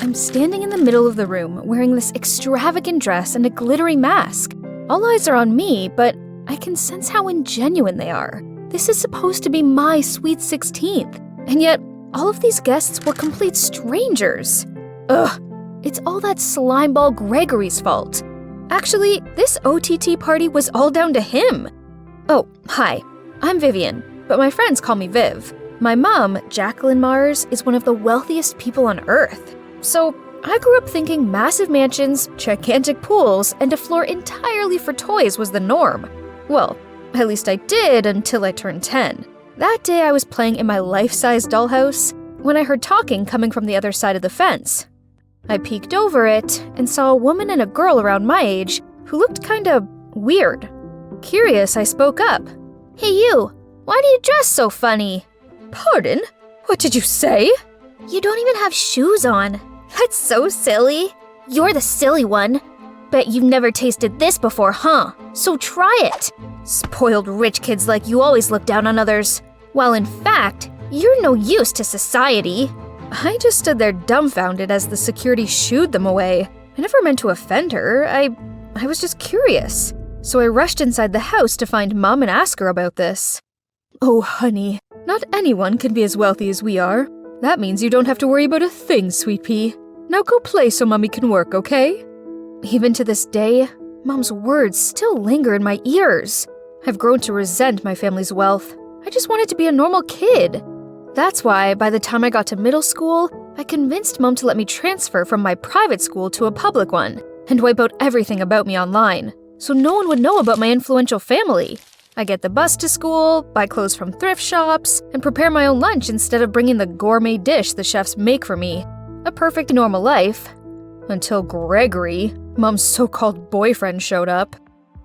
I'm standing in the middle of the room wearing this extravagant dress and a glittery mask. All eyes are on me, but I can sense how ingenuine they are. This is supposed to be my sweet 16th, and yet all of these guests were complete strangers. Ugh, it's all that slimeball Gregory's fault. Actually, this OTT party was all down to him. Oh, hi, I'm Vivian, but my friends call me Viv. My mom, Jacqueline Mars, is one of the wealthiest people on Earth. So I grew up thinking massive mansions, gigantic pools, and a floor entirely for toys was the norm. Well, at least I did until I turned 10. That day I was playing in my life-size dollhouse when I heard talking coming from the other side of the fence. I peeked over it and saw a woman and a girl around my age who looked kinda weird. Curious, I spoke up. "Hey you, why do you dress so funny?" "Pardon? What did you say?" "You don't even have shoes on." "That's so silly." "You're the silly one. Bet you've never tasted this before, huh? So try it." "Spoiled rich kids like you always look down on others. While in fact, you're no use to society." I just stood there dumbfounded as the security shooed them away. I never meant to offend her. I was just curious. So I rushed inside the house to find Mom and ask her about this. "Oh, honey, not anyone can be as wealthy as we are. That means you don't have to worry about a thing, sweet pea. Now go play so Mommy can work, okay?" Even to this day, Mom's words still linger in my ears. I've grown to resent my family's wealth. I just wanted to be a normal kid. That's why, by the time I got to middle school, I convinced Mom to let me transfer from my private school to a public one and wipe out everything about me online, so no one would know about my influential family. I get the bus to school, buy clothes from thrift shops, and prepare my own lunch instead of bringing the gourmet dish the chefs make for me. A perfect normal life. Until Gregory, Mom's so-called boyfriend, showed up.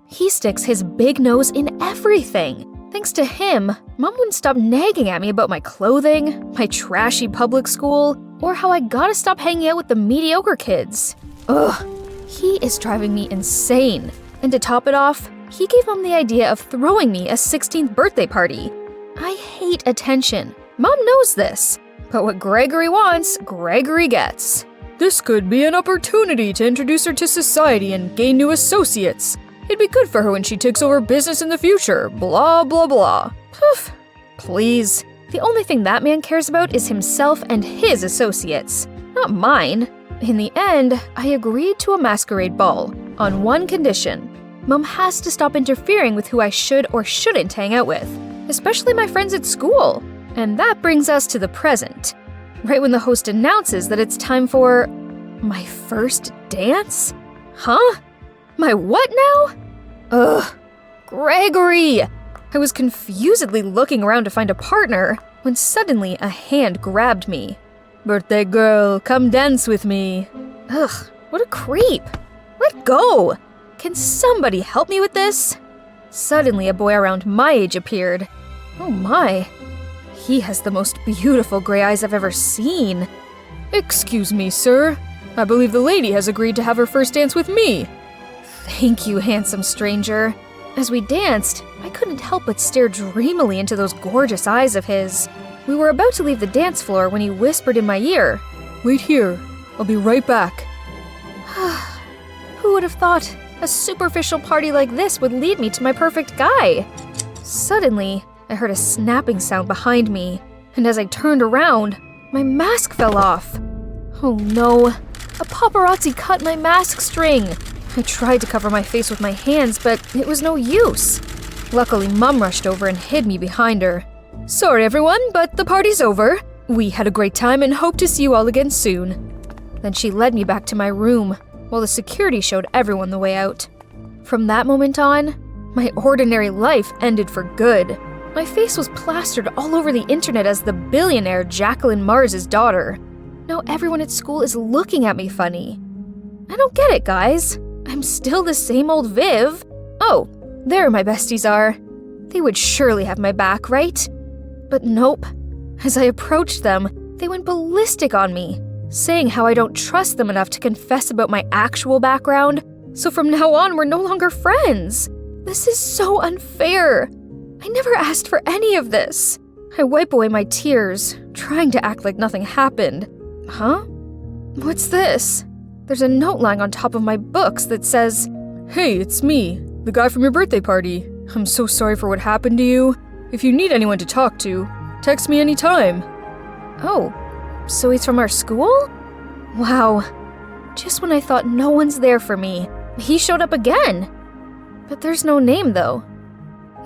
He sticks his big nose in everything. Thanks to him, Mom wouldn't stop nagging at me about my clothing, my trashy public school, or how I gotta stop hanging out with the mediocre kids. Ugh, he is driving me insane. And to top it off, he gave Mom the idea of throwing me a 16th birthday party. I hate attention. Mom knows this. But what Gregory wants, Gregory gets. "This could be an opportunity to introduce her to society and gain new associates. It'd be good for her when she takes over business in the future, blah blah blah." Poof. Please. The only thing that man cares about is himself and his associates, not mine. In the end, I agreed to a masquerade ball, on one condition. Mom has to stop interfering with who I should or shouldn't hang out with, especially my friends at school. And that brings us to the present. Right when the host announces that it's time for my first dance? Huh? My what now? Ugh, Gregory! I was confusedly looking around to find a partner when suddenly a hand grabbed me. "Birthday girl, come dance with me." Ugh, what a creep. Let go! Can somebody help me with this? Suddenly a boy around my age appeared. Oh my. He has the most beautiful gray eyes I've ever seen. "Excuse me, sir. I believe the lady has agreed to have her first dance with me." Thank you, handsome stranger. As we danced, I couldn't help but stare dreamily into those gorgeous eyes of his. We were about to leave the dance floor when he whispered in my ear, "Wait here. I'll be right back." Who would have thought a superficial party like this would lead me to my perfect guy? Suddenly, I heard a snapping sound behind me, and as I turned around, my mask fell off. Oh no, a paparazzi cut my mask string. I tried to cover my face with my hands, but it was no use. Luckily, Mom rushed over and hid me behind her. "Sorry everyone, but the party's over. We had a great time and hope to see you all again soon." Then she led me back to my room, while the security showed everyone the way out. From that moment on, my ordinary life ended for good. My face was plastered all over the internet as the billionaire Jacqueline Mars' daughter. Now everyone at school is looking at me funny. I don't get it, guys. I'm still the same old Viv. Oh, there my besties are. They would surely have my back, right? But nope. As I approached them, they went ballistic on me, saying how I don't trust them enough to confess about my actual background, so from now on we're no longer friends. This is so unfair. I never asked for any of this. I wipe away my tears, trying to act like nothing happened. Huh? What's this? There's a note lying on top of my books that says, "Hey, it's me, the guy from your birthday party. I'm so sorry for what happened to you. If you need anyone to talk to, text me anytime." "Oh, so he's from our school? Wow. Just when I thought no one's there for me, he showed up again. But there's no name, though.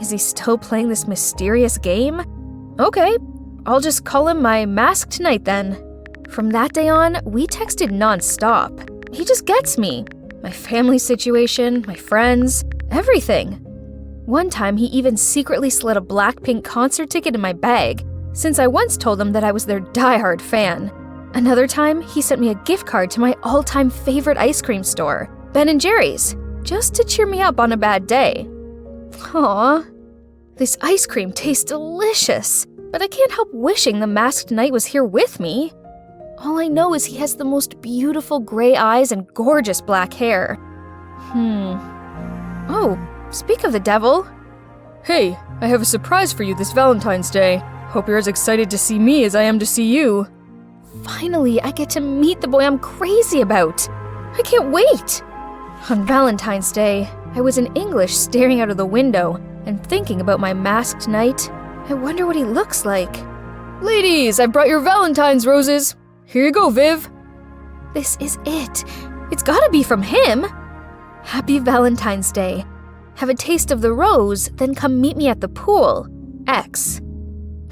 Is he still playing this mysterious game? Okay, I'll just call him my masked knight then." From that day on, we texted non-stop. He just gets me. My family situation, my friends, everything. One time, he even secretly slid a Blackpink concert ticket in my bag, since I once told him that I was their diehard fan. Another time, he sent me a gift card to my all-time favorite ice cream store, Ben & Jerry's, just to cheer me up on a bad day. Aww. This ice cream tastes delicious, but I can't help wishing the masked knight was here with me. All I know is he has the most beautiful gray eyes and gorgeous black hair. Oh, speak of the devil. "Hey, I have a surprise for you this Valentine's Day. Hope you're as excited to see me as I am to see you." Finally, I get to meet the boy I'm crazy about. I can't wait. On Valentine's Day, I was in English staring out of the window and thinking about my masked knight. I wonder what he looks like. "Ladies, I brought your Valentine's roses. Here you go, Viv." This is it. It's gotta be from him. Happy Valentine's Day. Have a taste of the rose, then come meet me at the pool. X.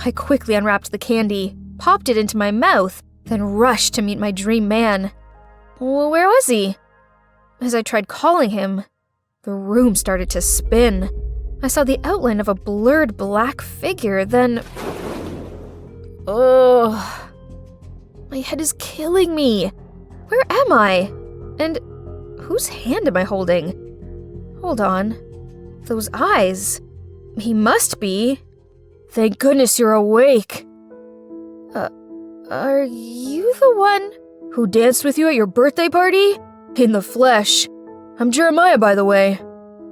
I quickly unwrapped the candy, popped it into my mouth, then rushed to meet my dream man. Well, where was he? As I tried calling him, the room started to spin. I saw the outline of a blurred black figure, then... Ugh. My head is killing me. Where am I? And whose hand am I holding? Hold on. Those eyes. He must be. Thank goodness you're awake. Are you the one? Who danced with you at your birthday party? In the flesh. I'm Jeremiah, by the way.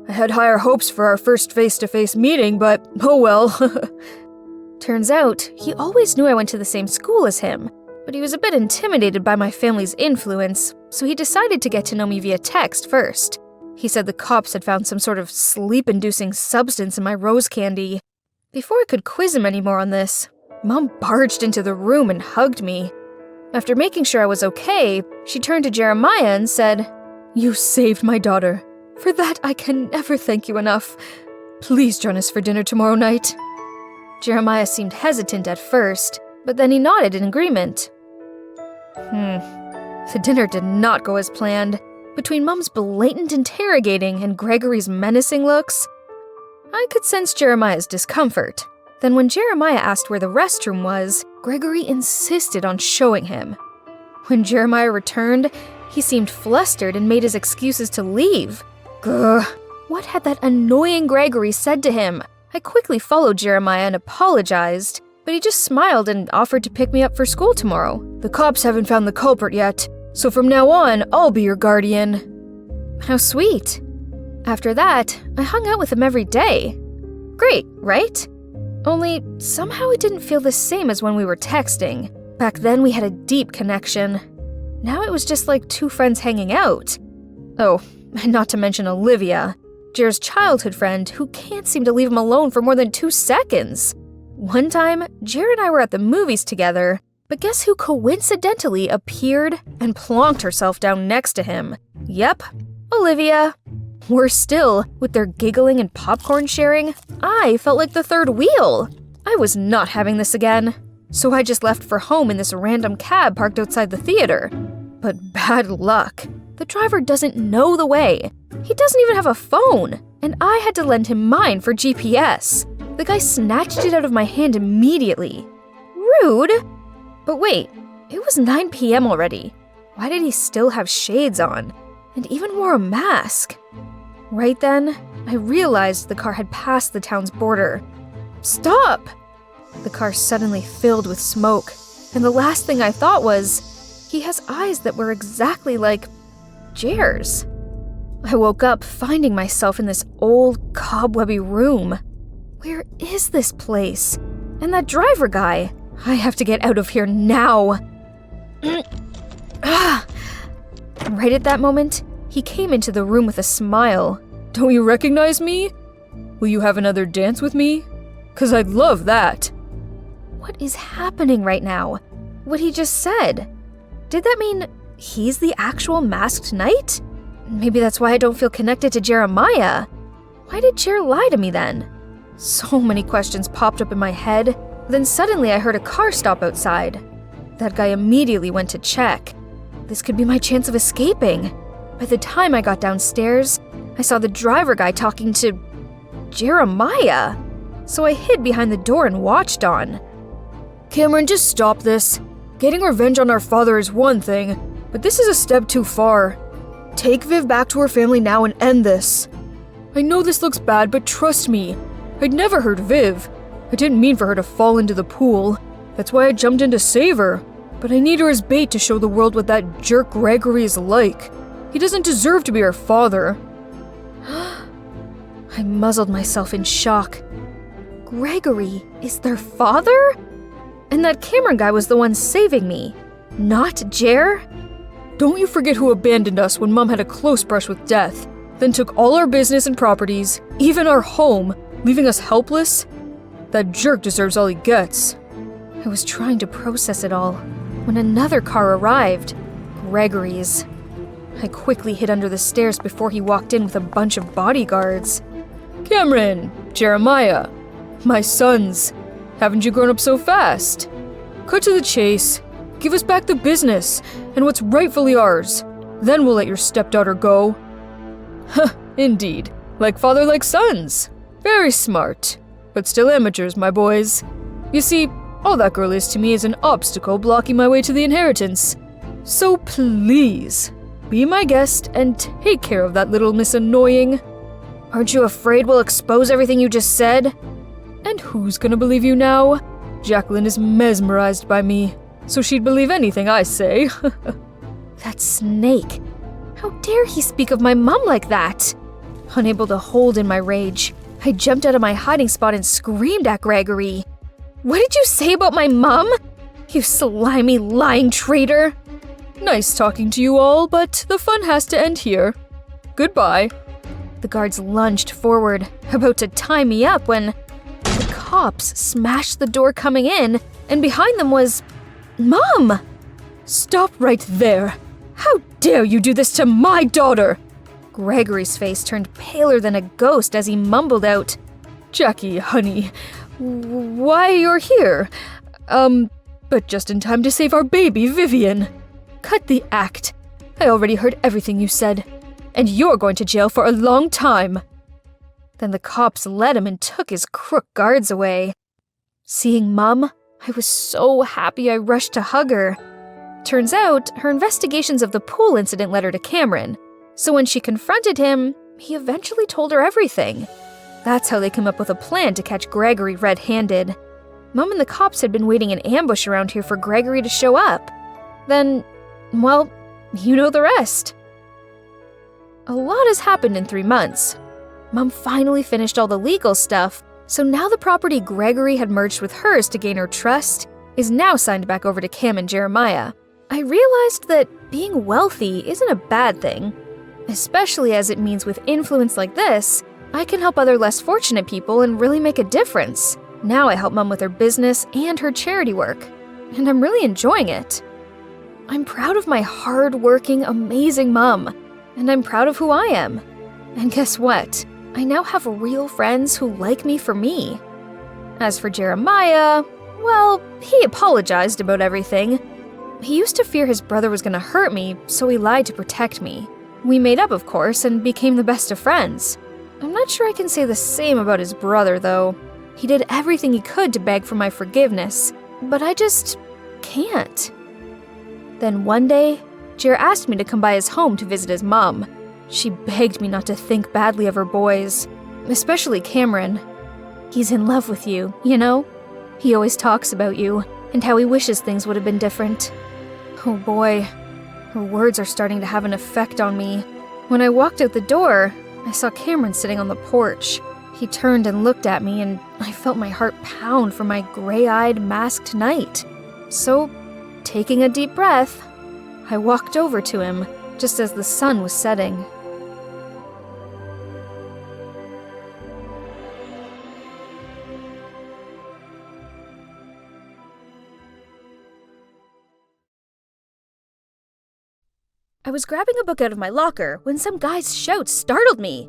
I had higher hopes for our first face-to-face meeting, but oh well. Turns out, he always knew I went to the same school as him, but he was a bit intimidated by my family's influence, so he decided to get to know me via text first. He said the cops had found some sort of sleep-inducing substance in my rose candy. Before I could quiz him anymore on this, Mom barged into the room and hugged me. After making sure I was okay, she turned to Jeremiah and said, "You saved my daughter. For that, I can never thank you enough. Please join us for dinner tomorrow night." Jeremiah seemed hesitant at first, but then he nodded in agreement. The dinner did not go as planned. Between Mom's blatant interrogating and Gregory's menacing looks, I could sense Jeremiah's discomfort. Then when Jeremiah asked where the restroom was, Gregory insisted on showing him. When Jeremiah returned, he seemed flustered and made his excuses to leave. Grr. What had that annoying Gregory said to him? I quickly followed Jeremiah and apologized, but he just smiled and offered to pick me up for school tomorrow. "The cops haven't found the culprit yet, so from now on, I'll be your guardian." How sweet. After that, I hung out with him every day. Great, right? Only, somehow it didn't feel the same as when we were texting. Back then, we had a deep connection. Now it was just like two friends hanging out. Oh, and not to mention Olivia, Jer's childhood friend who can't seem to leave him alone for more than 2 seconds. One time, Jer and I were at the movies together, but guess who coincidentally appeared and plonked herself down next to him? Yep, Olivia. Worse still, with their giggling and popcorn sharing, I felt like the third wheel. I was not having this again, so I just left for home in this random cab parked outside the theater. But bad luck. The driver doesn't know the way. He doesn't even have a phone, and I had to lend him mine for GPS. The guy snatched it out of my hand immediately. Rude! But wait, it was 9 p.m. already. Why did he still have shades on? And even wore a mask? Right then, I realized the car had passed the town's border. Stop! The car suddenly filled with smoke, and the last thing I thought was, he has eyes that were exactly like Jer's. I woke up finding myself in this old, cobwebby room. Where is this place? And that driver guy? I have to get out of here now. Ah! Right at that moment, he came into the room with a smile. Don't you recognize me? Will you have another dance with me? 'Cause I'd love that. What is happening right now? What he just said? Did that mean he's the actual masked knight? Maybe that's why I don't feel connected to Jeremiah. Why did Jer lie to me then? So many questions popped up in my head. Then suddenly I heard a car stop outside. That guy immediately went to check. This could be my chance of escaping. By the time I got downstairs, I saw the driver guy talking to Jeremiah. So I hid behind the door and watched on. Cameron, just stop this. Getting revenge on our father is one thing, but this is a step too far. Take Viv back to her family now and end this. I know this looks bad, but trust me, I'd never hurt Viv. I didn't mean for her to fall into the pool. That's why I jumped in to save her. But I need her as bait to show the world what that jerk Gregory is like. He doesn't deserve to be our father. I muzzled myself in shock. Gregory is their father? And that Cameron guy was the one saving me, not Jer? Don't you forget who abandoned us when Mom had a close brush with death, then took all our business and properties, even our home, leaving us helpless? That jerk deserves all he gets. I was trying to process it all when another car arrived, Gregory's. I quickly hid under the stairs before he walked in with a bunch of bodyguards. Cameron, Jeremiah, my sons, haven't you grown up so fast? Cut to the chase, give us back the business and what's rightfully ours. Then we'll let your stepdaughter go. Huh, indeed, like father like sons. Very smart, but still amateurs, my boys. You see, all that girl is to me is an obstacle blocking my way to the inheritance. So please, be my guest and take care of that little Miss Annoying. Aren't you afraid we'll expose everything you just said? And who's gonna believe you now? Jacqueline is mesmerized by me, so she'd believe anything I say. That snake. How dare he speak of my mom like that? Unable to hold in my rage, I jumped out of my hiding spot and screamed at Gregory. What did you say about my mom? You slimy, lying traitor! Nice talking to you all, but the fun has to end here. Goodbye. The guards lunged forward, about to tie me up when the cops smashed the door coming in, and behind them was Mom! Stop right there! How dare you do this to my daughter? Gregory's face turned paler than a ghost as he mumbled out, Jackie, honey, why you're here? But just in time to save our baby, Vivian. Cut the act. I already heard everything you said, and you're going to jail for a long time. Then the cops led him and took his crook guards away. Seeing Mum, I was so happy I rushed to hug her. Turns out, her investigations of the pool incident led her to Cameron, so when she confronted him, he eventually told her everything. That's how they came up with a plan to catch Gregory red-handed. Mum and the cops had been waiting in ambush around here for Gregory to show up. Then, well, you know the rest. A lot has happened in 3 months. Mum finally finished all the legal stuff, so now the property Gregory had merged with hers to gain her trust is now signed back over to Cam and Jeremiah. I realized that being wealthy isn't a bad thing, especially as it means with influence like this, I can help other less fortunate people and really make a difference. Now I help Mum with her business and her charity work, and I'm really enjoying it. I'm proud of my hard-working, amazing mum, and I'm proud of who I am. And guess what? I now have real friends who like me for me. As for Jeremiah, well, he apologized about everything. He used to fear his brother was gonna hurt me, so he lied to protect me. We made up, of course, and became the best of friends. I'm not sure I can say the same about his brother, though. He did everything he could to beg for my forgiveness, but I just can't. Then one day, Jer asked me to come by his home to visit his mom. She begged me not to think badly of her boys, especially Cameron. He's in love with you, you know? He always talks about you, and how he wishes things would have been different. Oh boy, her words are starting to have an effect on me. When I walked out the door, I saw Cameron sitting on the porch. He turned and looked at me, and I felt my heart pound for my gray-eyed, masked knight. So, taking a deep breath, I walked over to him just as the sun was setting. I was grabbing a book out of my locker when some guy's shout startled me.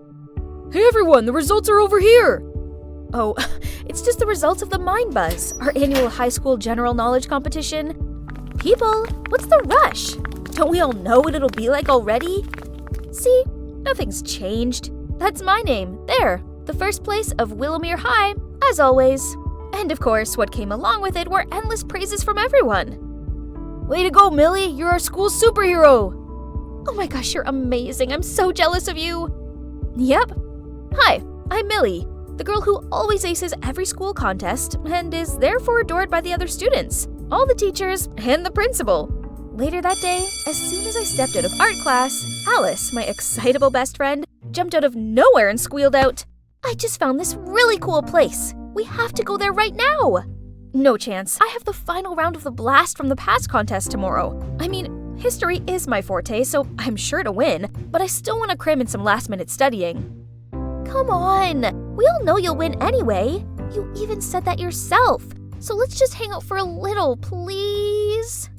Hey everyone, the results are over here! Oh, it's just the results of the Mind Buzz, our annual high school general knowledge competition. People, what's the rush? Don't we all know what it'll be like already? See, nothing's changed. That's my name, there, the first place of Willowmere High, as always. And of course, what came along with it were endless praises from everyone. Way to go, Millie, you're our school superhero! Oh my gosh, you're amazing, I'm so jealous of you! Yep. Hi, I'm Millie, the girl who always aces every school contest and is therefore adored by the other students, all the teachers, and the principal. Later that day, as soon as I stepped out of art class, Alice, my excitable best friend, jumped out of nowhere and squealed out, "I just found this really cool place. We have to go there right now." No chance. I have the final round of the blast from the past contest tomorrow. I mean, history is my forte, so I'm sure to win, but I still want to cram in some last-minute studying. Come on! We all know you'll win anyway. You even said that yourself. So let's just hang out for a little, please?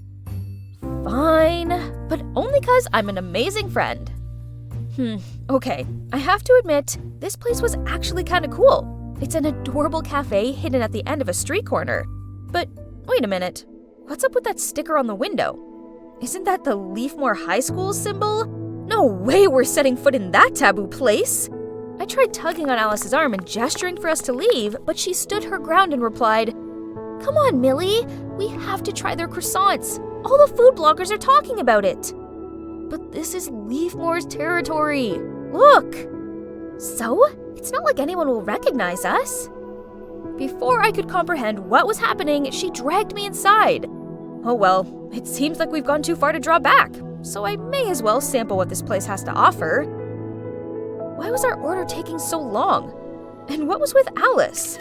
Fine, but only 'cause I'm an amazing friend. Okay. I have to admit, this place was actually kind of cool. It's an adorable cafe hidden at the end of a street corner. But wait a minute. What's up with that sticker on the window? Isn't that the Leafmore High School symbol? No way we're setting foot in that taboo place! I tried tugging on Alice's arm and gesturing for us to leave, but she stood her ground and replied, "Come on, Millie, we have to try their croissants. All the food bloggers are talking about it." But this is Leafmore's territory. Look! So? It's not like anyone will recognize us. Before I could comprehend what was happening, she dragged me inside. Oh well, it seems like we've gone too far to draw back, so I may as well sample what this place has to offer. Why was our order taking so long? And what was with Alice?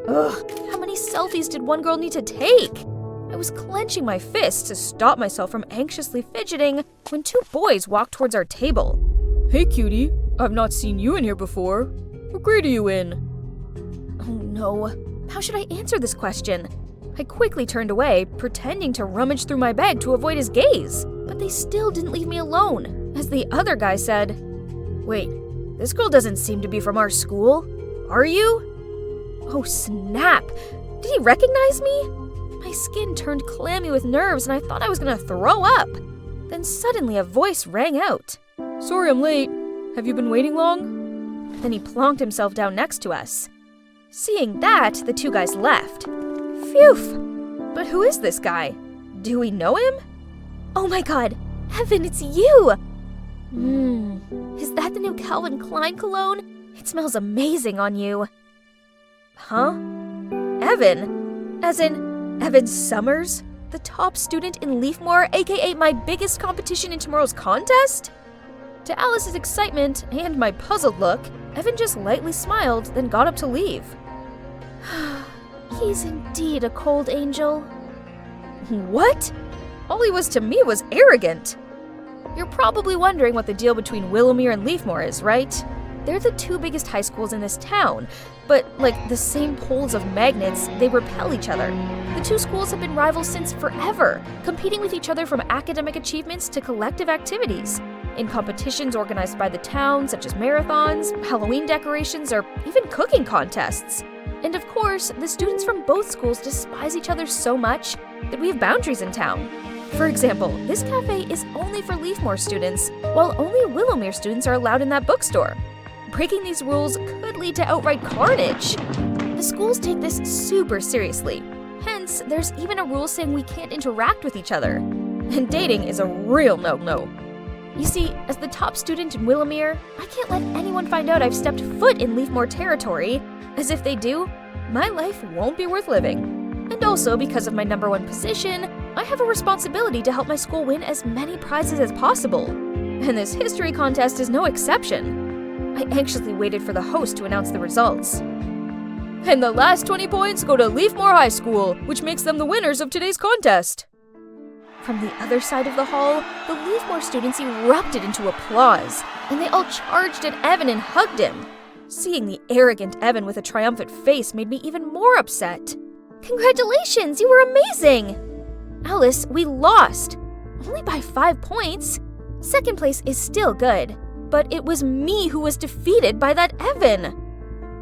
Ugh, how many selfies did one girl need to take? I was clenching my fists to stop myself from anxiously fidgeting when two boys walked towards our table. Hey cutie, I've not seen you in here before. What grade are you in? Oh no, how should I answer this question? I quickly turned away, pretending to rummage through my bag to avoid his gaze, but they still didn't leave me alone, as the other guy said, "Wait, this girl doesn't seem to be from our school. Are you?" Oh snap! Did he recognize me? My skin turned clammy with nerves and I thought I was gonna throw up. Then suddenly a voice rang out. Sorry I'm late. Have you been waiting long? Then he plonked himself down next to us. Seeing that, the two guys left. Phew! But who is this guy? Do we know him? Oh my god! Evan, it's you! Is that the new Calvin Klein cologne? It smells amazing on you. Huh? Evan? As in, Evan Summers? The top student in Leafmore, aka my biggest competition in tomorrow's contest? To Alice's excitement and my puzzled look, Evan just lightly smiled, then got up to leave. He's indeed a cold angel. What? All he was to me was arrogant. You're probably wondering what the deal between Willowmere and Leafmore is, right? They're the two biggest high schools in this town, but like the same poles of magnets, they repel each other. The two schools have been rivals since forever, competing with each other from academic achievements to collective activities. In competitions organized by the town, such as marathons, Halloween decorations, or even cooking contests. And of course, the students from both schools despise each other so much that we have boundaries in town. For example, this cafe is only for Leafmore students, while only Willowmere students are allowed in that bookstore. Breaking these rules could lead to outright carnage. The schools take this super seriously. Hence, there's even a rule saying we can't interact with each other. And dating is a real no-no. You see, as the top student in Willowmere, I can't let anyone find out I've stepped foot in Leafmore territory, as if they do, my life won't be worth living. And also, because of my #1 position, I have a responsibility to help my school win as many prizes as possible. And this history contest is no exception. I anxiously waited for the host to announce the results. And the last 20 points go to Leafmore High School, which makes them the winners of today's contest. From the other side of the hall, the Leafmore students erupted into applause, and they all charged at Evan and hugged him. Seeing the arrogant Evan with a triumphant face made me even more upset. "Congratulations, you were amazing!" "Alice, we lost. Only by 5 points. Second place is still good, but it was me who was defeated by that Evan."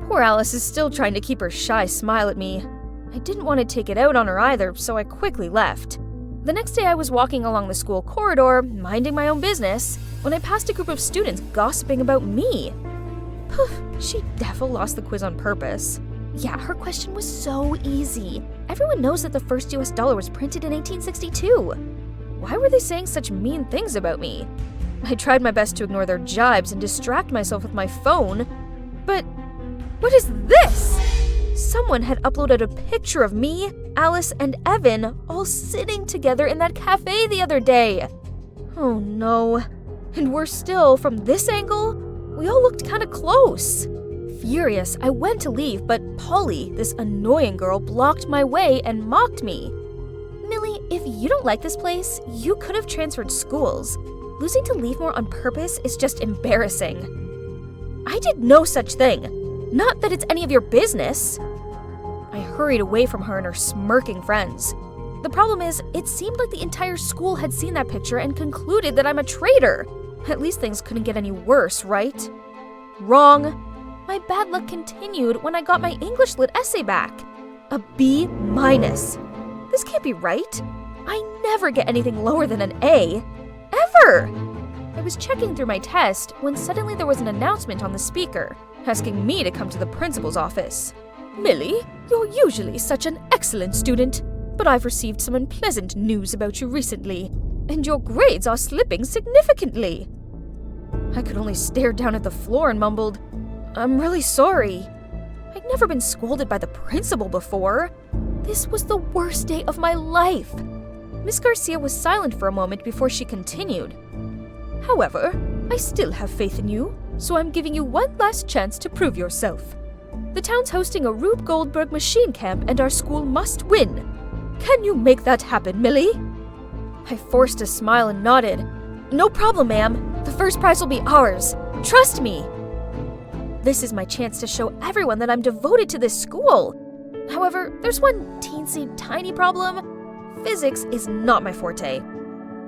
Poor Alice is still trying to keep her shy smile at me. I didn't want to take it out on her either, so I quickly left. The next day I was walking along the school corridor, minding my own business, when I passed a group of students gossiping about me. Poof, she defo lost the quiz on purpose. Yeah, her question was so easy. Everyone knows that the first US dollar was printed in 1862. Why were they saying such mean things about me? I tried my best to ignore their jibes and distract myself with my phone, but what is this? Someone had uploaded a picture of me, Alice, and Evan all sitting together in that cafe the other day. Oh no. And worse still, from this angle, we all looked kinda close. Furious, I went to leave, but Polly, this annoying girl, blocked my way and mocked me. "Millie, if you don't like this place, you could have transferred schools. Losing to Leafmore on purpose is just embarrassing." "I did no such thing. Not that it's any of your business." I hurried away from her and her smirking friends. The problem is, it seemed like the entire school had seen that picture and concluded that I'm a traitor. At least things couldn't get any worse, right? Wrong. My bad luck continued when I got my English Lit essay back. A B-. This can't be right. I never get anything lower than an A. Ever! I was checking through my test when suddenly there was an announcement on the speaker, asking me to come to the principal's office. "Millie, you're usually such an excellent student, but I've received some unpleasant news about you recently, and your grades are slipping significantly." I could only stare down at the floor and mumbled, "I'm really sorry." I'd never been scolded by the principal before. This was the worst day of my life. Miss Garcia was silent for a moment before she continued. "However, I still have faith in you, so I'm giving you one last chance to prove yourself. The town's hosting a Rube Goldberg machine camp and our school must win. Can you make that happen, Millie?" I forced a smile and nodded. "No problem, ma'am. The first prize will be ours. Trust me." This is my chance to show everyone that I'm devoted to this school. However, there's one teensy tiny problem. Physics is not my forte.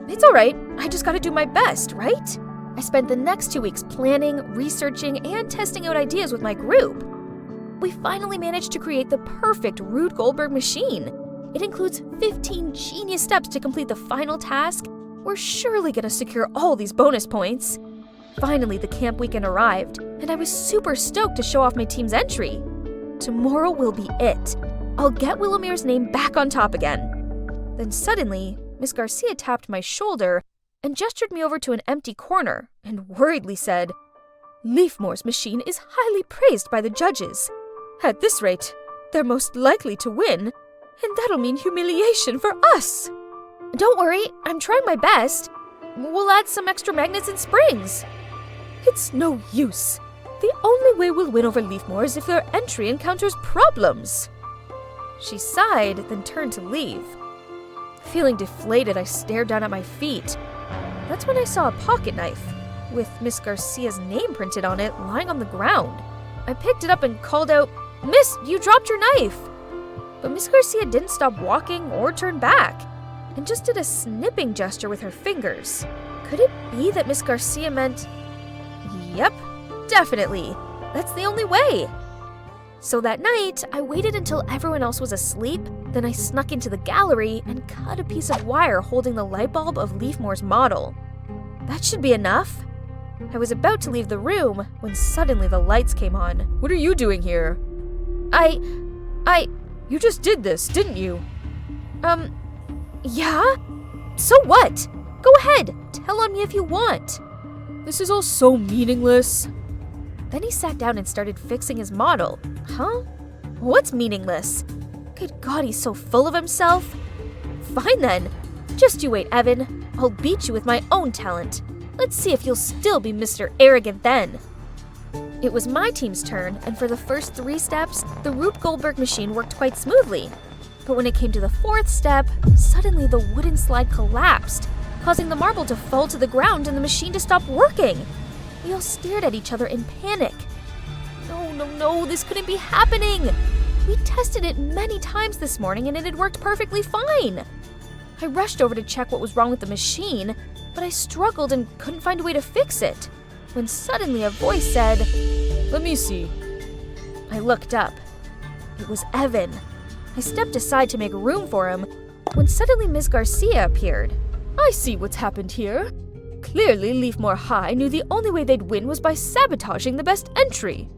It's alright, I just gotta do my best, right? I spent the next 2 weeks planning, researching, and testing out ideas with my group. We finally managed to create the perfect Rube Goldberg machine. It includes 15 genius steps to complete the final task. We're surely gonna secure all these bonus points. Finally, the camp weekend arrived, and I was super stoked to show off my team's entry. Tomorrow will be it. I'll get Willomir's name back on top again. Then suddenly, Miss Garcia tapped my shoulder and gestured me over to an empty corner and worriedly said, "Leafmore's machine is highly praised by the judges. At this rate, they're most likely to win, and that'll mean humiliation for us." "Don't worry, I'm trying my best. We'll add some extra magnets and springs." "It's no use. The only way we'll win over Leafmore is if their entry encounters problems." She sighed, then turned to leave. Feeling deflated, I stared down at my feet. That's when I saw a pocket knife, with Miss Garcia's name printed on it, lying on the ground. I picked it up and called out, "Miss, you dropped your knife!" But Miss Garcia didn't stop walking or turn back, and just did a snipping gesture with her fingers. Could it be that Miss Garcia meant... Yep, definitely. That's the only way. So that night, I waited until everyone else was asleep, then I snuck into the gallery and cut a piece of wire holding the light bulb of Leafmore's model. That should be enough. I was about to leave the room when suddenly the lights came on. What are you doing here? You just did this, didn't you? Yeah? So what? Go ahead, tell on me if you want. This is all so meaningless. Then he sat down and started fixing his model. Huh? What's meaningless? Good God, he's so full of himself. Fine then. Just you wait, Evan. I'll beat you with my own talent. Let's see if you'll still be Mr. Arrogant then. It was my team's turn, and for the first 3 steps, the Rube Goldberg machine worked quite smoothly. But when it came to the fourth step, suddenly the wooden slide collapsed, causing the marble to fall to the ground and the machine to stop working. We all stared at each other in panic. No, this couldn't be happening! We tested it many times this morning and it had worked perfectly fine. I rushed over to check what was wrong with the machine, but I struggled and couldn't find a way to fix it. When suddenly a voice said, Let me see. I looked up. It was Evan. I stepped aside to make room for him, when suddenly Ms. Garcia appeared. I see what's happened here. Clearly, Leafmore High knew the only way they'd win was by sabotaging the best entry.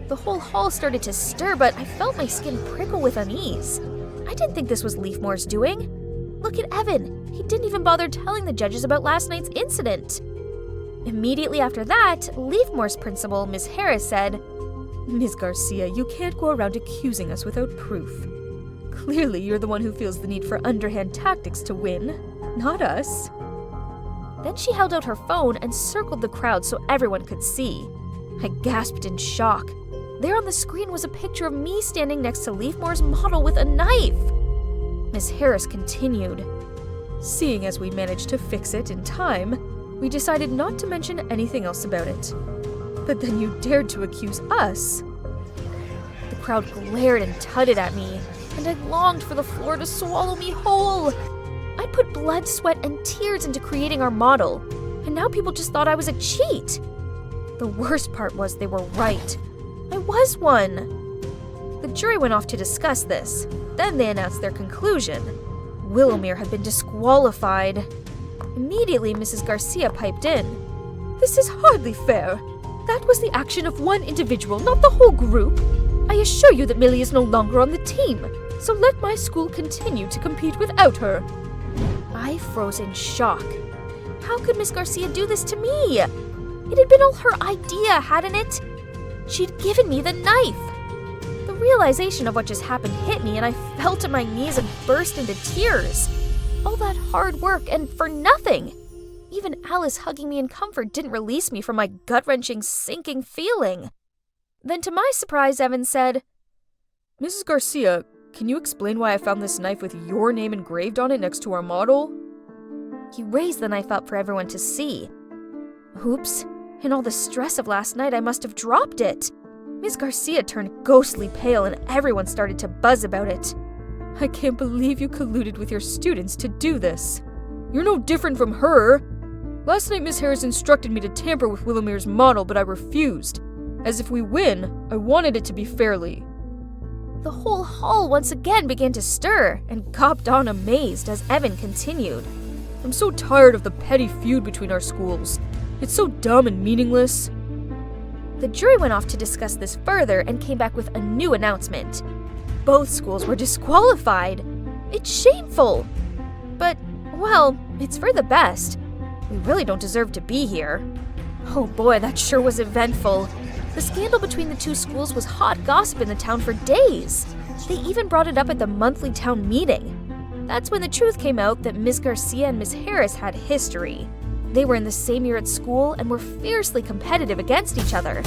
The whole hall started to stir, but I felt my skin prickle with unease. I didn't think this was Leafmore's doing. Look at Evan. He didn't even bother telling the judges about last night's incident. Immediately after that, Leafmore's principal, Ms. Harris, said, Ms. Garcia, you can't go around accusing us without proof. Clearly, you're the one who feels the need for underhand tactics to win, not us. Then she held out her phone and circled the crowd so everyone could see. I gasped in shock. There on the screen was a picture of me standing next to Leafmore's model with a knife. Miss Harris continued. Seeing as we managed to fix it in time, we decided not to mention anything else about it. But then you dared to accuse us. The crowd glared and tutted at me, and I longed for the floor to swallow me whole. I put blood, sweat, and tears into creating our model, and now people just thought I was a cheat. The worst part was they were right. I was one. The jury went off to discuss this. Then they announced their conclusion. Willowmere had been disqualified. Immediately, Mrs. Garcia piped in. This is hardly fair. That was the action of one individual, not the whole group. I assure you that Millie is no longer on the team, so let my school continue to compete without her. I froze in shock. How could Miss Garcia do this to me? It had been all her idea, hadn't it? She'd given me the knife. The realization of what just happened hit me, and I fell to my knees and burst into tears. All that hard work, and for nothing. Even Alice hugging me in comfort didn't release me from my gut-wrenching, sinking feeling. Then to my surprise, Evan said, Mrs. Garcia, can you explain why I found this knife with your name engraved on it next to our model? He raised the knife up for everyone to see. Oops. In all the stress of last night, I must have dropped it. Miss Garcia turned ghostly pale and everyone started to buzz about it. I can't believe you colluded with your students to do this. You're no different from her. Last night, Miss Harris instructed me to tamper with Willowmere's model, but I refused. As if we win, I wanted it to be fairly. The whole hall once again began to stir and gawped on amazed as Evan continued. I'm so tired of the petty feud between our schools. It's so dumb and meaningless. The jury went off to discuss this further and came back with a new announcement. Both schools were disqualified. It's shameful. But, well, it's for the best. We really don't deserve to be here. Oh boy, that sure was eventful. The scandal between the two schools was hot gossip in the town for days. They even brought it up at the monthly town meeting. That's when the truth came out that Miss Garcia and Miss Harris had history. They were in the same year at school and were fiercely competitive against each other.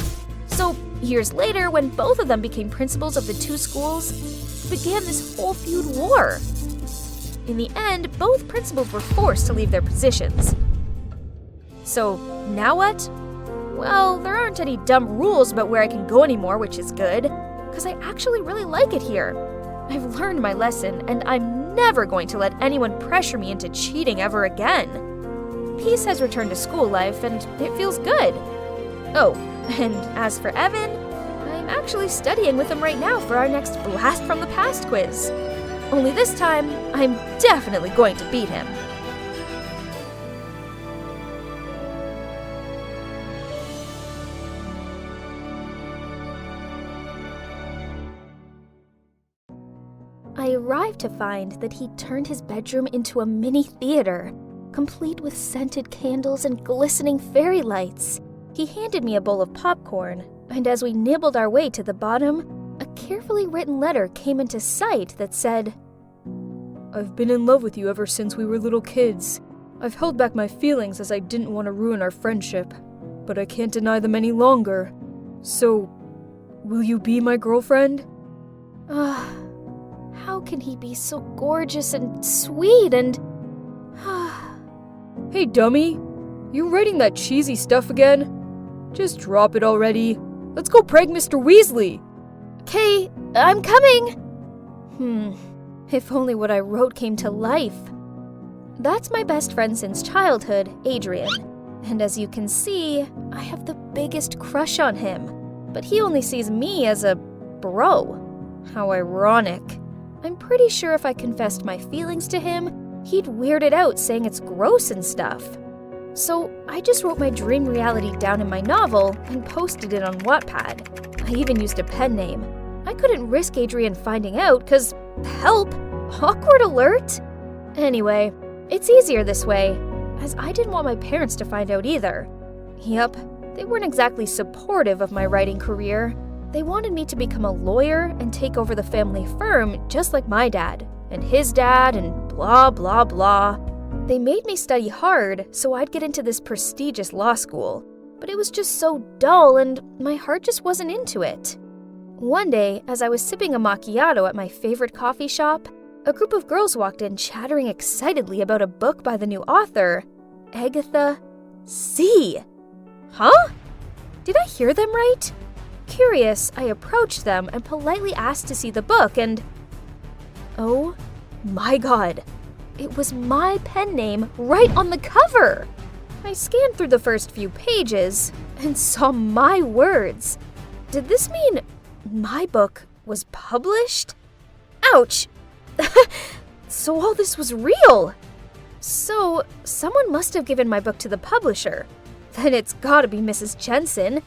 So, years later, when both of them became principals of the two schools, began this whole feud war. In the end, both principals were forced to leave their positions. So, now what? Well, there aren't any dumb rules about where I can go anymore, which is good, because I actually really like it here. I've learned my lesson, and I'm never going to let anyone pressure me into cheating ever again. Peace has returned to school life, and it feels good. Oh, and as for Evan, I'm actually studying with him right now for our next Blast from the Past quiz. Only this time, I'm definitely going to beat him. I arrived to find that he'd turned his bedroom into a mini theater, complete with scented candles and glistening fairy lights. He handed me a bowl of popcorn, and as we nibbled our way to the bottom, a carefully written letter came into sight that said, I've been in love with you ever since we were little kids. I've held back my feelings as I didn't want to ruin our friendship, but I can't deny them any longer. So, will you be my girlfriend? How can he be so gorgeous and sweet and... Hey, dummy. You writing that cheesy stuff again? Just drop it already. Let's go prank Mr. Weasley. Okay, I'm coming. If only what I wrote came to life. That's my best friend since childhood, Adrian. And as you can see, I have the biggest crush on him. But he only sees me as a bro. How ironic. I'm pretty sure if I confessed my feelings to him, he'd weird it out saying it's gross and stuff. So I just wrote my dream reality down in my novel and posted it on Wattpad. I even used a pen name. I couldn't risk Adrian finding out because, help, awkward alert? Anyway, it's easier this way, as I didn't want my parents to find out either. Yep, they weren't exactly supportive of my writing career. They wanted me to become a lawyer and take over the family firm just like my dad, and his dad, and blah blah blah. They made me study hard so I'd get into this prestigious law school, but it was just so dull and my heart just wasn't into it. One day, as I was sipping a macchiato at my favorite coffee shop, a group of girls walked in chattering excitedly about a book by the new author, Agatha C. Huh? Did I hear them right? Curious, I approached them and politely asked to see the book and... oh my god, it was my pen name right on the cover! I scanned through the first few pages and saw my words. Did this mean my book was published? Ouch! So all this was real! So, someone must have given my book to the publisher. Then it's gotta be Mrs. Jensen.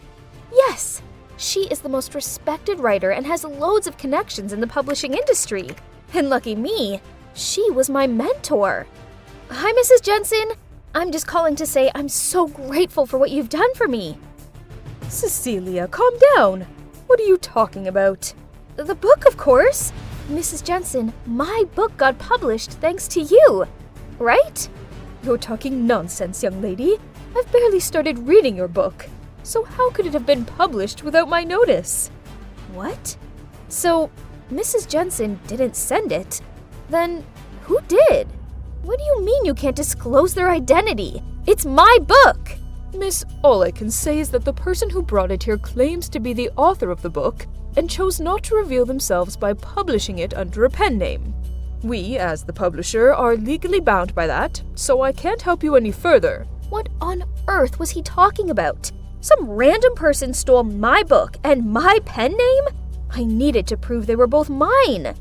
Yes! She is the most respected writer and has loads of connections in the publishing industry. And lucky me, she was my mentor. Hi, Mrs. Jensen. I'm just calling to say I'm so grateful for what you've done for me. Cecilia, calm down. What are you talking about? The book, of course. Mrs. Jensen, my book got published thanks to you. Right? You're talking nonsense, young lady. I've barely started reading your book. So how could it have been published without my notice? What? So, Mrs. Jensen didn't send it? Then, who did? What do you mean you can't disclose their identity? It's my book! Miss, all I can say is that the person who brought it here claims to be the author of the book and chose not to reveal themselves by publishing it under a pen name. We, as the publisher, are legally bound by that, so I can't help you any further. What on earth was he talking about? Some random person stole my book and my pen name? I needed to prove they were both mine.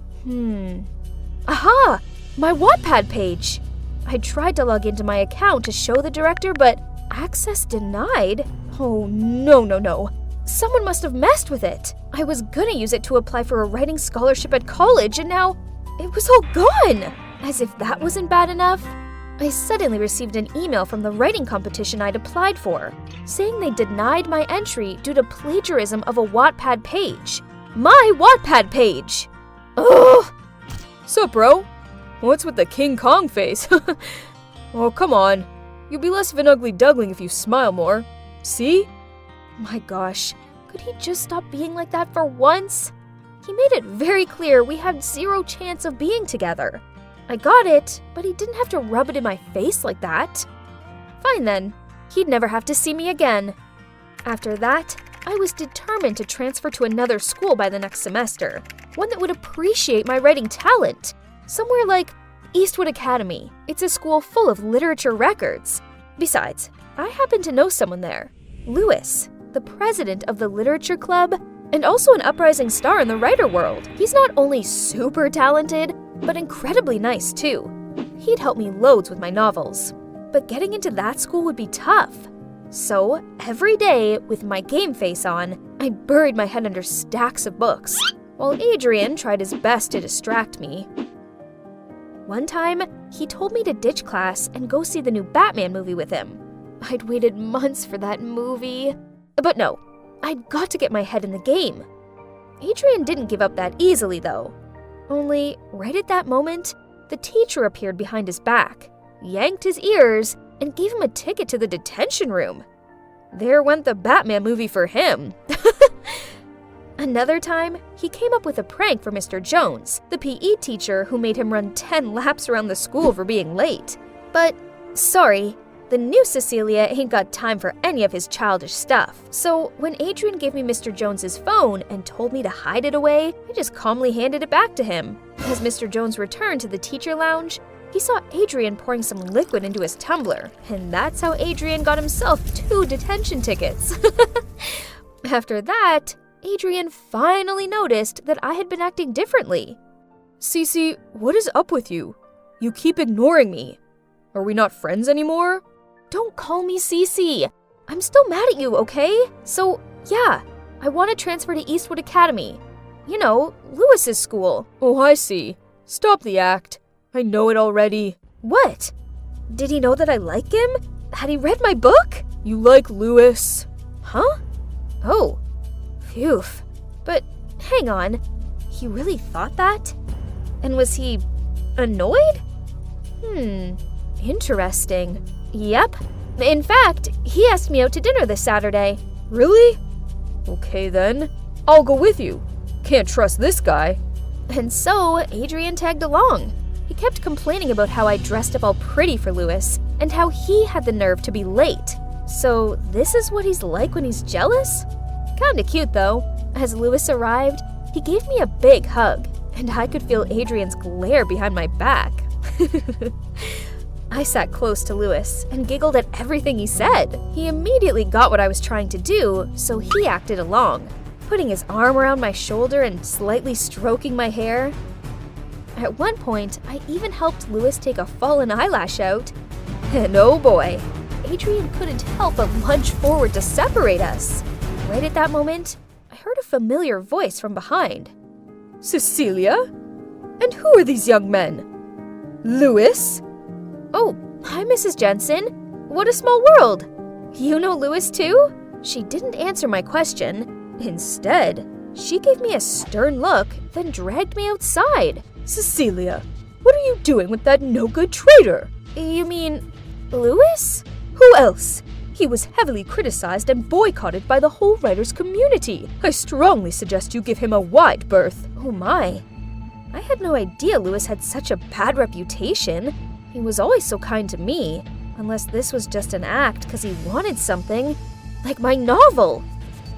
Aha! My Wattpad page! I tried to log into my account to show the director, but access denied? Oh, no. Someone must have messed with it. I was gonna use it to apply for a writing scholarship at college, and now it was all gone! As if that wasn't bad enough. I suddenly received an email from the writing competition I'd applied for, saying they denied my entry due to plagiarism of a Wattpad page. My Wattpad page! Ugh! Sup, bro? What's with the King Kong face? Oh, come on. You'll be less of an ugly duckling if you smile more. See? My gosh, could he just stop being like that for once? He made it very clear we had zero chance of being together. I got it, but he didn't have to rub it in my face like that. Fine then, he'd never have to see me again. After that, I was determined to transfer to another school by the next semester, one that would appreciate my writing talent. Somewhere like Eastwood Academy. It's a school full of literature records. Besides, I happen to know someone there. Lewis, the president of the literature club, and also an uprising star in the writer world. He's not only super talented, but incredibly nice too. He'd help me loads with my novels. But getting into that school would be tough. So, every day, with my game face on, I buried my head under stacks of books, while Adrian tried his best to distract me. One time, he told me to ditch class and go see the new Batman movie with him. I'd waited months for that movie. But no, I'd got to get my head in the game. Adrian didn't give up that easily, though. Only, right at that moment, the teacher appeared behind his back, yanked his ears, and gave him a ticket to the detention room. There went the Batman movie for him. Another time, he came up with a prank for Mr. Jones, the PE teacher who made him run 10 laps around the school for being late. But, sorry, the new Cecilia ain't got time for any of his childish stuff. So when Adrian gave me Mr. Jones's phone and told me to hide it away, I just calmly handed it back to him. As Mr. Jones returned to the teacher lounge, he saw Adrian pouring some liquid into his tumbler, and that's how Adrian got himself 2 detention tickets. After that, Adrian finally noticed that I had been acting differently. Cece, what is up with you? You keep ignoring me. Are we not friends anymore? Don't call me Cece. I'm still mad at you, okay? So, yeah, I want to transfer to Eastwood Academy. You know, Lewis's school. Oh, I see. Stop the act. I know it already. What? Did he know that I like him? Had he read my book? You like Lewis. Huh? Oh. Phew. But hang on. He really thought that? And was he annoyed? Interesting. Yep. In fact, he asked me out to dinner this Saturday. Really? Okay then. I'll go with you. Can't trust this guy. And so, Adrian tagged along. He kept complaining about how I dressed up all pretty for Lewis, and how he had the nerve to be late. So, this is what he's like when he's jealous? Kinda cute though. As Lewis arrived, he gave me a big hug, and I could feel Adrian's glare behind my back. I sat close to Lewis and giggled at everything he said. He immediately got what I was trying to do, so he acted along, putting his arm around my shoulder and slightly stroking my hair. At one point, I even helped Lewis take a fallen eyelash out. And oh boy, Adrian couldn't help but lunge forward to separate us. Right at that moment, I heard a familiar voice from behind. Cecilia? And who are these young men? Lewis? Oh, hi, Mrs. Jensen. What a small world. You know Lewis too? She didn't answer my question. Instead, she gave me a stern look, then dragged me outside. Cecilia, what are you doing with that no-good traitor? You mean Lewis? Who else? He was heavily criticized and boycotted by the whole writers' community. I strongly suggest you give him a wide berth. Oh my. I had no idea Lewis had such a bad reputation. He was always so kind to me, unless this was just an act because he wanted something, like my novel.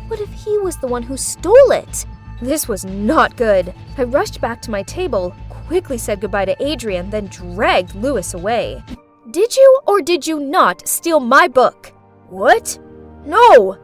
What if he was the one who stole it? This was not good. I rushed back to my table, quickly said goodbye to Adrian, then dragged Lewis away. Did you or did you not steal my book? What? No!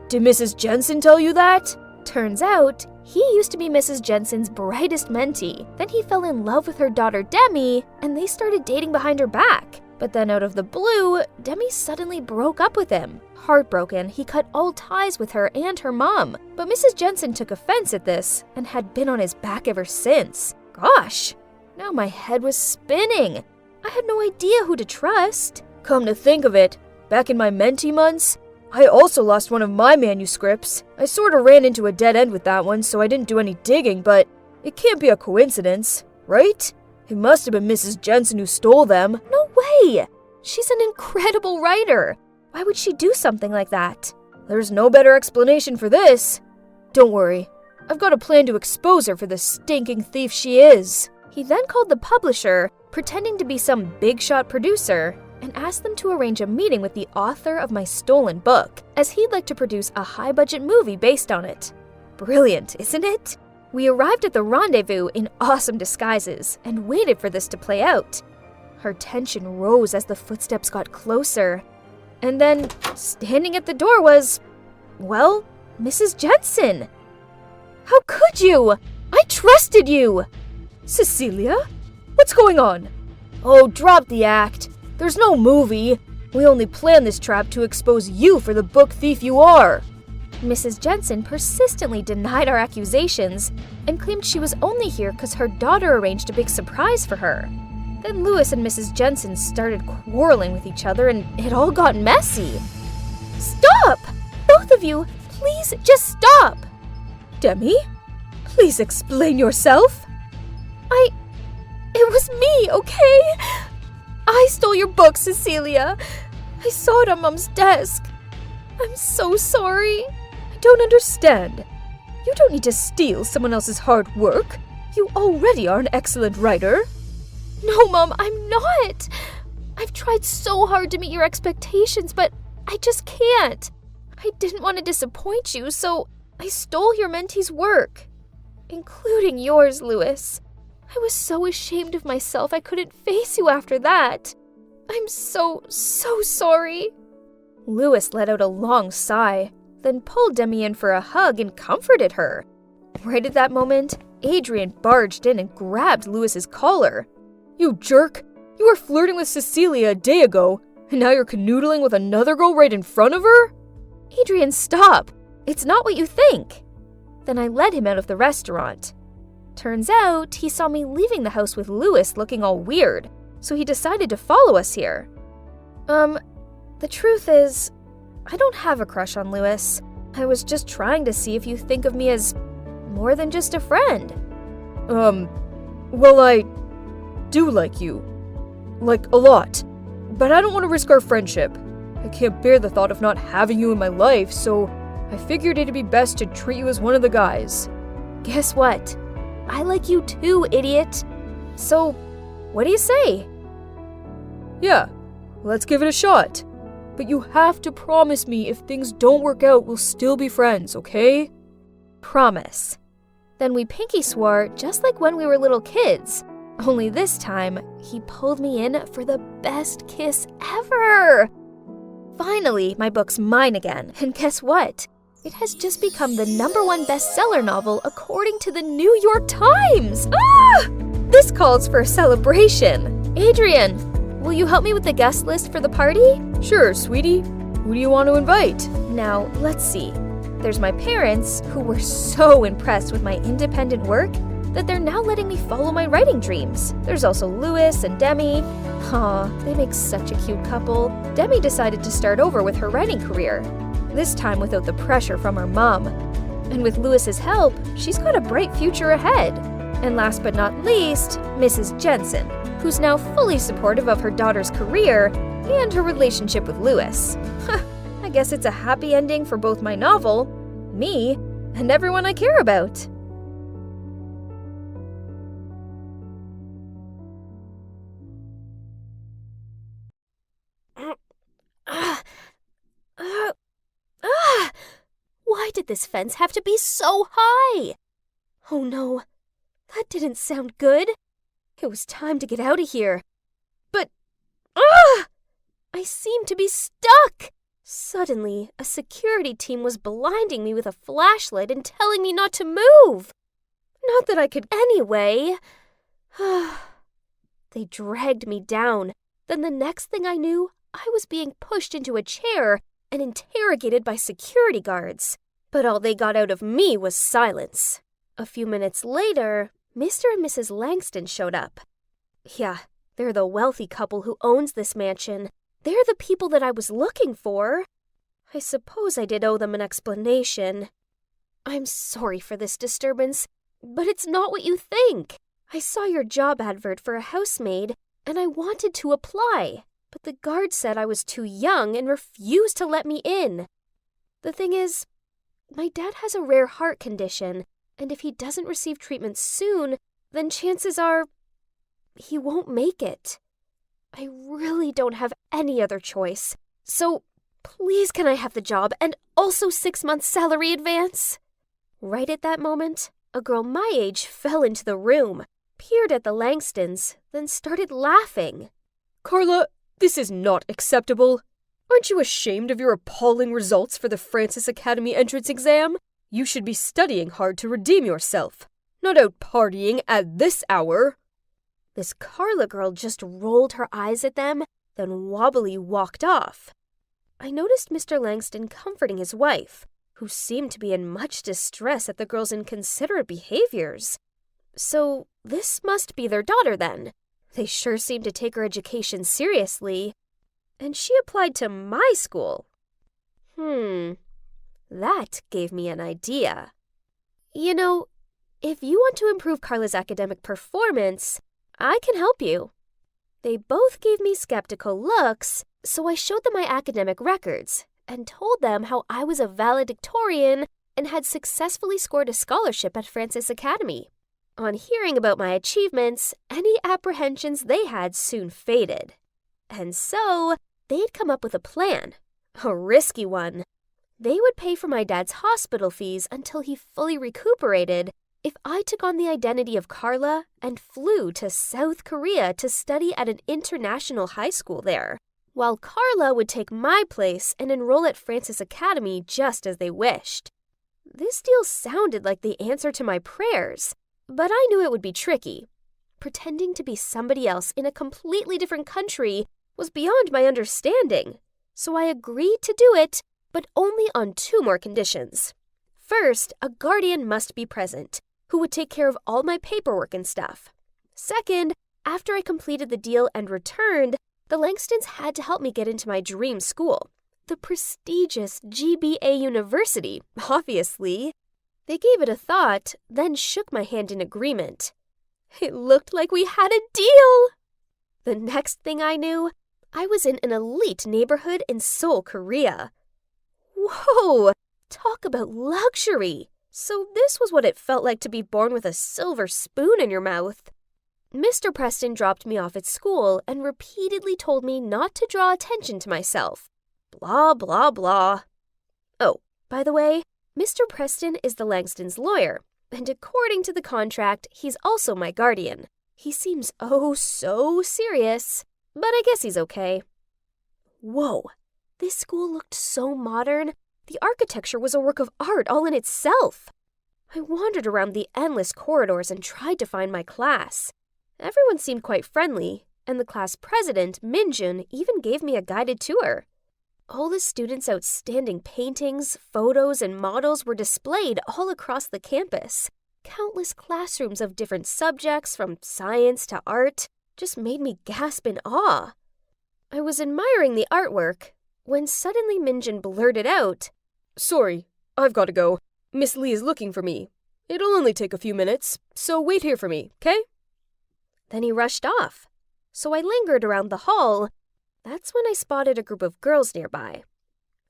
Did Mrs. Jensen tell you that? Turns out, he used to be Mrs. Jensen's brightest mentee. Then he fell in love with her daughter Demi, and they started dating behind her back. But then out of the blue, Demi suddenly broke up with him. Heartbroken, he cut all ties with her and her mom. But Mrs. Jensen took offense at this and had been on his back ever since. Gosh, now my head was spinning. I had no idea who to trust. Come to think of it, back in my mentee months, I also lost one of my manuscripts. I sorta ran into a dead end with that one, so I didn't do any digging, but it can't be a coincidence, right? It must have been Mrs. Jensen who stole them. No way! She's an incredible writer. Why would she do something like that? There's no better explanation for this. Don't worry, I've got a plan to expose her for the stinking thief she is. He then called the publisher, pretending to be some big-shot producer, and asked them to arrange a meeting with the author of my stolen book, as he'd like to produce a high-budget movie based on it. Brilliant, isn't it? We arrived at the rendezvous in awesome disguises and waited for this to play out. Our tension rose as the footsteps got closer. And then, standing at the door was, well, Mrs. Jensen. How could you? I trusted you! Cecilia? What's going on? Oh, drop the act. There's no movie. We only planned this trap to expose you for the book thief you are. Mrs. Jensen persistently denied our accusations and claimed she was only here because her daughter arranged a big surprise for her. Then Lewis and Mrs. Jensen started quarreling with each other and it all got messy. Stop! Both of you, please just stop! Demi, please explain yourself. It was me, okay? I stole your book, Cecilia. I saw it on Mom's desk. I'm so sorry. I don't understand. You don't need to steal someone else's hard work. You already are an excellent writer. No, Mom, I'm not. I've tried so hard to meet your expectations, but I just can't. I didn't want to disappoint you, so I stole your mentee's work, including yours, Lewis. I was so ashamed of myself I couldn't face you after that. I'm so sorry. Lewis let out a long sigh, then pulled Demi in for a hug and comforted her. Right at that moment, Adrian barged in and grabbed Lewis's collar. You jerk! You were flirting with Cecilia a day ago, and now you're canoodling with another girl right in front of her? Adrian, stop! It's not what you think. Then I led him out of the restaurant. Turns out, he saw me leaving the house with Lewis looking all weird, so he decided to follow us here. The truth is, I don't have a crush on Lewis. I was just trying to see if you think of me as more than just a friend. Well, I do like you. Like, a lot. But I don't want to risk our friendship. I can't bear the thought of not having you in my life, so I figured it'd be best to treat you as one of the guys. Guess what? I like you too, idiot. So, what do you say? Yeah, let's give it a shot. But you have to promise me if things don't work out, we'll still be friends, okay? Promise. Then we pinky swore just like when we were little kids. Only this time, he pulled me in for the best kiss ever. Finally, my book's mine again. And guess what? It has just become the #1 bestseller novel according to the New York Times. This calls for a celebration. Adrian, will you help me with the guest list for the party? Sure, sweetie. Who do you want to invite? Now, let's see. There's my parents, who were so impressed with my independent work that they're now letting me follow my writing dreams. There's also Lewis and Demi. Aw, they make such a cute couple. Demi decided to start over with her writing career, this time without the pressure from her mom. And with Lewis's help, she's got a bright future ahead. And last but not least, Mrs. Jensen, who's now fully supportive of her daughter's career and her relationship with Lewis. I guess it's a happy ending for both my novel, me, and everyone I care about. Why did this fence have to be so high? Oh no, that didn't sound good. It was time to get out of here. But, I seem to be stuck. Suddenly, a security team was blinding me with a flashlight and telling me not to move. Not that I could anyway. They dragged me down. Then the next thing I knew, I was being pushed into a chair and interrogated by security guards. But all they got out of me was silence. A few minutes later, Mr. and Mrs. Langston showed up. Yeah, they're the wealthy couple who owns this mansion. They're the people that I was looking for. I suppose I did owe them an explanation. I'm sorry for this disturbance, but it's not what you think. I saw your job advert for a housemaid, and I wanted to apply, but the guard said I was too young and refused to let me in. The thing is, my dad has a rare heart condition, and if he doesn't receive treatment soon, then chances are he won't make it. I really don't have any other choice. So, please can I have the job and also 6 months salary advance? Right at that moment, a girl my age fell into the room, peered at the Langstons, then started laughing. Carla, this is not acceptable. Aren't you ashamed of your appalling results for the Francis Academy entrance exam? You should be studying hard to redeem yourself, not out partying at this hour. This Carla girl just rolled her eyes at them, then wobbly walked off. I noticed Mr. Langston comforting his wife, who seemed to be in much distress at the girl's inconsiderate behaviors. So this must be their daughter then. They sure seem to take her education seriously. And she applied to my school. That gave me an idea. You know, if you want to improve Carla's academic performance, I can help you. They both gave me skeptical looks, so I showed them my academic records and told them how I was a valedictorian and had successfully scored a scholarship at Francis Academy. On hearing about my achievements, any apprehensions they had soon faded. And so, they'd come up with a plan. A risky one. They would pay for my dad's hospital fees until he fully recuperated if I took on the identity of Carla and flew to South Korea to study at an international high school there, while Carla would take my place and enroll at Francis Academy just as they wished. This deal sounded like the answer to my prayers, but I knew it would be tricky. Pretending to be somebody else in a completely different country was beyond my understanding, so I agreed to do it, but only on 2 more conditions. First, a guardian must be present, who would take care of all my paperwork and stuff. Second, after I completed the deal and returned, the Langstons had to help me get into my dream school, the prestigious GBA University, obviously. They gave it a thought, then shook my hand in agreement. It looked like we had a deal! The next thing I knew, I was in an elite neighborhood in Seoul, Korea. Whoa! Talk about luxury! So this was what it felt like to be born with a silver spoon in your mouth. Mr. Preston dropped me off at school and repeatedly told me not to draw attention to myself. Blah, blah, blah. Oh, by the way, Mr. Preston is the Langstons' lawyer, and according to the contract, he's also my guardian. He seems oh so serious, but I guess he's okay. Whoa, this school looked so modern. The architecture was a work of art all in itself. I wandered around the endless corridors and tried to find my class. Everyone seemed quite friendly, and the class president, Minjun, even gave me a guided tour. All the students' outstanding paintings, photos, and models were displayed all across the campus. Countless classrooms of different subjects, from science to art, just made me gasp in awe. I was admiring the artwork when suddenly Minjun blurted out, Sorry, I've got to go. Miss Lee is looking for me. It'll only take a few minutes, so wait here for me, okay? Then he rushed off. So I lingered around the hall. That's when I spotted a group of girls nearby.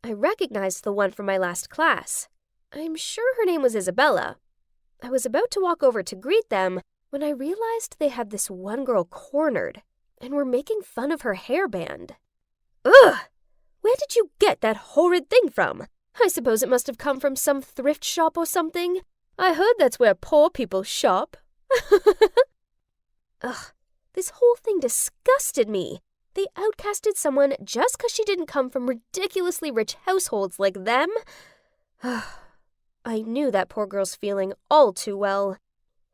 I recognized the one from my last class. I'm sure her name was Isabella. I was about to walk over to greet them when I realized they had this one girl cornered and were making fun of her hairband. Ugh! Where did you get that horrid thing from? I suppose it must have come from some thrift shop or something. I heard that's where poor people shop. Ugh, this whole thing disgusted me. They outcasted someone just 'cause she didn't come from ridiculously rich households like them. I knew that poor girl's feeling all too well.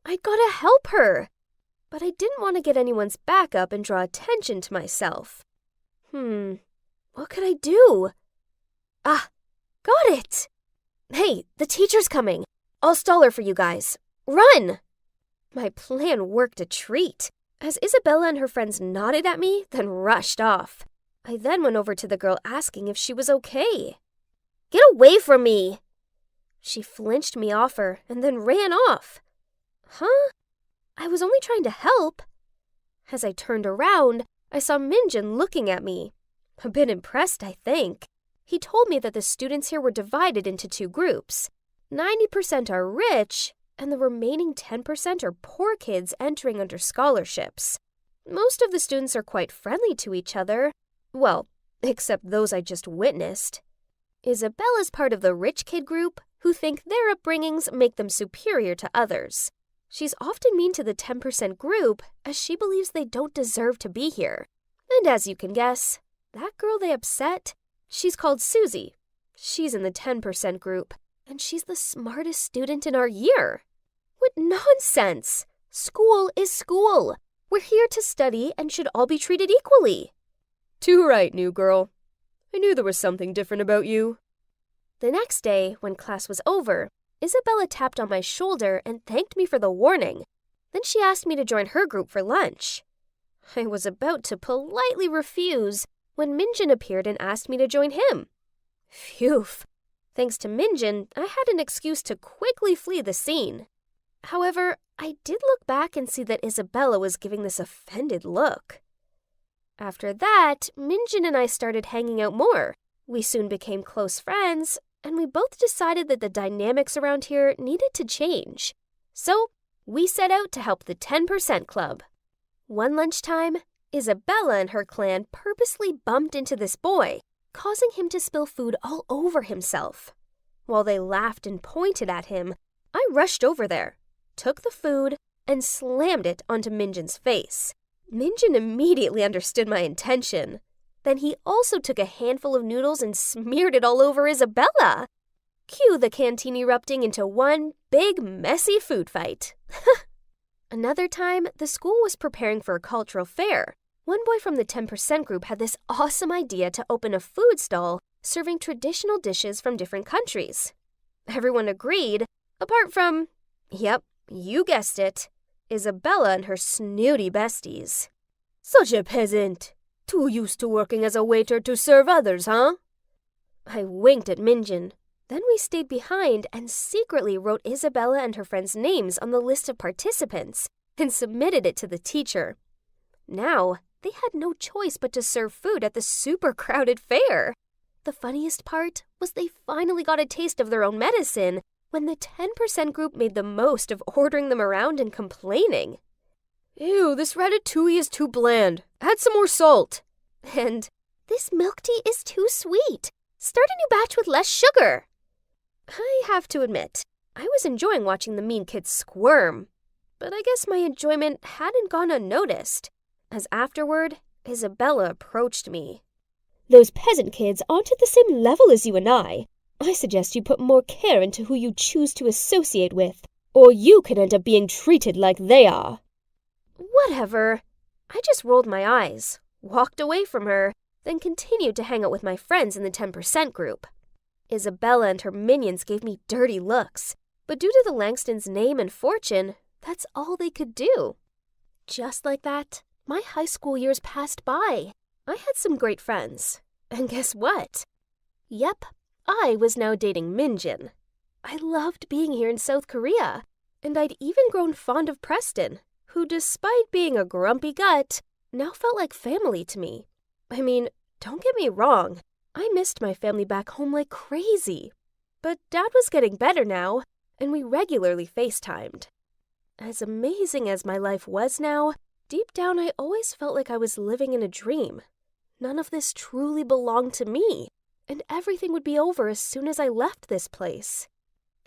I gotta help her. But I didn't want to get anyone's back up and draw attention to myself. What could I do? Ah, got it! Hey, the teacher's coming. I'll stall her for you guys. Run! My plan worked a treat, as Isabella and her friends nodded at me, then rushed off. I then went over to the girl asking if she was okay. Get away from me! She flinched me off her and then ran off. Huh? I was only trying to help. As I turned around, I saw Minjun looking at me. A bit impressed, I think. He told me that the students here were divided into 2 groups. 90% are rich, and the remaining 10% are poor kids entering under scholarships. Most of the students are quite friendly to each other. Well, except those I just witnessed. Isabella's part of the rich kid group who think their upbringings make them superior to others. She's often mean to the 10% group as she believes they don't deserve to be here. And as you can guess, that girl they upset, she's called Susie. She's in the 10% group, and she's the smartest student in our year. What nonsense! School is school. We're here to study and should all be treated equally. Too right, new girl. I knew there was something different about you. The next day, when class was over, Isabella tapped on my shoulder and thanked me for the warning. Then she asked me to join her group for lunch. I was about to politely refuse when Minjun appeared and asked me to join him. Phew. Thanks to Minjun, I had an excuse to quickly flee the scene. However, I did look back and see that Isabella was giving this offended look. After that, Minjun and I started hanging out more. We soon became close friends, and we both decided that the dynamics around here needed to change. So, we set out to help the 10% Club. One lunchtime, Isabella and her clan purposely bumped into this boy, causing him to spill food all over himself. While they laughed and pointed at him, I rushed over there, took the food, and slammed it onto Minjin's face. Minjin immediately understood my intention. Then he also took a handful of noodles and smeared it all over Isabella. Cue the canteen erupting into one big, messy food fight. Another time, the school was preparing for a cultural fair. One boy from the 10% group had this awesome idea to open a food stall serving traditional dishes from different countries. Everyone agreed, apart from, yep, you guessed it, Isabella and her snooty besties. Such a peasant! Too used to working as a waiter to serve others, huh? I winked at Minjin. Then we stayed behind and secretly wrote Isabella and her friends' names on the list of participants and submitted it to the teacher. Now, they had no choice but to serve food at the super crowded fair. The funniest part was they finally got a taste of their own medicine when the 10% group made the most of ordering them around and complaining. Ew, this ratatouille is too bland. Add some more salt. And this milk tea is too sweet. Start a new batch with less sugar. I have to admit, I was enjoying watching the mean kids squirm. But I guess my enjoyment hadn't gone unnoticed, as afterward, Isabella approached me. Those peasant kids aren't at the same level as you and I. I suggest you put more care into who you choose to associate with, or you could end up being treated like they are. Whatever. I just rolled my eyes, walked away from her, then continued to hang out with my friends in the 10% group. Isabella and her minions gave me dirty looks, but due to the Langstons' name and fortune, that's all they could do. Just like that, my high school years passed by. I had some great friends. And guess what? Yep, I was now dating Minjin. I loved being here in South Korea, and I'd even grown fond of Preston, who, despite being a grumpy gut, now felt like family to me. I mean, don't get me wrong, I missed my family back home like crazy. But Dad was getting better now, and we regularly FaceTimed. As amazing as my life was now, deep down I always felt like I was living in a dream. None of this truly belonged to me, and everything would be over as soon as I left this place.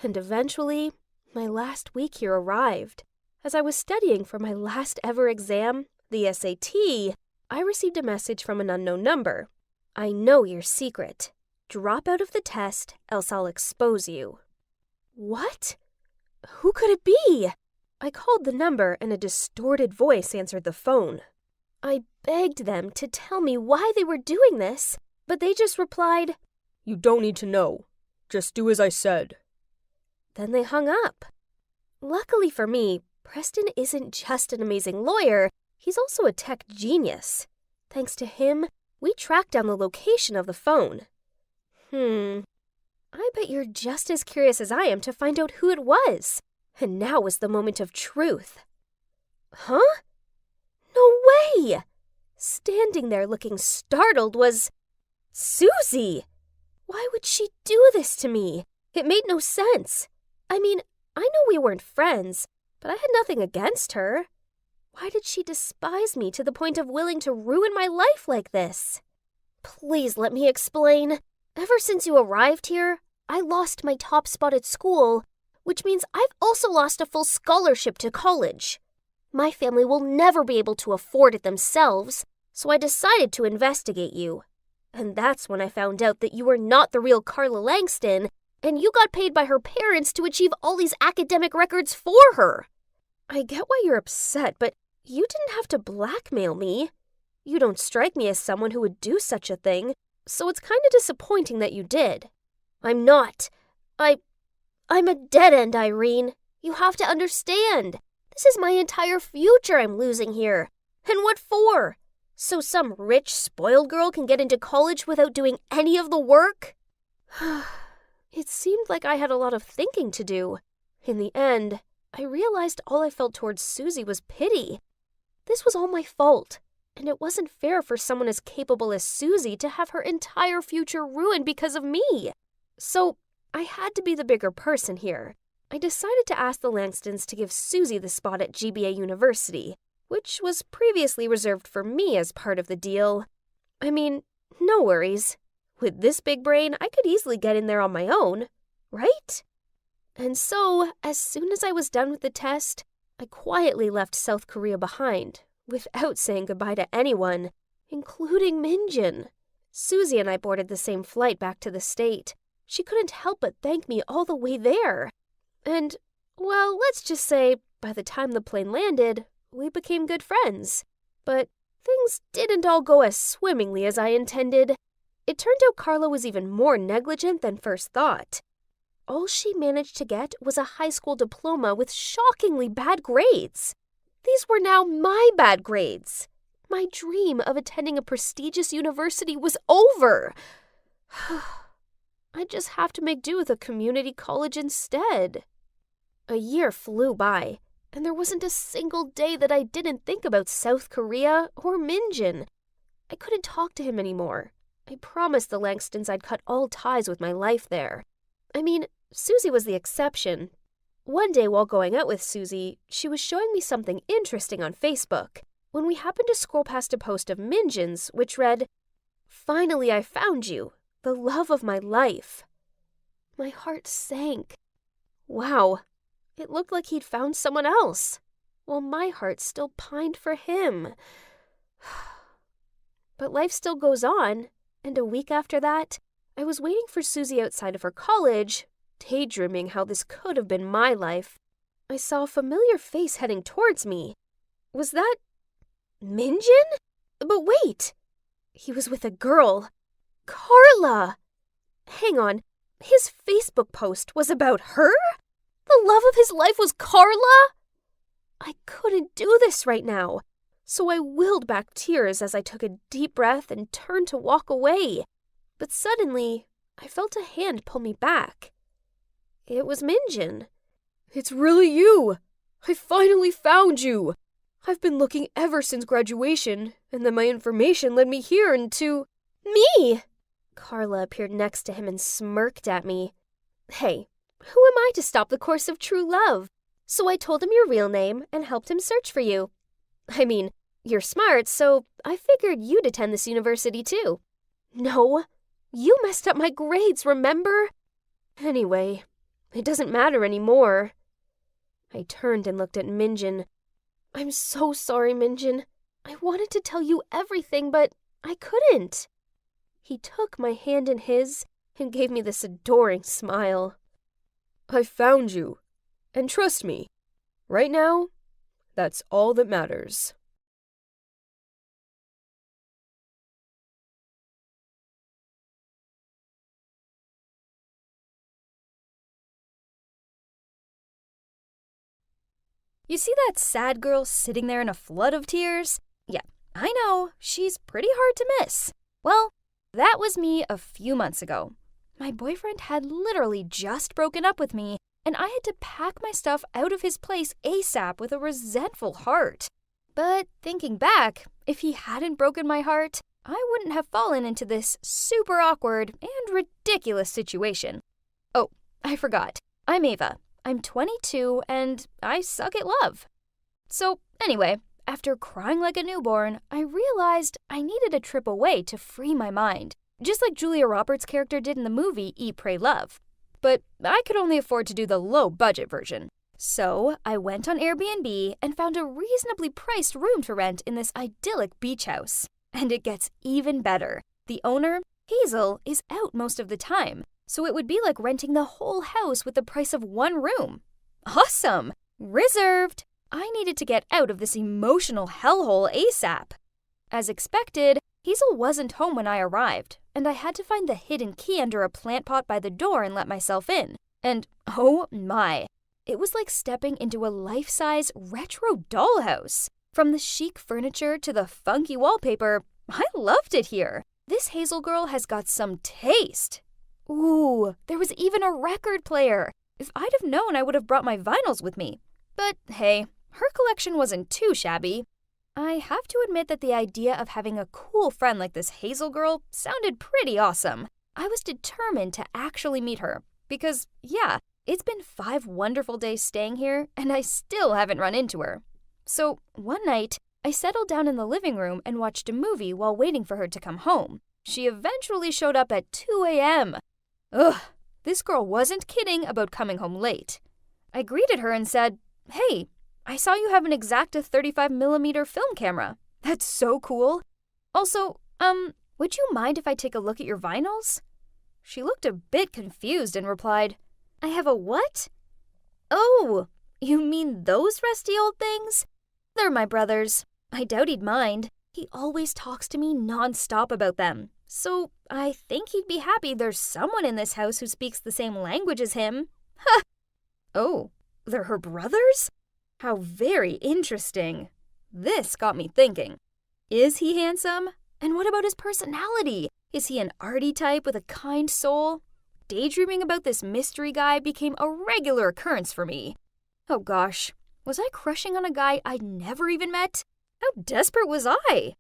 And eventually, my last week here arrived. As I was studying for my last ever exam, the SAT, I received a message from an unknown number. I know your secret. Drop out of the test, else I'll expose you. What? Who could it be? I called the number and a distorted voice answered the phone. I begged them to tell me why they were doing this, but they just replied, You don't need to know. Just do as I said. Then they hung up. Luckily for me, Preston isn't just an amazing lawyer, he's also a tech genius. Thanks to him, we tracked down the location of the phone. I bet you're just as curious as I am to find out who it was. And now was the moment of truth. Huh? No way! Standing there looking startled was Susie! Why would she do this to me? It made no sense. I mean, I know we weren't friends, but I had nothing against her. Why did she despise me to the point of willing to ruin my life like this? Please let me explain. Ever since you arrived here, I lost my top spot at school, which means I've also lost a full scholarship to college. My family will never be able to afford it themselves, so I decided to investigate you. And that's when I found out that you were not the real Carla Langston, and you got paid by her parents to achieve all these academic records for her. I get why you're upset, but you didn't have to blackmail me. You don't strike me as someone who would do such a thing, so it's kind of disappointing that you did. I'm not. I'm a dead end, Irene. You have to understand. This is my entire future I'm losing here. And what for? So some rich, spoiled girl can get into college without doing any of the work? It seemed like I had a lot of thinking to do. In the end, I realized all I felt towards Susie was pity. This was all my fault, and it wasn't fair for someone as capable as Susie to have her entire future ruined because of me. So I had to be the bigger person here. I decided to ask the Langstons to give Susie the spot at GBA University, which was previously reserved for me as part of the deal. I mean, no worries. With this big brain, I could easily get in there on my own, right? And so, as soon as I was done with the test, I quietly left South Korea behind, without saying goodbye to anyone, including Minjin. Susie and I boarded the same flight back to the state. She couldn't help but thank me all the way there. And, well, let's just say, by the time the plane landed, we became good friends. But things didn't all go as swimmingly as I intended. It turned out Carla was even more negligent than first thought. All she managed to get was a high school diploma with shockingly bad grades. These were now my bad grades. My dream of attending a prestigious university was over. I'd just have to make do with a community college instead. A year flew by, and there wasn't a single day that I didn't think about South Korea or Minjin. I couldn't talk to him anymore. I promised the Langstons I'd cut all ties with my life there. I mean, Susie was the exception. One day while going out with Susie, she was showing me something interesting on Facebook, when we happened to scroll past a post of Minjin's, which read, "Finally I found you, the love of my life." My heart sank. Wow, it looked like he'd found someone else, while my heart still pined for him. But life still goes on, and a week after that, I was waiting for Susie outside of her college, daydreaming how this could have been my life. I saw a familiar face heading towards me. Was that Minjin? But wait! He was with a girl. Carla! Hang on, his Facebook post was about her? The love of his life was Carla? I couldn't do this right now, so I willed back tears as I took a deep breath and turned to walk away. But suddenly, I felt a hand pull me back. It was Minjin. It's really you! I finally found you! I've been looking ever since graduation, and then my information led me here and to... Me! Carla appeared next to him and smirked at me. Hey, who am I to stop the course of true love? So I told him your real name and helped him search for you. I mean, you're smart, so I figured you'd attend this university too. No, you messed up my grades, remember? Anyway, it doesn't matter anymore. I turned and looked at Minjin. I'm so sorry, Minjin. I wanted to tell you everything, but I couldn't. He took my hand in his and gave me this adoring smile. I found you. And trust me, right now, that's all that matters. You see that sad girl sitting there in a flood of tears? Yeah, I know, she's pretty hard to miss. Well, that was me a few months ago. My boyfriend had literally just broken up with me, and I had to pack my stuff out of his place ASAP with a resentful heart. But thinking back, if he hadn't broken my heart, I wouldn't have fallen into this super awkward and ridiculous situation. Oh, I forgot. I'm Ava. I'm 22, and I suck at love. So, anyway, after crying like a newborn, I realized I needed a trip away to free my mind, just like Julia Roberts' character did in the movie Eat, Pray, Love. But I could only afford to do the low-budget version. So I went on Airbnb and found a reasonably priced room to rent in this idyllic beach house. And it gets even better. The owner, Hazel, is out most of the time, so it would be like renting the whole house with the price of one room. Awesome! Reserved! I needed to get out of this emotional hellhole ASAP. As expected, Hazel wasn't home when I arrived, and I had to find the hidden key under a plant pot by the door and let myself in. And oh my, it was like stepping into a life-size retro dollhouse. From the chic furniture to the funky wallpaper, I loved it here. This Hazel girl has got some taste. Ooh, there was even a record player. If I'd have known, I would have brought my vinyls with me. But hey, her collection wasn't too shabby. I have to admit that the idea of having a cool friend like this Hazel girl sounded pretty awesome. I was determined to actually meet her, Because, yeah, it's been 5 wonderful days staying here, and I still haven't run into her. So, one night, I settled down in the living room and watched a movie while waiting for her to come home. She eventually showed up at 2 a.m. Ugh, this girl wasn't kidding about coming home late. I greeted her and said, "Hey, I saw you have an Exacta 35mm film camera. That's so cool. Also, would you mind if I take a look at your vinyls?" She looked a bit confused and replied, "I have a what?" "Oh, you mean those rusty old things? They're my brother's. I doubt he'd mind. He always talks to me non-stop about them. So I think he'd be happy there's someone in this house who speaks the same language as him." Ha! Oh, they're her brothers? How very interesting. This got me thinking. Is he handsome? And what about his personality? Is he an arty type with a kind soul? Daydreaming about this mystery guy became a regular occurrence for me. Oh gosh, was I crushing on a guy I'd never even met? How desperate was I?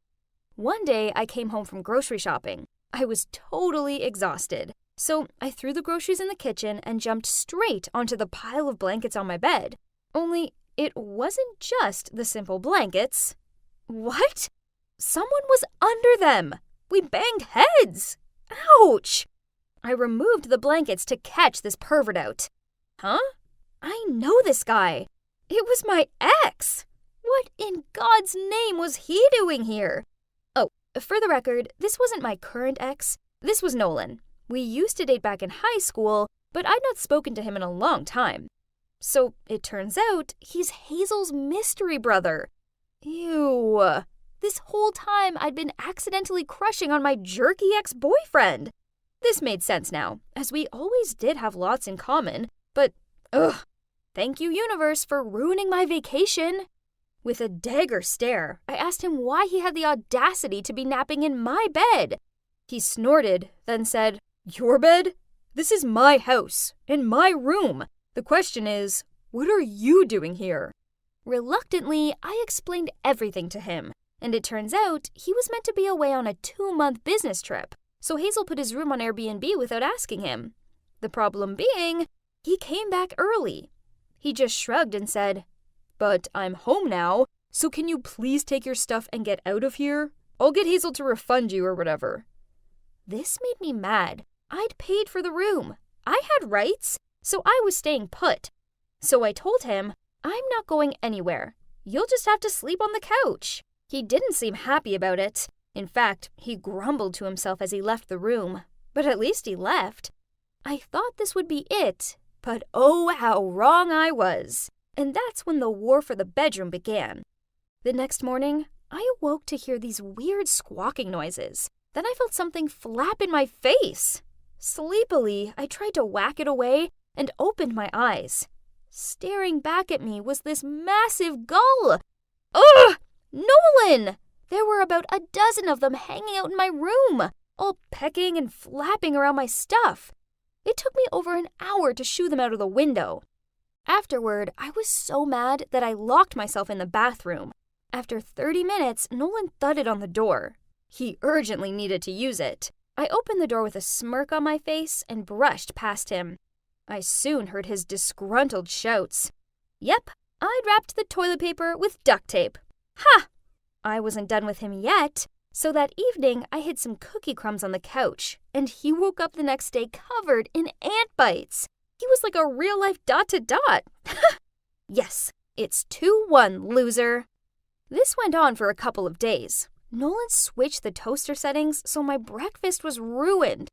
One day I came home from grocery shopping. I was totally exhausted, so I threw the groceries in the kitchen and jumped straight onto the pile of blankets on my bed. Only it wasn't just the simple blankets. What? Someone was under them! We banged heads! Ouch! I removed the blankets to catch this pervert out. Huh? I know this guy. It was my ex! What in God's name was he doing here? Oh, for the record, this wasn't my current ex. This was Nolan. We used to date back in high school, but I'd not spoken to him in a long time. So it turns out he's Hazel's mystery brother. Ew. This whole time I'd been accidentally crushing on my jerky ex-boyfriend. This made sense now, as we always did have lots in common, but ugh. Thank you, universe, for ruining my vacation. With a dagger stare, I asked him why he had the audacity to be napping in my bed. He snorted, then said, "Your bed? This is my house, in my room. The question is, what are you doing here?" Reluctantly, I explained everything to him, and it turns out he was meant to be away on a 2-month business trip, so Hazel put his room on Airbnb without asking him. The problem being, he came back early. He just shrugged and said, "But I'm home now, so can you please take your stuff and get out of here? I'll get Hazel to refund you or whatever." This made me mad. I'd paid for the room. I had rights, so I was staying put. So I told him, "I'm not going anywhere. You'll just have to sleep on the couch." He didn't seem happy about it. In fact, he grumbled to himself as he left the room. But at least he left. I thought this would be it, but oh, how wrong I was. And that's when the war for the bedroom began. The next morning, I awoke to hear these weird squawking noises. Then I felt something flap in my face. Sleepily, I tried to whack it away and opened my eyes. Staring back at me was this massive gull. Ugh! Nolan! There were about a dozen of them hanging out in my room, all pecking and flapping around my stuff. It took me over an hour to shoo them out of the window. Afterward, I was so mad that I locked myself in the bathroom. After 30 minutes, Nolan thudded on the door. He urgently needed to use it. I opened the door with a smirk on my face and brushed past him. I soon heard his disgruntled shouts. Yep, I'd wrapped the toilet paper with duct tape. Ha! I wasn't done with him yet, so that evening I hid some cookie crumbs on the couch, and he woke up the next day covered in ant bites. He was like a real-life ... Yes, it's 2-1, loser. This went on for a couple of days. Nolan switched the toaster settings, so my breakfast was ruined.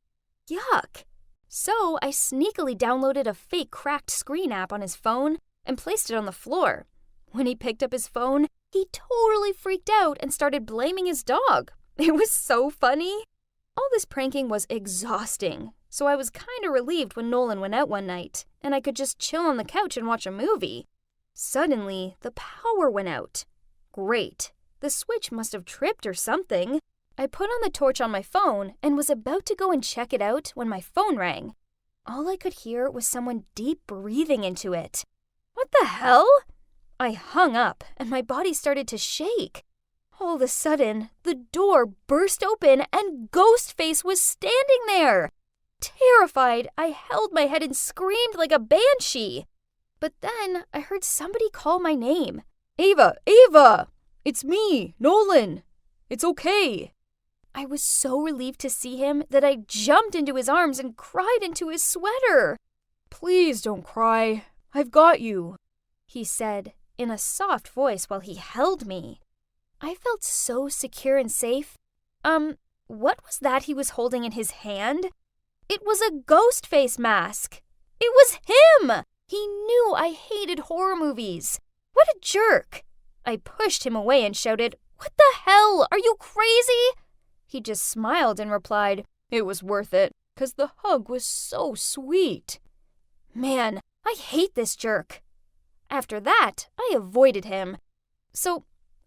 Yuck. So I sneakily downloaded a fake cracked screen app on his phone and placed it on the floor. When he picked up his phone, he totally freaked out and started blaming his dog. It was so funny. All this pranking was exhausting, so I was kind of relieved when Nolan went out one night, and I could just chill on the couch and watch a movie. Suddenly, the power went out. Great. The switch must have tripped or something. I put on the torch on my phone and was about to go and check it out when my phone rang. All I could hear was someone deep breathing into it. What the hell? I hung up and my body started to shake. All of a sudden, the door burst open and Ghostface was standing there. Terrified, I held my head and screamed like a banshee. But then I heard somebody call my name. Ava! Ava! It's me, Nolan. It's okay. I was so relieved to see him that I jumped into his arms and cried into his sweater. Please don't cry. I've got you, he said in a soft voice while he held me. I felt so secure and safe. What was that he was holding in his hand? It was a ghost face mask. It was him! He knew I hated horror movies. What a jerk! I pushed him away and shouted, "What the hell? Are you crazy?" He just smiled and replied, "It was worth it, 'cause the hug was so sweet." Man, I hate this jerk. After that, I avoided him.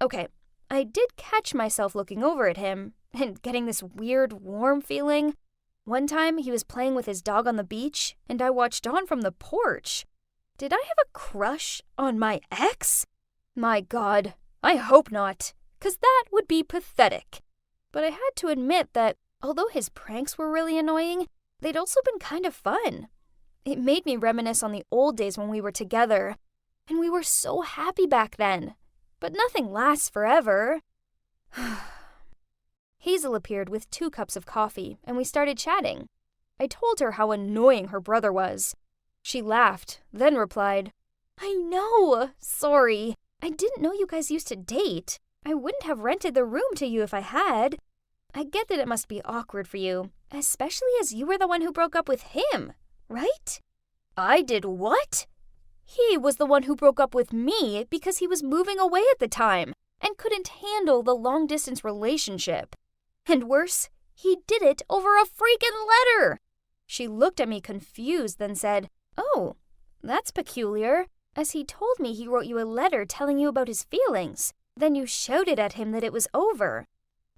Okay, I did catch myself looking over at him and getting this weird, warm feeling. One time, he was playing with his dog on the beach, and I watched on from the porch. Did I have a crush on my ex? My God, I hope not, 'cause that would be pathetic. But I had to admit that, although his pranks were really annoying, they'd also been kind of fun. It made me reminisce on the old days when we were together, and we were so happy back then. But nothing lasts forever. Hazel appeared with 2 cups of coffee, and we started chatting. I told her how annoying her brother was. She laughed, then replied, "I know, sorry. I didn't know you guys used to date. I wouldn't have rented the room to you if I had. I get that it must be awkward for you, especially as you were the one who broke up with him, right?" I did what? He was the one who broke up with me because he was moving away at the time and couldn't handle the long-distance relationship. And worse, he did it over a freaking letter. She looked at me confused, then said, "Oh, that's peculiar, as he told me he wrote you a letter telling you about his feelings. Then you shouted at him that it was over."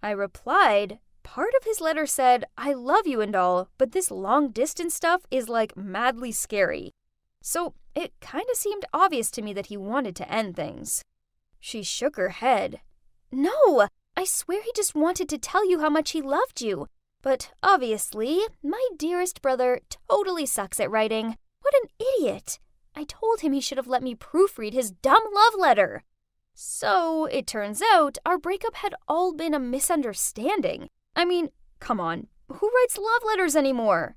I replied, "Part of his letter said, 'I love you and all, but this long-distance stuff is like madly scary.' So it kinda seemed obvious to me that he wanted to end things." She shook her head. "No, I swear he just wanted to tell you how much he loved you. But obviously, my dearest brother totally sucks at writing. What an idiot. I told him he should have let me proofread his dumb love letter." So it turns out our breakup had all been a misunderstanding. I mean, come on, who writes love letters anymore?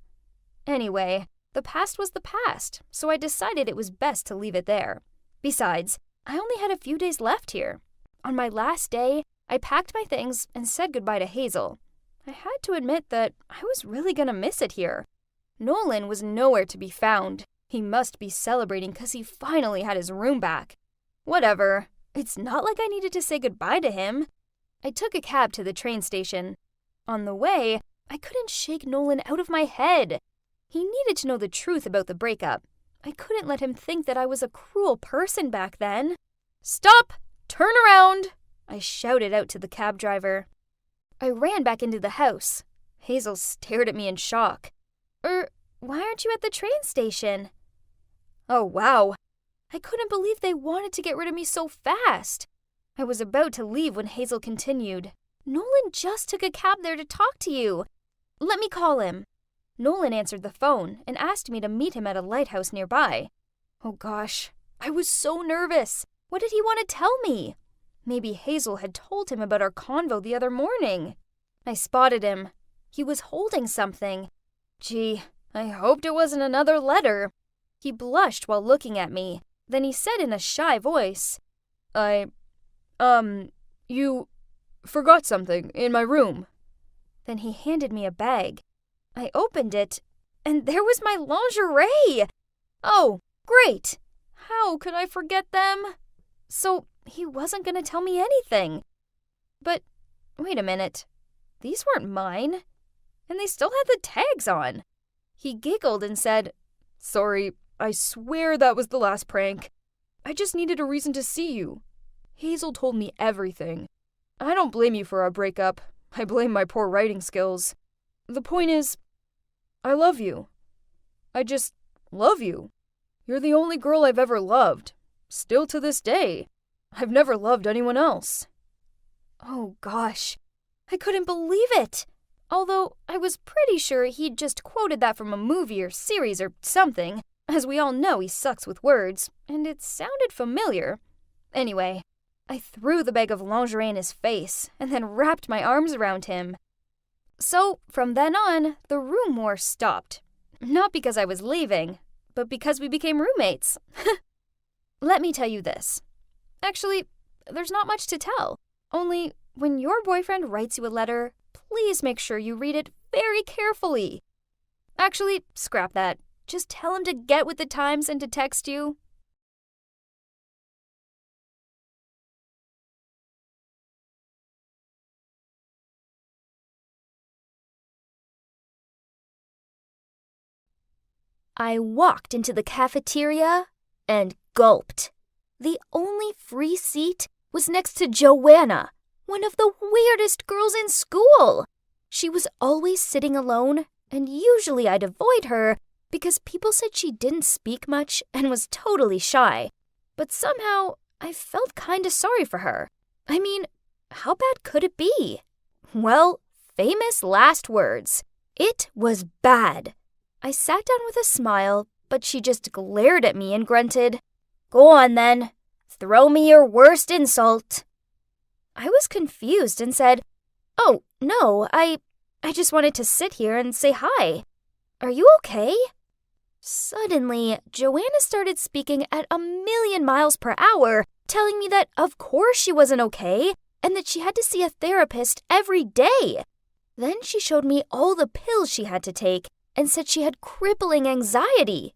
Anyway, the past was the past, so I decided it was best to leave it there. Besides, I only had a few days left here. On my last day, I packed my things and said goodbye to Hazel. I had to admit that I was really gonna miss it here. Nolan was nowhere to be found. He must be celebrating 'cause he finally had his room back. Whatever, it's not like I needed to say goodbye to him. I took a cab to the train station. On the way, I couldn't shake Nolan out of my head. He needed to know the truth about the breakup. I couldn't let him think that I was a cruel person back then. "Stop! Turn around!" I shouted out to the cab driver. I ran back into the house. Hazel stared at me in shock. Why aren't you at the train station?" Oh, wow. I couldn't believe they wanted to get rid of me so fast. I was about to leave when Hazel continued, "Nolan just took a cab there to talk to you. Let me call him." Nolan answered the phone and asked me to meet him at a lighthouse nearby. Oh gosh, I was so nervous. What did he want to tell me? Maybe Hazel had told him about our convo the other morning. I spotted him. He was holding something. Gee, I hoped it wasn't another letter. He blushed while looking at me. Then he said in a shy voice, You forgot something in my room." Then he handed me a bag. I opened it, and there was my lingerie. Oh, great. How could I forget them? So he wasn't going to tell me anything. But wait a minute. These weren't mine, and they still had the tags on. He giggled and said, "Sorry, I swear that was the last prank. I just needed a reason to see you. Hazel told me everything. I don't blame you for our breakup. I blame my poor writing skills. The point is, I love you. I just love you. You're the only girl I've ever loved. Still to this day. I've never loved anyone else." Oh gosh, I couldn't believe it. Although I was pretty sure he'd just quoted that from a movie or series or something, as we all know he sucks with words, and it sounded familiar. Anyway, I threw the bag of lingerie in his face and then wrapped my arms around him. So, from then on, the room war stopped. Not because I was leaving, but because we became roommates. Let me tell you this. Actually, there's not much to tell. Only, when your boyfriend writes you a letter, please make sure you read it very carefully. Actually, scrap that. Just tell him to get with the times and to text you. I walked into the cafeteria and gulped. The only free seat was next to Joanna, one of the weirdest girls in school. She was always sitting alone, and usually I'd avoid her because people said she didn't speak much and was totally shy. But somehow, I felt kinda sorry for her. I mean, how bad could it be? Well, famous last words. It was bad. I sat down with a smile, but she just glared at me and grunted, "Go on then. Throw me your worst insult." I was confused and said, "Oh, no, I just wanted to sit here and say hi. Are you okay?" Suddenly, Joanna started speaking at 1,000,000 miles per hour, telling me that of course she wasn't okay and that she had to see a therapist every day. Then she showed me all the pills she had to take and said she had crippling anxiety.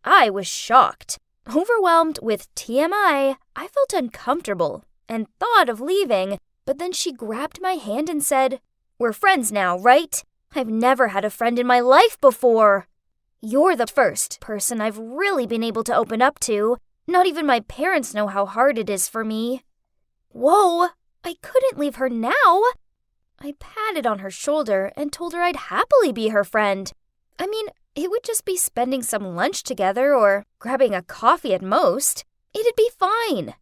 I was shocked. Overwhelmed with TMI, I felt uncomfortable and thought of leaving, but then she grabbed my hand and said, "We're friends now, right? I've never had a friend in my life before. You're the first person I've really been able to open up to. Not even my parents know how hard it is for me." Whoa, I couldn't leave her now. I patted on her shoulder and told her I'd happily be her friend. I mean, it would just be spending some lunch together or grabbing a coffee at most. It'd be fine.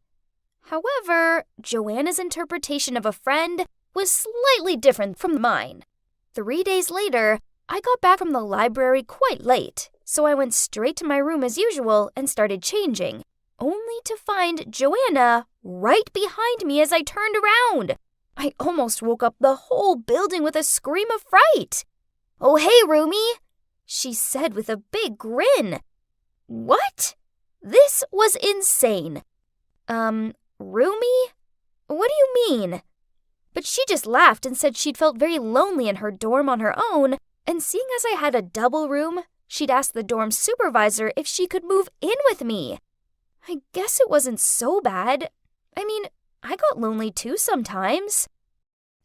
However, Joanna's interpretation of a friend was slightly different from mine. 3 days later, I got back from the library quite late, so I went straight to my room as usual and started changing, only to find Joanna right behind me as I turned around. I almost woke up the whole building with a scream of fright. "Oh, hey, roomie," she said with a big grin. What? This was insane. Roomie? What do you mean? But she just laughed and said she'd felt very lonely in her dorm on her own, and seeing as I had a double room, she'd asked the dorm supervisor if she could move in with me. I guess it wasn't so bad. I mean, I got lonely too sometimes.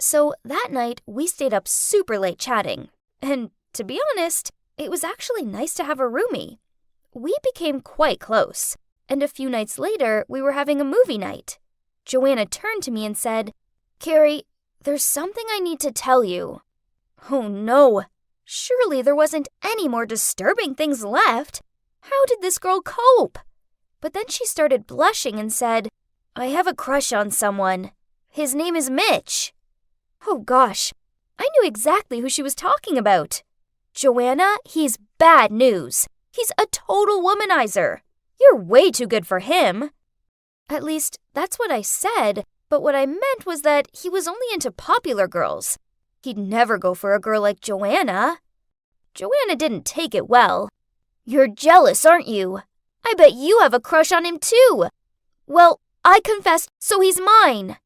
So that night, we stayed up super late chatting. And to be honest, it was actually nice to have a roomie. We became quite close, and a few nights later, we were having a movie night. Joanna turned to me and said, "Carrie, there's something I need to tell you." Oh no, surely there wasn't any more disturbing things left. How did this girl cope? But then she started blushing and said, "I have a crush on someone. His name is Mitch." Oh gosh, I knew exactly who she was talking about. "Joanna, he's bad news. He's a total womanizer. You're way too good for him." At least, that's what I said, but what I meant was that he was only into popular girls. He'd never go for a girl like Joanna. Joanna didn't take it well. "You're jealous, aren't you? I bet you have a crush on him too." "Well, I confessed, so he's mine."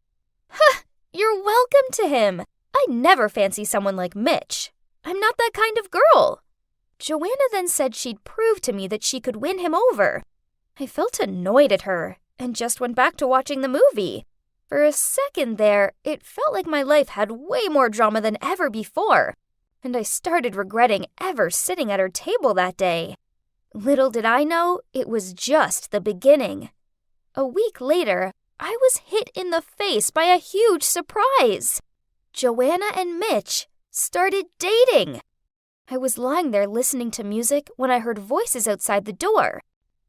Huh, you're welcome to him. I'd never fancy someone like Mitch. I'm not that kind of girl. Joanna then said she'd prove to me that she could win him over. I felt annoyed at her and just went back to watching the movie. For a second there, it felt like my life had way more drama than ever before, and I started regretting ever sitting at her table that day. Little did I know, it was just the beginning. A week later, I was hit in the face by a huge surprise. Joanna and Mitch started dating. I was lying there listening to music when I heard voices outside the door.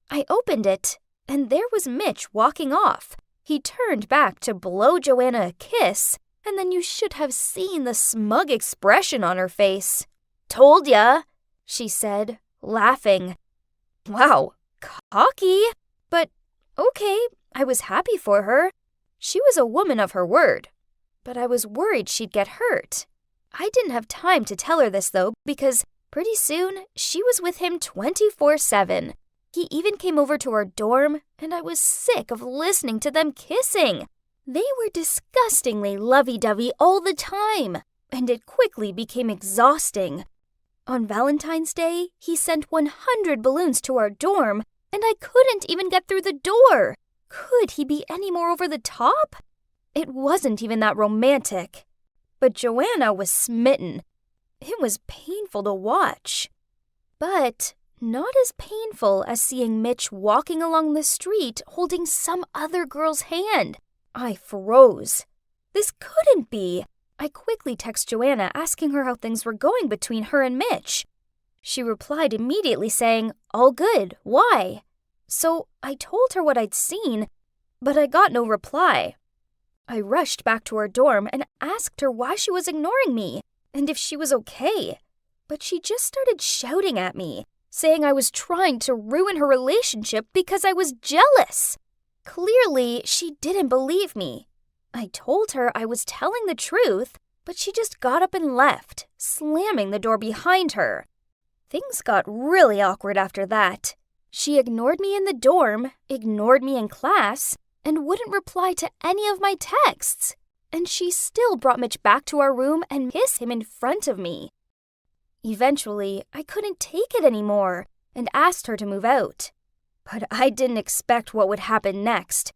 I opened it, and there was Mitch walking off. He turned back to blow Joanna a kiss, And then you should have seen the smug expression on her face. "Told ya," she said, laughing. Wow, cocky. But okay, I was happy for her. She was a woman of her word. But I was worried she'd get hurt. I didn't have time to tell her this, though, because pretty soon she was with him 24/7. He even came over to our dorm, and I was sick of listening to them kissing. They were disgustingly lovey-dovey all the time, and it quickly became exhausting. On Valentine's Day, he sent 100 balloons to our dorm, and I couldn't even get through the door. Could he be any more over the top? It wasn't even that romantic. But Joanna was smitten. It was painful to watch. But not as painful as seeing Mitch walking along the street holding some other girl's hand. I froze. This couldn't be. I quickly texted Joanna asking her how things were going between her and Mitch. She replied immediately saying, "All good, why?" So I told her what I'd seen, but I got no reply. I rushed back to her dorm and asked her why she was ignoring me and if she was okay. But she just started shouting at me, saying I was trying to ruin her relationship because I was jealous. Clearly, she didn't believe me. I told her I was telling the truth, but she just got up and left, slamming the door behind her. Things got really awkward after that. She ignored me in the dorm, ignored me in class, and wouldn't reply to any of my texts. And she still brought Mitch back to our room and kissed him in front of me. Eventually, I couldn't take it anymore and asked her to move out. But I didn't expect what would happen next.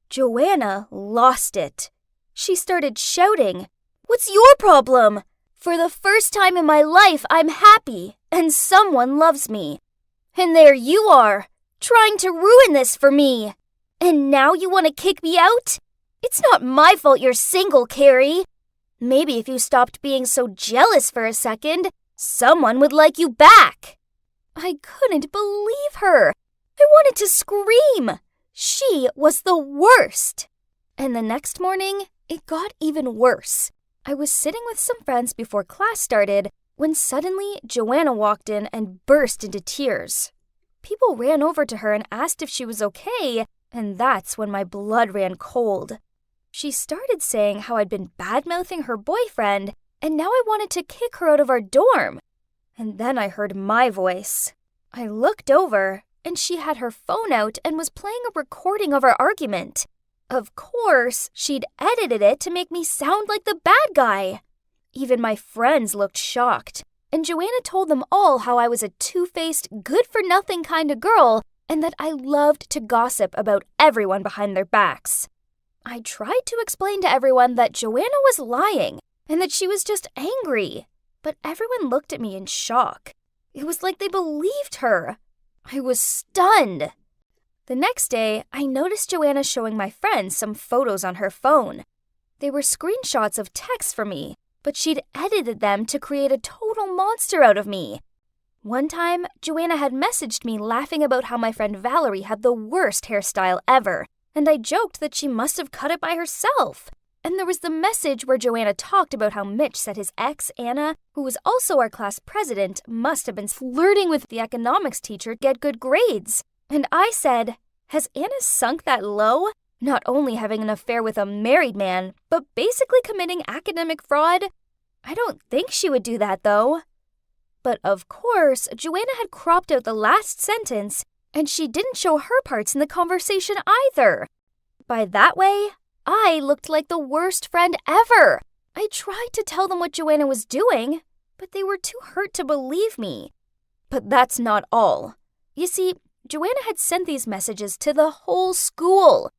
Joanna lost it. She started shouting, "What's your problem? For the first time in my life, I'm happy and someone loves me. And there you are, trying to ruin this for me. And now you want to kick me out? It's not my fault you're single, Carrie. Maybe if you stopped being so jealous for a second, someone would like you back." I couldn't believe her. I wanted to scream. She was the worst. And the next morning, it got even worse. I was sitting with some friends before class started when suddenly Joanna walked in and burst into tears. People ran over to her and asked if she was okay, and that's when my blood ran cold. She started saying how I'd been bad-mouthing her boyfriend, and now I wanted to kick her out of our dorm. And then I heard my voice. I looked over, and she had her phone out and was playing a recording of our argument. Of course, she'd edited it to make me sound like the bad guy. Even my friends looked shocked, and Joanna told them all how I was a two-faced, good-for-nothing kind of girl and that I loved to gossip about everyone behind their backs. I tried to explain to everyone that Joanna was lying and that she was just angry, but everyone looked at me in shock. It was like they believed her. I was stunned. The next day, I noticed Joanna showing my friends some photos on her phone. They were screenshots of texts from me, but she'd edited them to create a total monster out of me. One time, Joanna had messaged me laughing about how my friend Valerie had the worst hairstyle ever, and I joked that she must have cut it by herself. And there was the message where Joanna talked about how Mitch said his ex, Anna, who was also our class president, must have been flirting with the economics teacher to get good grades. And I said, has Anna sunk that low? Not only having an affair with a married man, but basically committing academic fraud? I don't think she would do that, though. But of course, Joanna had cropped out the last sentence, and she didn't show her parts in the conversation either. By that way, I looked like the worst friend ever. I tried to tell them what Joanna was doing, but they were too hurt to believe me. But that's not all. You see, Joanna had sent these messages to the whole school.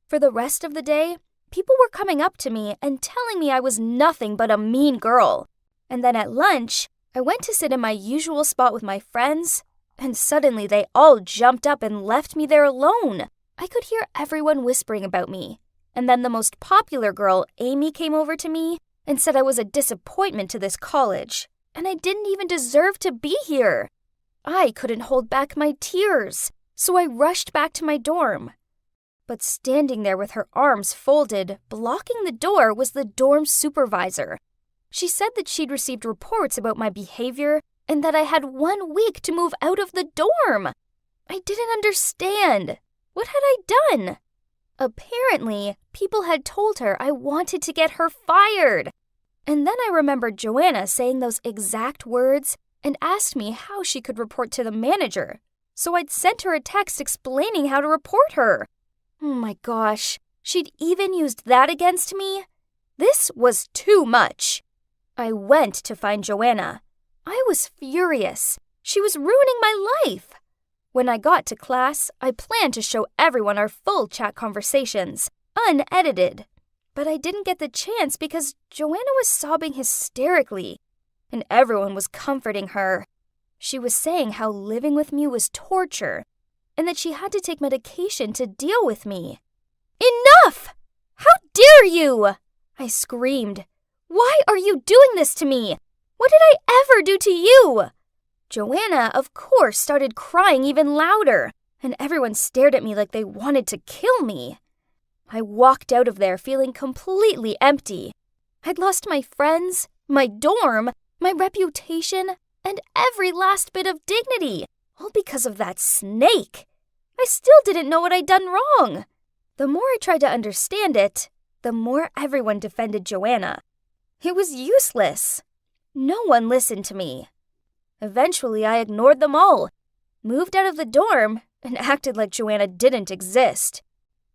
For the rest of the day, people were coming up to me and telling me I was nothing but a mean girl. And then at lunch, I went to sit in my usual spot with my friends, and suddenly they all jumped up and left me there alone. I could hear everyone whispering about me. And then the most popular girl, Amy, came over to me and said I was a disappointment to this college, and I didn't even deserve to be here. I couldn't hold back my tears, so I rushed back to my dorm. But standing there with her arms folded, blocking the door, was the dorm supervisor. She said that she'd received reports about my behavior and that I had 1 week to move out of the dorm. I didn't understand. What had I done? Apparently, people had told her I wanted to get her fired. And then I remembered Joanna saying those exact words and asked me how she could report to the manager. So I'd sent her a text explaining how to report her. Oh my gosh, she'd even used that against me? This was too much. I went to find Joanna. I was furious. She was ruining my life. When I got to class, I planned to show everyone our full chat conversations, unedited. But I didn't get the chance because Joanna was sobbing hysterically, and everyone was comforting her. She was saying how living with me was torture, and that she had to take medication to deal with me. Enough! How dare you! I screamed. Why are you doing this to me? What did I ever do to you? Joanna, of course, started crying even louder, and everyone stared at me like they wanted to kill me. I walked out of there feeling completely empty. I'd lost my friends, my dorm, my reputation, and every last bit of dignity, all because of that snake. I still didn't know what I'd done wrong. The more I tried to understand it, the more everyone defended Joanna. It was useless. No one listened to me. Eventually, I ignored them all, moved out of the dorm, and acted like Joanna didn't exist.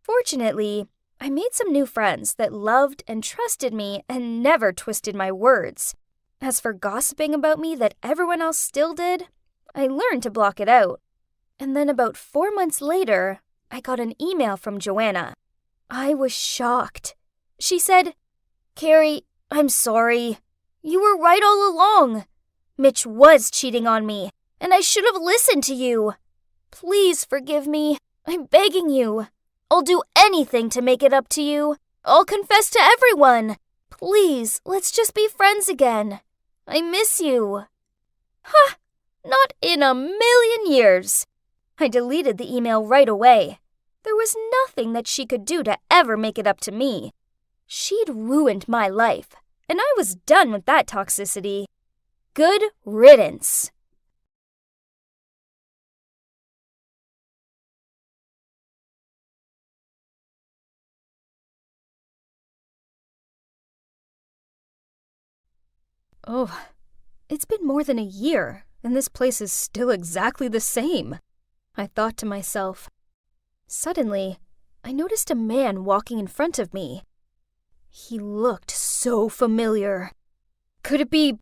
Fortunately, I made some new friends that loved and trusted me and never twisted my words. As for gossiping about me that everyone else still did, I learned to block it out. And then about 4 months later, I got an email from Joanna. I was shocked. She said, "Carrie, I'm sorry. You were right all along. Mitch was cheating on me, and I should have listened to you. Please forgive me. I'm begging you. I'll do anything to make it up to you. I'll confess to everyone. Please, let's just be friends again. I miss you." Ha! Not in a million years. I deleted the email right away. There was nothing that she could do to ever make it up to me. She'd ruined my life, and I was done with that toxicity. Good riddance. Oh, it's been more than a year, and this place is still exactly the same, I thought to myself. Suddenly, I noticed a man walking in front of me. He looked so familiar. Could it be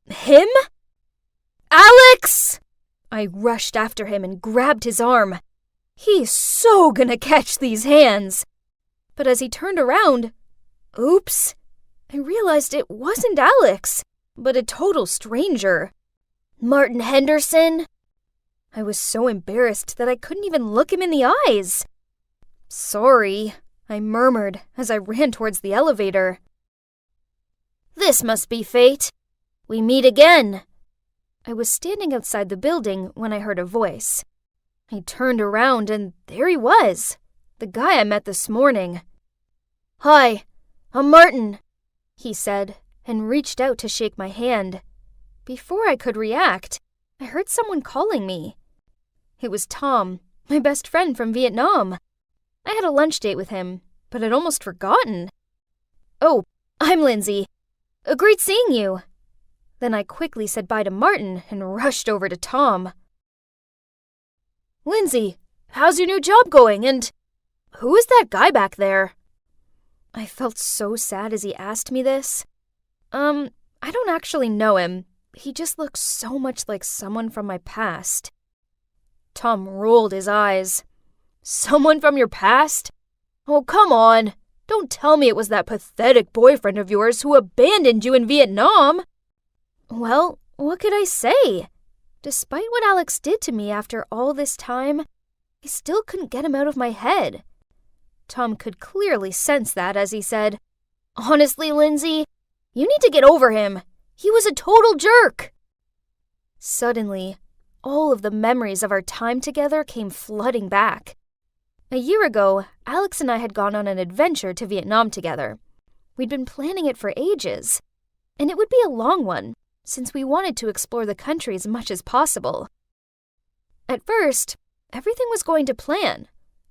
him? Alex! I rushed after him and grabbed his arm. He's so gonna catch these hands. But as he turned around, oops, I realized it wasn't Alex, but a total stranger. Martin Henderson? I was so embarrassed that I couldn't even look him in the eyes. Sorry, I murmured as I ran towards the elevator. This must be fate. We meet again. I was standing outside the building when I heard a voice. I turned around and there he was, the guy I met this morning. "Hi, I'm Martin," he said, and reached out to shake my hand. Before I could react, I heard someone calling me. It was Tom, my best friend from Vietnam. I had a lunch date with him, but I'd almost forgotten. "Oh, I'm Lindsay. Great seeing you." Then I quickly said bye to Martin and rushed over to Tom. "Lindsay, how's your new job going, and who is that guy back there?" I felt so sad as he asked me this. I don't actually know him. He just looks so much like someone from my past. Tom rolled his eyes. "Someone from your past? Oh, come on. Don't tell me it was that pathetic boyfriend of yours who abandoned you in Vietnam." Well, what could I say? Despite what Alex did to me after all this time, I still couldn't get him out of my head. Tom could clearly sense that as he said, "Honestly, Lindsay, you need to get over him. He was a total jerk." Suddenly, all of the memories of our time together came flooding back. A year ago, Alex and I had gone on an adventure to Vietnam together. We'd been planning it for ages, and it would be a long one, since we wanted to explore the country as much as possible. At first, everything was going to plan,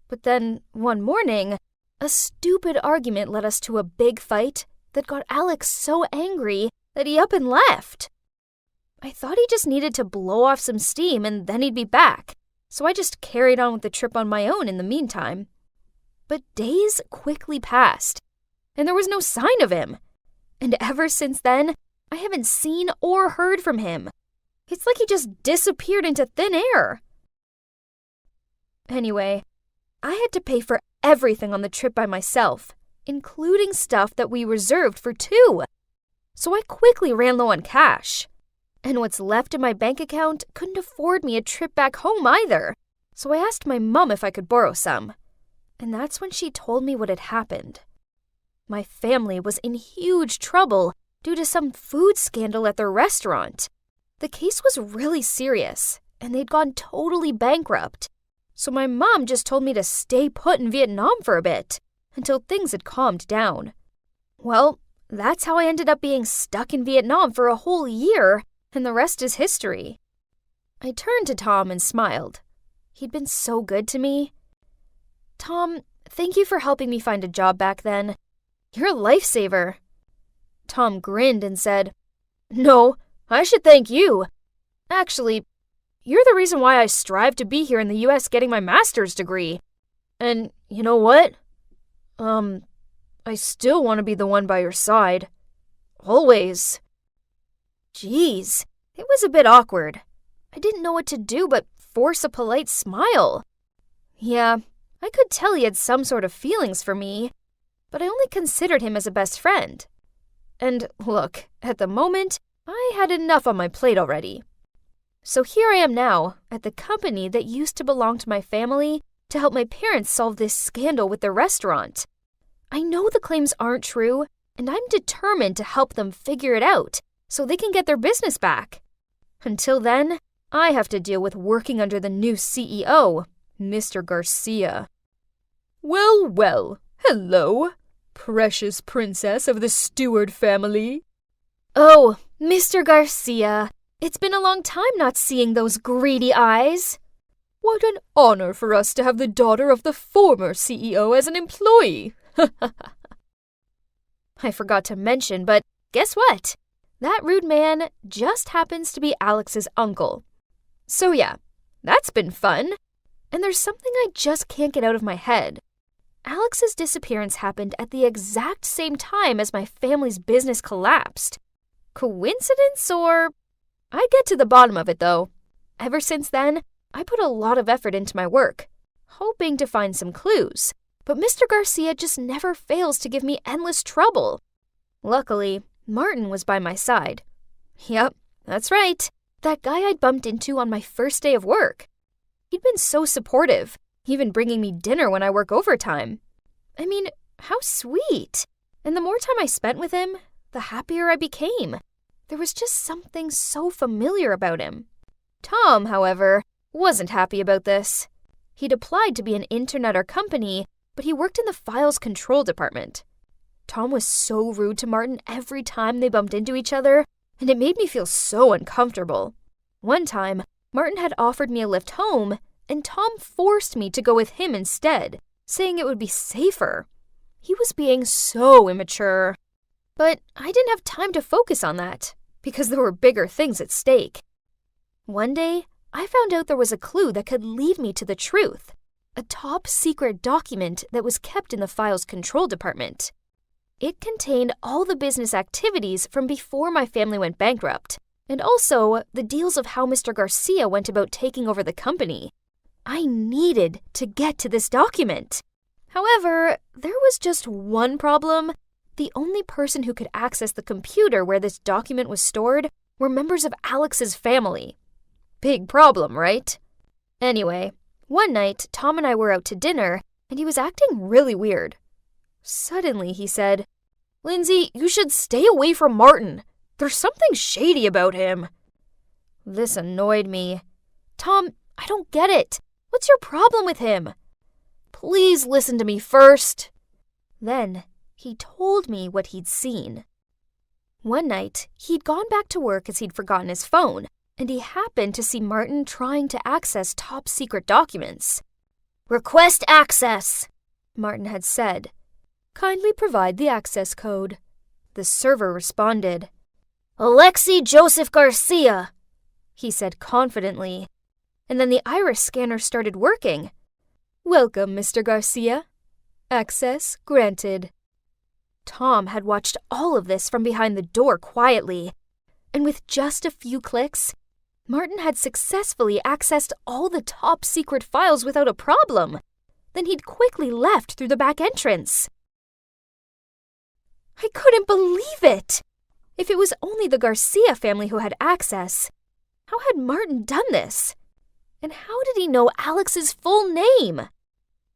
but then, one morning, a stupid argument led us to a big fight that got Alex so angry that he up and left. I thought he just needed to blow off some steam and then he'd be back, so I just carried on with the trip on my own in the meantime. But days quickly passed, and there was no sign of him. And ever since then, I haven't seen or heard from him. It's like he just disappeared into thin air. Anyway, I had to pay for everything on the trip by myself, including stuff that we reserved for two. So I quickly ran low on cash. And what's left in my bank account couldn't afford me a trip back home either. So I asked my mom if I could borrow some. And that's when she told me what had happened. My family was in huge trouble due to some food scandal at their restaurant. The case was really serious, and they'd gone totally bankrupt. So my mom just told me to stay put in Vietnam for a bit, until things had calmed down. Well, that's how I ended up being stuck in Vietnam for a whole year, and the rest is history. I turned to Tom and smiled. He'd been so good to me. Tom, thank you for helping me find a job back then. You're a lifesaver. Tom grinned and said, No, I should thank you. Actually, you're the reason why I strive to be here in the US getting my master's degree. And you know what? I still want to be the one by your side. Always. Geez, it was a bit awkward. I didn't know what to do but force a polite smile. Yeah, I could tell he had some sort of feelings for me, but I only considered him as a best friend. And look, at the moment, I had enough on my plate already. So here I am now, at the company that used to belong to my family to help my parents solve this scandal with the restaurant. I know the claims aren't true, and I'm determined to help them figure it out so they can get their business back. Until then, I have to deal with working under the new CEO, Mr. Garcia. Well, well, hello, precious princess of the Stewart family. Oh, Mr. Garcia, it's been a long time not seeing those greedy eyes. What an honor for us to have the daughter of the former CEO as an employee. I forgot to mention, but guess what? That rude man just happens to be Alex's uncle. So yeah, that's been fun. And there's something I just can't get out of my head. Alex's disappearance happened at the exact same time as my family's business collapsed. Coincidence or... I get to the bottom of it though. Ever since then, I put a lot of effort into my work, hoping to find some clues. But Mr. Garcia just never fails to give me endless trouble. Luckily, Martin was by my side. Yep, that's right. That guy I'd bumped into on my first day of work. He'd been so supportive, even bringing me dinner when I work overtime. I mean, how sweet. And the more time I spent with him, the happier I became. There was just something so familiar about him. Tom, however, wasn't happy about this. He'd applied to be an intern at our company, but he worked in the files control department. Tom was so rude to Martin every time they bumped into each other, and it made me feel so uncomfortable. One time, Martin had offered me a lift home, and Tom forced me to go with him instead, saying it would be safer. He was being so immature. But I didn't have time to focus on that, because there were bigger things at stake. One day, I found out there was a clue that could lead me to the truth. A top-secret document that was kept in the files control department. It contained all the business activities from before my family went bankrupt, and also the deals of how Mr. Garcia went about taking over the company. I needed to get to this document. However, there was just one problem. The only person who could access the computer where this document was stored were members of Alex's family. Big problem, right? Anyway, one night, Tom and I were out to dinner, and he was acting really weird. Suddenly, he said, "Lindsay, you should stay away from Martin. There's something shady about him." This annoyed me. "Tom, I don't get it. What's your problem with him?" Please listen to me first." Then he told me what he'd seen. One night, he'd gone back to work as he'd forgotten his phone, and he happened to see Martin trying to access top-secret documents. "Request access," Martin had said. "Kindly provide the access code." The server responded. "Alexei Joseph Garcia," he said confidently. And then the iris scanner started working. "Welcome, Mr. Garcia. Access granted." Tom had watched all of this from behind the door quietly, and with just a few clicks, Martin had successfully accessed all the top-secret files without a problem. Then he'd quickly left through the back entrance. I couldn't believe it! If it was only the Garcia family who had access, how had Martin done this? And how did he know Alex's full name?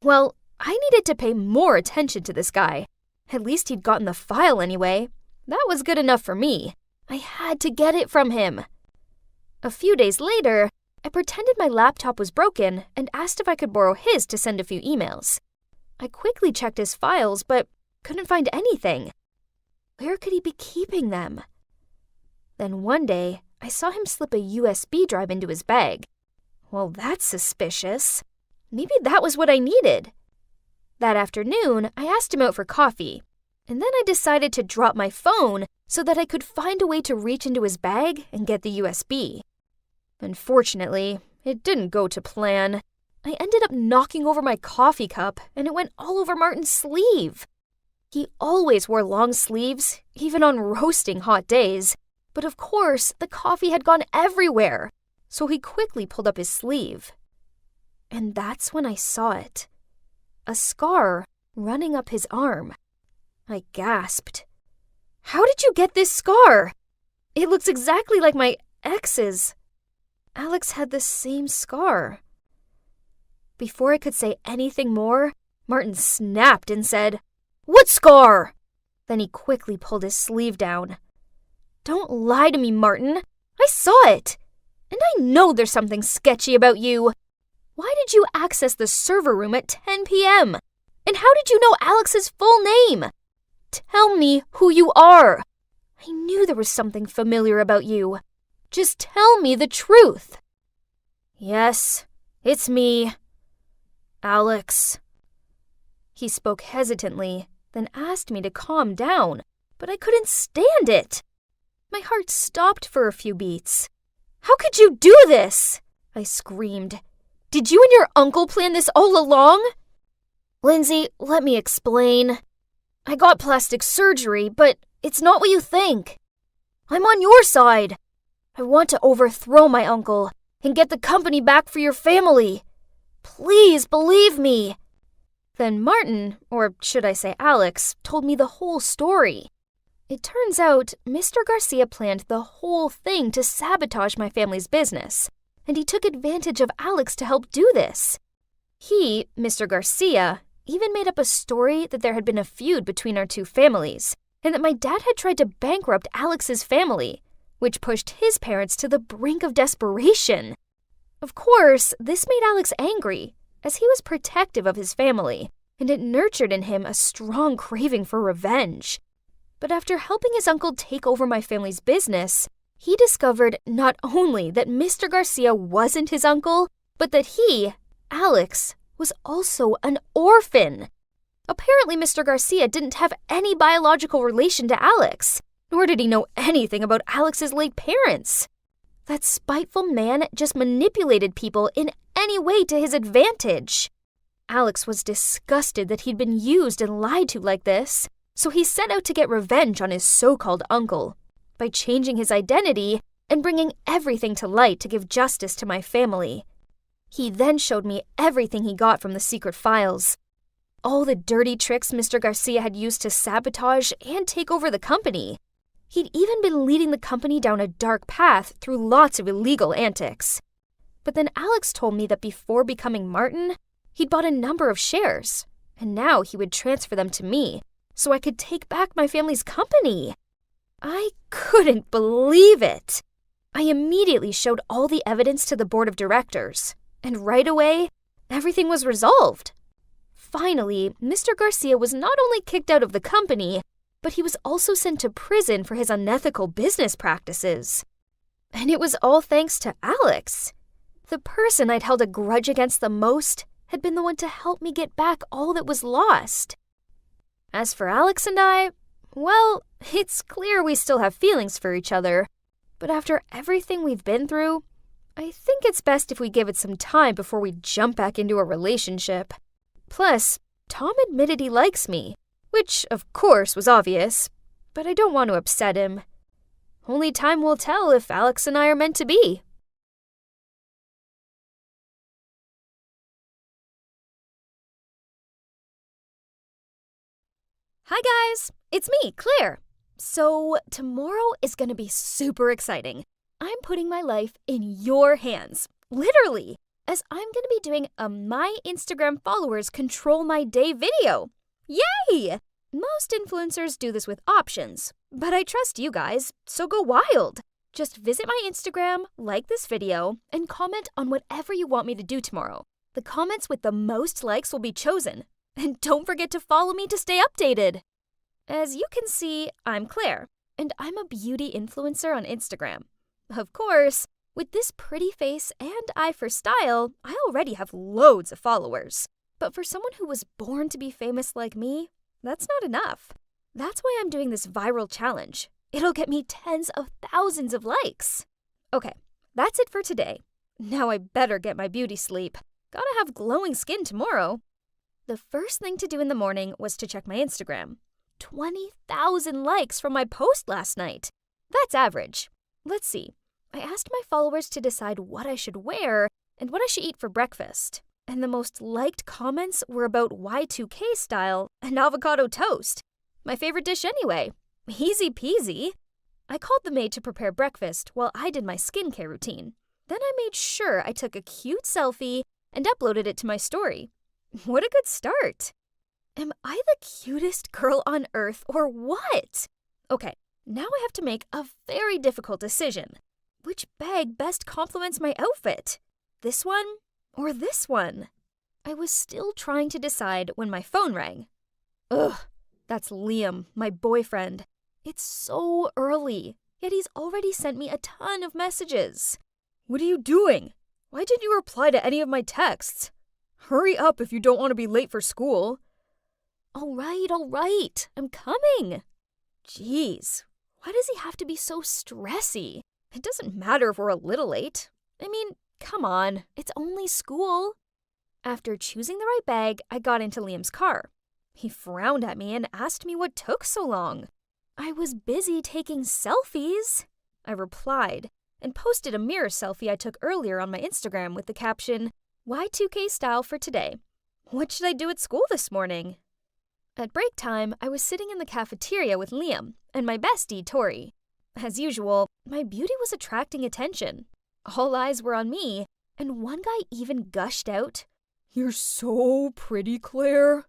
Well, I needed to pay more attention to this guy. At least he'd gotten the file anyway. That was good enough for me. I had to get it from him. A few days later, I pretended my laptop was broken and asked if I could borrow his to send a few emails. I quickly checked his files, but couldn't find anything. Where could he be keeping them? Then one day, I saw him slip a USB drive into his bag. Well, that's suspicious. Maybe that was what I needed. That afternoon, I asked him out for coffee, and then I decided to drop my phone so that I could find a way to reach into his bag and get the USB. Unfortunately, it didn't go to plan. I ended up knocking over my coffee cup, and it went all over Martin's sleeve. He always wore long sleeves, even on roasting hot days. But of course, the coffee had gone everywhere, so he quickly pulled up his sleeve. And that's when I saw it. A scar running up his arm. I gasped. "How did you get this scar? It looks exactly like my ex's." Alex had the same scar. Before I could say anything more, Martin snapped and said, "What scar?" Then he quickly pulled his sleeve down. "Don't lie to me, Martin. I saw it. And I know there's something sketchy about you. Why did you access the server room at 10 p.m.? And how did you know Alex's full name? Tell me who you are. I knew there was something familiar about you. Just tell me the truth." "Yes, it's me. Alex." He spoke hesitantly, then asked me to calm down, but I couldn't stand it. My heart stopped for a few beats. "How could you do this?" I screamed. "Did you and your uncle plan this all along?" "Lindsay, let me explain. I got plastic surgery, but it's not what you think. I'm on your side. I want to overthrow my uncle and get the company back for your family. Please believe me." Then Martin, or should I say Alex, told me the whole story. It turns out Mr. Garcia planned the whole thing to sabotage my family's business, and he took advantage of Alex to help do this. He, Mr. Garcia, even made up a story that there had been a feud between our two families, and that my dad had tried to bankrupt Alex's family, which pushed his parents to the brink of desperation. Of course, this made Alex angry, as he was protective of his family, and it nurtured in him a strong craving for revenge. But after helping his uncle take over my family's business, he discovered not only that Mr. Garcia wasn't his uncle, but that he, Alex, was also an orphan. Apparently, Mr. Garcia didn't have any biological relation to Alex, nor did he know anything about Alex's late parents. That spiteful man just manipulated people in any way to his advantage. Alex was disgusted that he'd been used and lied to like this, so he set out to get revenge on his so-called uncle by changing his identity and bringing everything to light to give justice to my family. He then showed me everything he got from the secret files. All the dirty tricks Mr. Garcia had used to sabotage and take over the company. He'd even been leading the company down a dark path through lots of illegal antics. But then Alex told me that before becoming Martin, he'd bought a number of shares, and now he would transfer them to me, so I could take back my family's company. I couldn't believe it. I immediately showed all the evidence to the board of directors, and right away, everything was resolved. Finally, Mr. Garcia was not only kicked out of the company, but he was also sent to prison for his unethical business practices. And it was all thanks to Alex. The person I'd held a grudge against the most had been the one to help me get back all that was lost. As for Alex and I, well, it's clear we still have feelings for each other, but after everything we've been through, I think it's best if we give it some time before we jump back into a relationship. Plus, Tom admitted he likes me, which of course was obvious, but I don't want to upset him. Only time will tell if Alex and I are meant to be. Hi guys, it's me, Claire. So tomorrow is going to be super exciting. I'm putting my life in your hands, literally, as I'm going to be doing a My Instagram Followers Control My Day video. Yay! Most influencers do this with options, but I trust you guys, so go wild. Just visit my Instagram, like this video, and comment on whatever you want me to do tomorrow. The comments with the most likes will be chosen. And don't forget to follow me to stay updated. As you can see, I'm Claire, and I'm a beauty influencer on Instagram. Of course, with this pretty face and eye for style, I already have loads of followers. But for someone who was born to be famous like me, that's not enough. That's why I'm doing this viral challenge. It'll get me tens of thousands of likes. Okay, that's it for today. Now I better get my beauty sleep. Gotta have glowing skin tomorrow. The first thing to do in the morning was to check my Instagram. 20,000 likes from my post last night. That's average. Let's see. I asked my followers to decide what I should wear and what I should eat for breakfast. And the most liked comments were about Y2K style and avocado toast. My favorite dish anyway. Easy peasy. I called the maid to prepare breakfast while I did my skincare routine. Then I made sure I took a cute selfie and uploaded it to my story. What a good start! Am I the cutest girl on earth or what? Okay, now I have to make a very difficult decision. Which bag best complements my outfit? This one or this one? I was still trying to decide when my phone rang. Ugh, that's Liam, my boyfriend. It's so early, yet he's already sent me a ton of messages. What are you doing? Why didn't you reply to any of my texts? Hurry up if you don't want to be late for school. All right, I'm coming. Jeez, why does he have to be so stressy? It doesn't matter if we're a little late. I mean, come on, it's only school. After choosing the right bag, I got into Liam's car. He frowned at me and asked me what took so long. I was busy taking selfies, I replied, and posted a mirror selfie I took earlier on my Instagram with the caption, Y2K style for today. What should I do at school this morning? At break time, I was sitting in the cafeteria with Liam and my bestie, Tori. As usual, my beauty was attracting attention. All eyes were on me, and one guy even gushed out, "You're so pretty, Claire."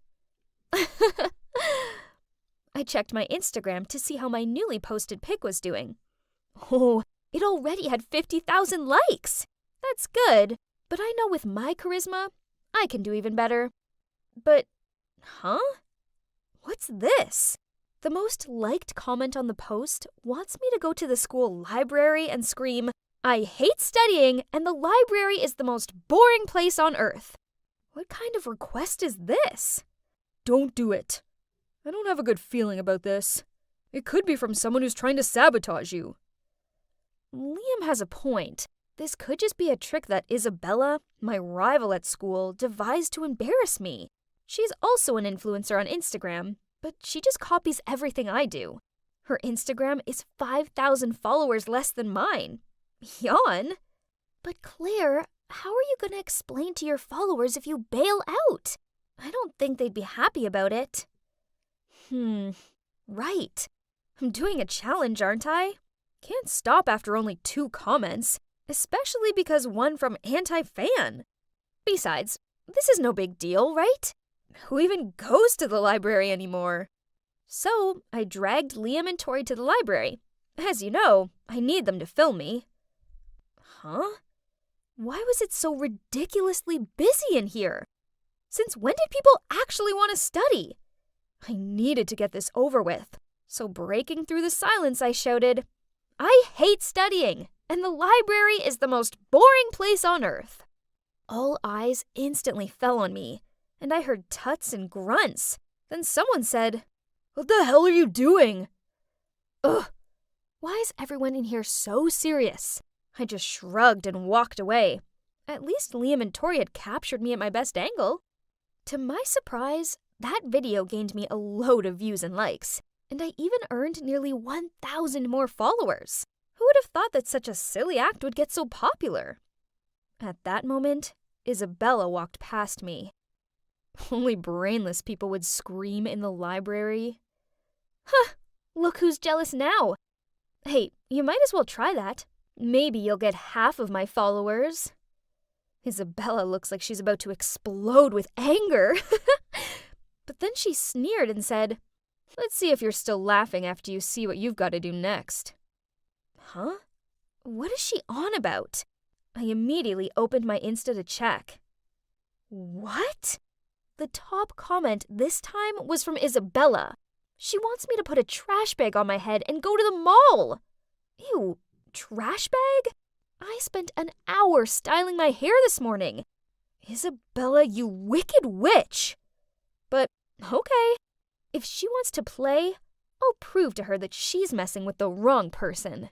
I checked my Instagram to see how my newly posted pic was doing. Oh, it already had 50,000 likes. That's good, but I know with my charisma, I can do even better. But, What's this? The most liked comment on the post wants me to go to the school library and scream, "I hate studying and the library is the most boring place on earth." What kind of request is this? Don't do it. I don't have a good feeling about this. It could be from someone who's trying to sabotage you. Liam has a point. This could just be a trick that Isabella, my rival at school, devised to embarrass me. She's also an influencer on Instagram, but she just copies everything I do. Her Instagram is 5,000 followers less than mine. Yawn. But Claire, how are you going to explain to your followers if you bail out? I don't think they'd be happy about it. Right. I'm doing a challenge, aren't I? Can't stop after only 2 comments, especially because one from anti-fan. Besides, this is no big deal, right? Who even goes to the library anymore? So I dragged Liam and Tori to the library. As you know, I need them to film me. Why was it so ridiculously busy in here? Since when did people actually want to study? I needed to get this over with, so breaking through the silence, I shouted, "I hate studying, and the library is the most boring place on earth." All eyes instantly fell on me, and I heard tuts and grunts. Then someone said, "What the hell are you doing?" Ugh, why is everyone in here so serious? I just shrugged and walked away. At least Liam and Tori had captured me at my best angle. To my surprise, that video gained me a load of views and likes, and I even earned nearly 1,000 more followers. Who would have thought that such a silly act would get so popular? At that moment, Isabella walked past me. Only brainless people would scream in the library. Huh, look who's jealous now. Hey, you might as well try that. Maybe you'll get half of my followers. Isabella looks like she's about to explode with anger. But then she sneered and said, "Let's see if you're still laughing after you see what you've got to do next." Huh? What is she on about? I immediately opened my Insta to check. What? The top comment this time was from Isabella. She wants me to put a trash bag on my head and go to the mall. Ew, trash bag? I spent an hour styling my hair this morning. Isabella, you wicked witch. But, okay. If she wants to play, I'll prove to her that she's messing with the wrong person.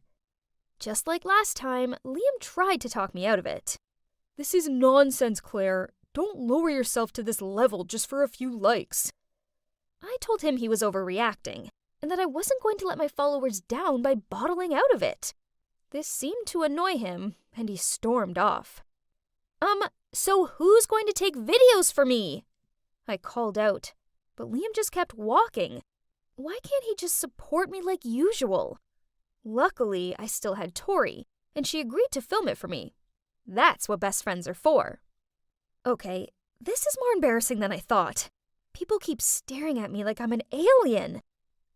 Just like last time, Liam tried to talk me out of it. This is nonsense, Claire. Don't lower yourself to this level just for a few likes. I told him he was overreacting, and that I wasn't going to let my followers down by bottling out of it. This seemed to annoy him, and he stormed off. So who's going to take videos for me? I called out, but Liam just kept walking. Why can't he just support me like usual? Luckily, I still had Tori, and she agreed to film it for me. That's what best friends are for. Okay, this is more embarrassing than I thought. People keep staring at me like I'm an alien.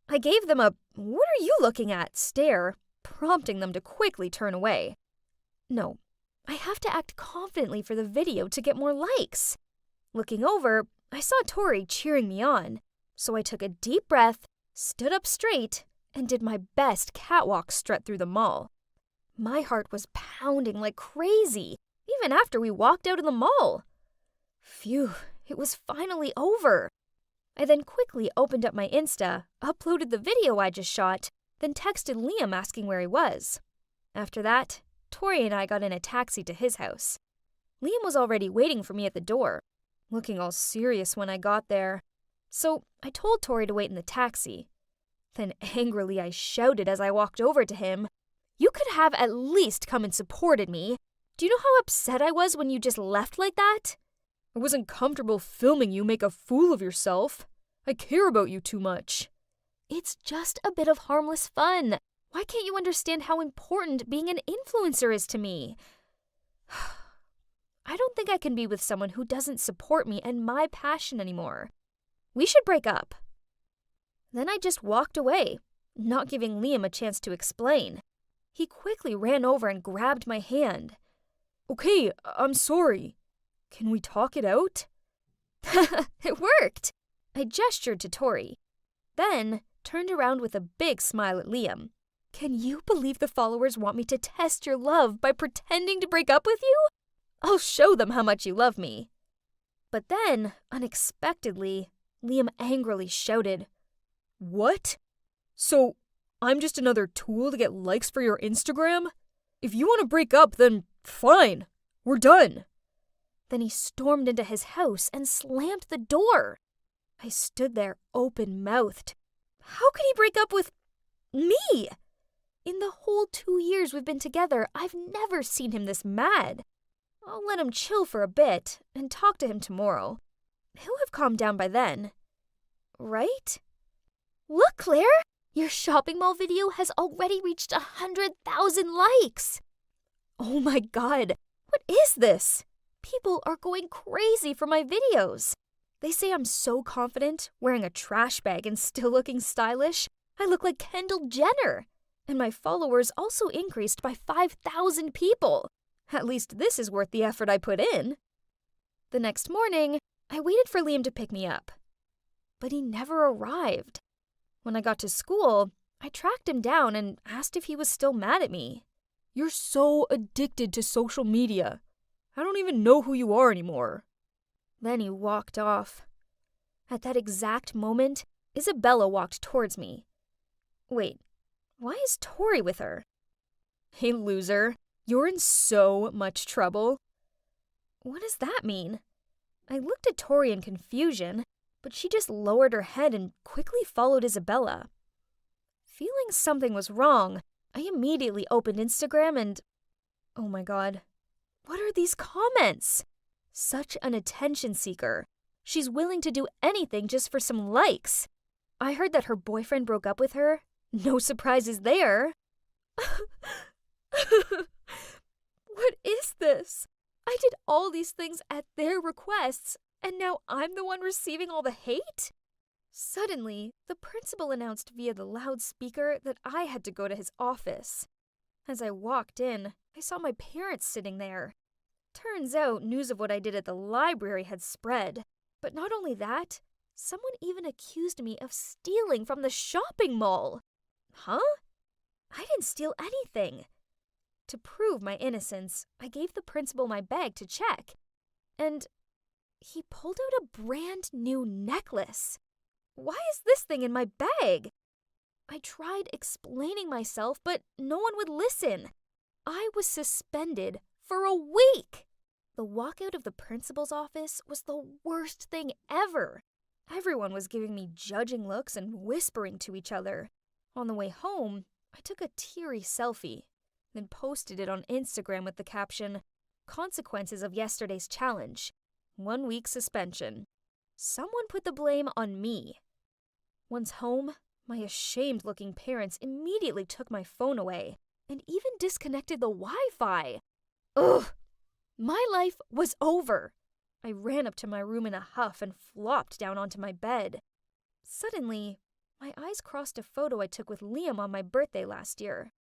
I gave them a "what are you looking at" stare, prompting them to quickly turn away. No, I have to act confidently for the video to get more likes. Looking over, I saw Tori cheering me on, so I took a deep breath, stood up straight, and did my best catwalk strut through the mall. My heart was pounding like crazy, even after we walked out of the mall. Phew, it was finally over. I then quickly opened up my Insta, uploaded the video I just shot, then texted Liam asking where he was. After that, Tori and I got in a taxi to his house. Liam was already waiting for me at the door, looking all serious when I got there. So I told Tori to wait in the taxi. Then angrily I shouted as I walked over to him, "You could have at least come and supported me. Do you know how upset I was when you just left like that?" I wasn't comfortable filming you make a fool of yourself. I care about you too much. It's just a bit of harmless fun. Why can't you understand how important being an influencer is to me? I don't think I can be with someone who doesn't support me and my passion anymore. We should break up. Then I just walked away, not giving Liam a chance to explain. He quickly ran over and grabbed my hand. Okay, I'm sorry. Can we talk it out? It worked! I gestured to Tori, then turned around with a big smile at Liam. Can you believe the followers want me to test your love by pretending to break up with you? I'll show them how much you love me. But then, unexpectedly, Liam angrily shouted, "What? So, I'm just another tool to get likes for your Instagram? If you want to break up, then fine. We're done." Then he stormed into his house and slammed the door. I stood there open-mouthed. How could he break up with me? In the whole 2 years we've been together, I've never seen him this mad. I'll let him chill for a bit and talk to him tomorrow. He'll have calmed down by then. Right? Look, Claire! Your shopping mall video has already reached 100,000 likes! Oh my god, what is this? People are going crazy for my videos. They say I'm so confident, wearing a trash bag and still looking stylish. I look like Kendall Jenner. And my followers also increased by 5,000 people. At least this is worth the effort I put in. The next morning, I waited for Liam to pick me up, but he never arrived. When I got to school, I tracked him down and asked if he was still mad at me. You're so addicted to social media. I don't even know who you are anymore. Then he walked off. At that exact moment, Isabella walked towards me. Wait, why is Tori with her? Hey, loser, you're in so much trouble. What does that mean? I looked at Tori in confusion, but she just lowered her head and quickly followed Isabella. Feeling something was wrong, I immediately opened Instagram and... oh my god. What are these comments? Such an attention seeker. She's willing to do anything just for some likes. I heard that her boyfriend broke up with her. No surprises there. What is this? I did all these things at their requests, and now I'm the one receiving all the hate? Suddenly, the principal announced via the loudspeaker that I had to go to his office. As I walked in, I saw my parents sitting there. Turns out news of what I did at the library had spread. But not only that, someone even accused me of stealing from the shopping mall. Huh? I didn't steal anything. To prove my innocence, I gave the principal my bag to check. And he pulled out a brand new necklace. Why is this thing in my bag? I tried explaining myself, but no one would listen. I was suspended for a week. The walkout of the principal's office was the worst thing ever. Everyone was giving me judging looks and whispering to each other. On the way home, I took a teary selfie, then posted it on Instagram with the caption, "Consequences of yesterday's challenge. 1 week suspension." Someone put the blame on me. Once home, my ashamed-looking parents immediately took my phone away and even disconnected the Wi-Fi. Ugh! My life was over. I ran up to my room in a huff and flopped down onto my bed. Suddenly, my eyes crossed a photo I took with Liam on my birthday last year.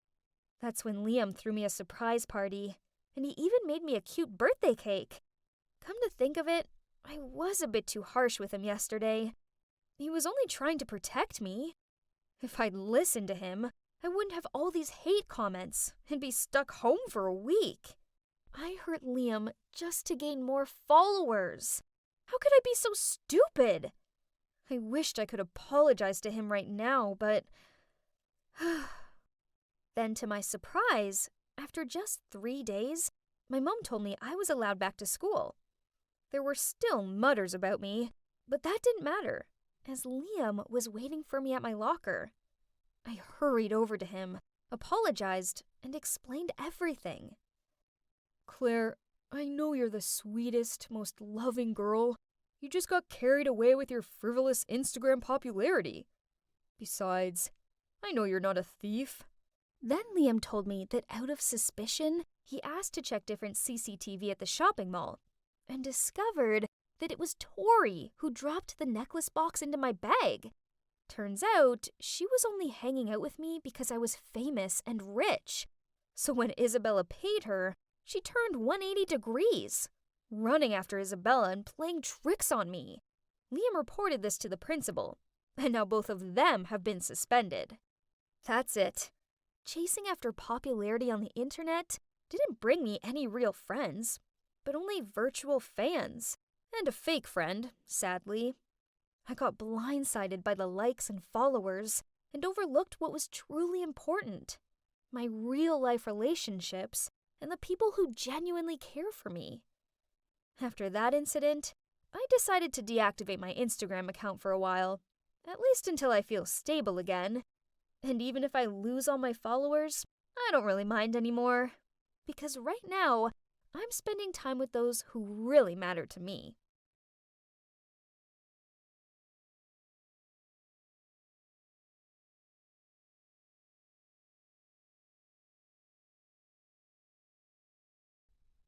That's when Liam threw me a surprise party, and he even made me a cute birthday cake. Come to think of it, I was a bit too harsh with him yesterday. He was only trying to protect me. If I'd listened to him, I wouldn't have all these hate comments and be stuck home for a week. I hurt Liam just to gain more followers. How could I be so stupid? I wished I could apologize to him right now, but... Then to my surprise, after just 3 days, my mom told me I was allowed back to school. There were still mutters about me, but that didn't matter, as Liam was waiting for me at my locker. I hurried over to him, apologized, and explained everything. Claire, I know you're the sweetest, most loving girl. You just got carried away with your frivolous Instagram popularity. Besides, I know you're not a thief. Then Liam told me that out of suspicion, he asked to check different CCTV at the shopping mall and discovered that it was Tori who dropped the necklace box into my bag. Turns out, she was only hanging out with me because I was famous and rich. So when Isabella paid her, she turned 180 degrees, running after Isabella and playing tricks on me. Liam reported this to the principal, and now both of them have been suspended. That's it. Chasing after popularity on the internet didn't bring me any real friends, but only virtual fans, and a fake friend, sadly. I got blindsided by the likes and followers and overlooked what was truly important, my real-life relationships and the people who genuinely care for me. After that incident, I decided to deactivate my Instagram account for a while, at least until I feel stable again. And even if I lose all my followers, I don't really mind anymore. Because right now, I'm spending time with those who really matter to me.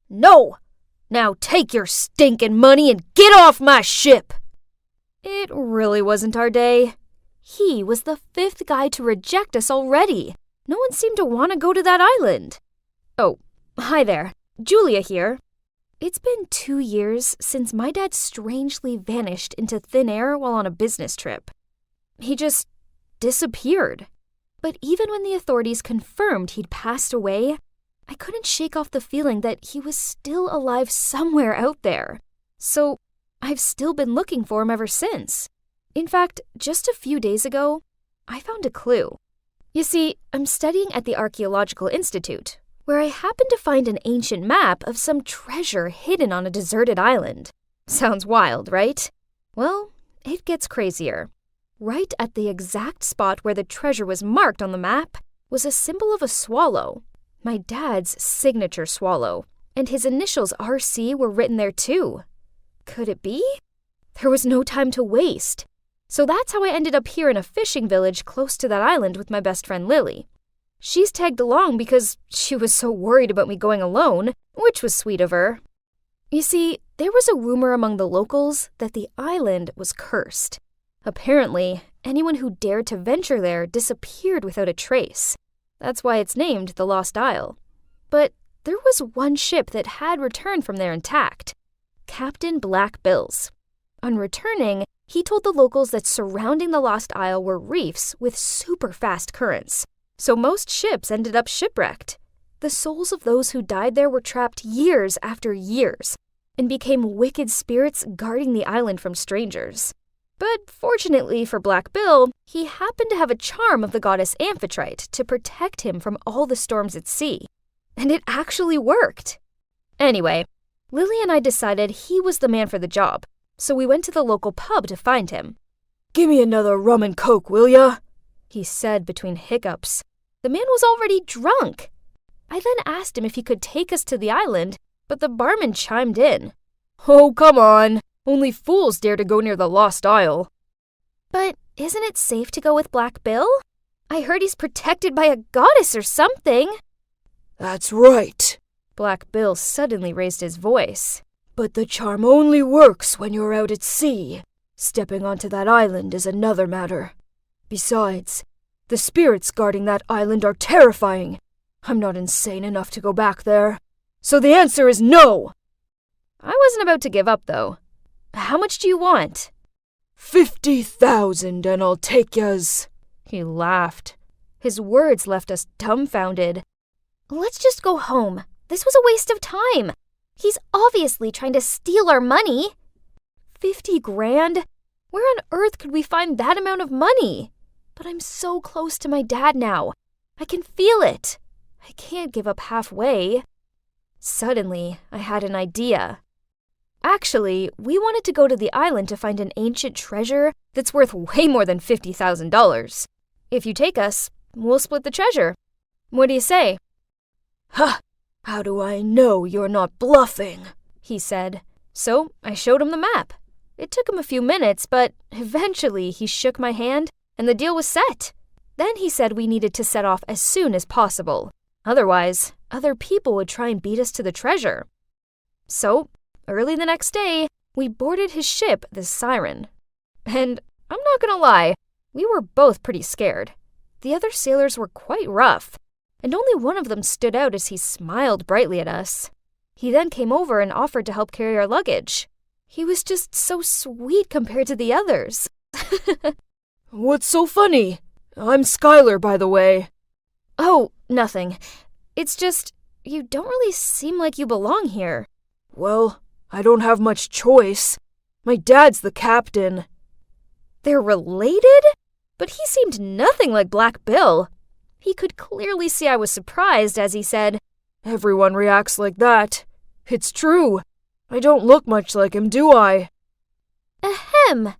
No! Now take your stinking money and get off my ship! It really wasn't our day. He was the 5th guy to reject us already. No one seemed to want to go to that island. Oh, hi there. Julia here. It's been 2 years since my dad strangely vanished into thin air while on a business trip. He just disappeared. But even when the authorities confirmed he'd passed away, I couldn't shake off the feeling that he was still alive somewhere out there. So I've still been looking for him ever since. In fact, just a few days ago, I found a clue. You see, I'm studying at the Archaeological Institute, where I happened to find an ancient map of some treasure hidden on a deserted island. Sounds wild, right? Well, it gets crazier. Right at the exact spot where the treasure was marked on the map was a symbol of a swallow, my dad's signature swallow, and his initials RC were written there too. Could it be? There was no time to waste. So that's how I ended up here in a fishing village close to that island with my best friend Lily. She's tagged along because she was so worried about me going alone, which was sweet of her. You see, there was a rumor among the locals that the island was cursed. Apparently, anyone who dared to venture there disappeared without a trace. That's why it's named the Lost Isle. But there was one ship that had returned from there intact, Captain Black Bill's. On returning, he told the locals that surrounding the Lost Isle were reefs with super fast currents, so most ships ended up shipwrecked. The souls of those who died there were trapped years after years and became wicked spirits guarding the island from strangers. But fortunately for Black Bill, he happened to have a charm of the goddess Amphitrite to protect him from all the storms at sea. And it actually worked. Anyway, Lily and I decided he was the man for the job, so we went to the local pub to find him. Give me another rum and coke, will ya? He said between hiccups. The man was already drunk. I then asked him if he could take us to the island, but the barman chimed in. Oh, come on. Only fools dare to go near the Lost Isle. But isn't it safe to go with Black Bill? I heard he's protected by a goddess or something. That's right. Black Bill suddenly raised his voice. But the charm only works when you're out at sea. Stepping onto that island is another matter. Besides, the spirits guarding that island are terrifying. I'm not insane enough to go back there. So the answer is no! I wasn't about to give up, though. How much do you want? 50,000 and I'll take yas. He laughed. His words left us dumbfounded. Let's just go home. This was a waste of time. He's obviously trying to steal our money. 50 grand? Where on earth could we find that amount of money? But I'm so close to my dad now. I can feel it. I can't give up halfway. Suddenly, I had an idea. Actually, we wanted to go to the island to find an ancient treasure that's worth way more than $50,000. If you take us, we'll split the treasure. What do you say? Ha! How do I know you're not bluffing? He said. So I showed him the map. It took him a few minutes, but eventually he shook my hand and the deal was set. Then he said we needed to set off as soon as possible. Otherwise, other people would try and beat us to the treasure. So, early the next day, we boarded his ship, the Siren. And I'm not gonna lie, we were both pretty scared. The other sailors were quite rough, and only one of them stood out as he smiled brightly at us. He then came over and offered to help carry our luggage. He was just so sweet compared to the others. What's so funny? I'm Skylar, by the way. Oh, nothing. It's just, you don't really seem like you belong here. Well, I don't have much choice. My dad's the captain. They're related? But he seemed nothing like Black Bill. He could clearly see I was surprised as he said, Everyone reacts like that. It's true. I don't look much like him, do I? Ahem.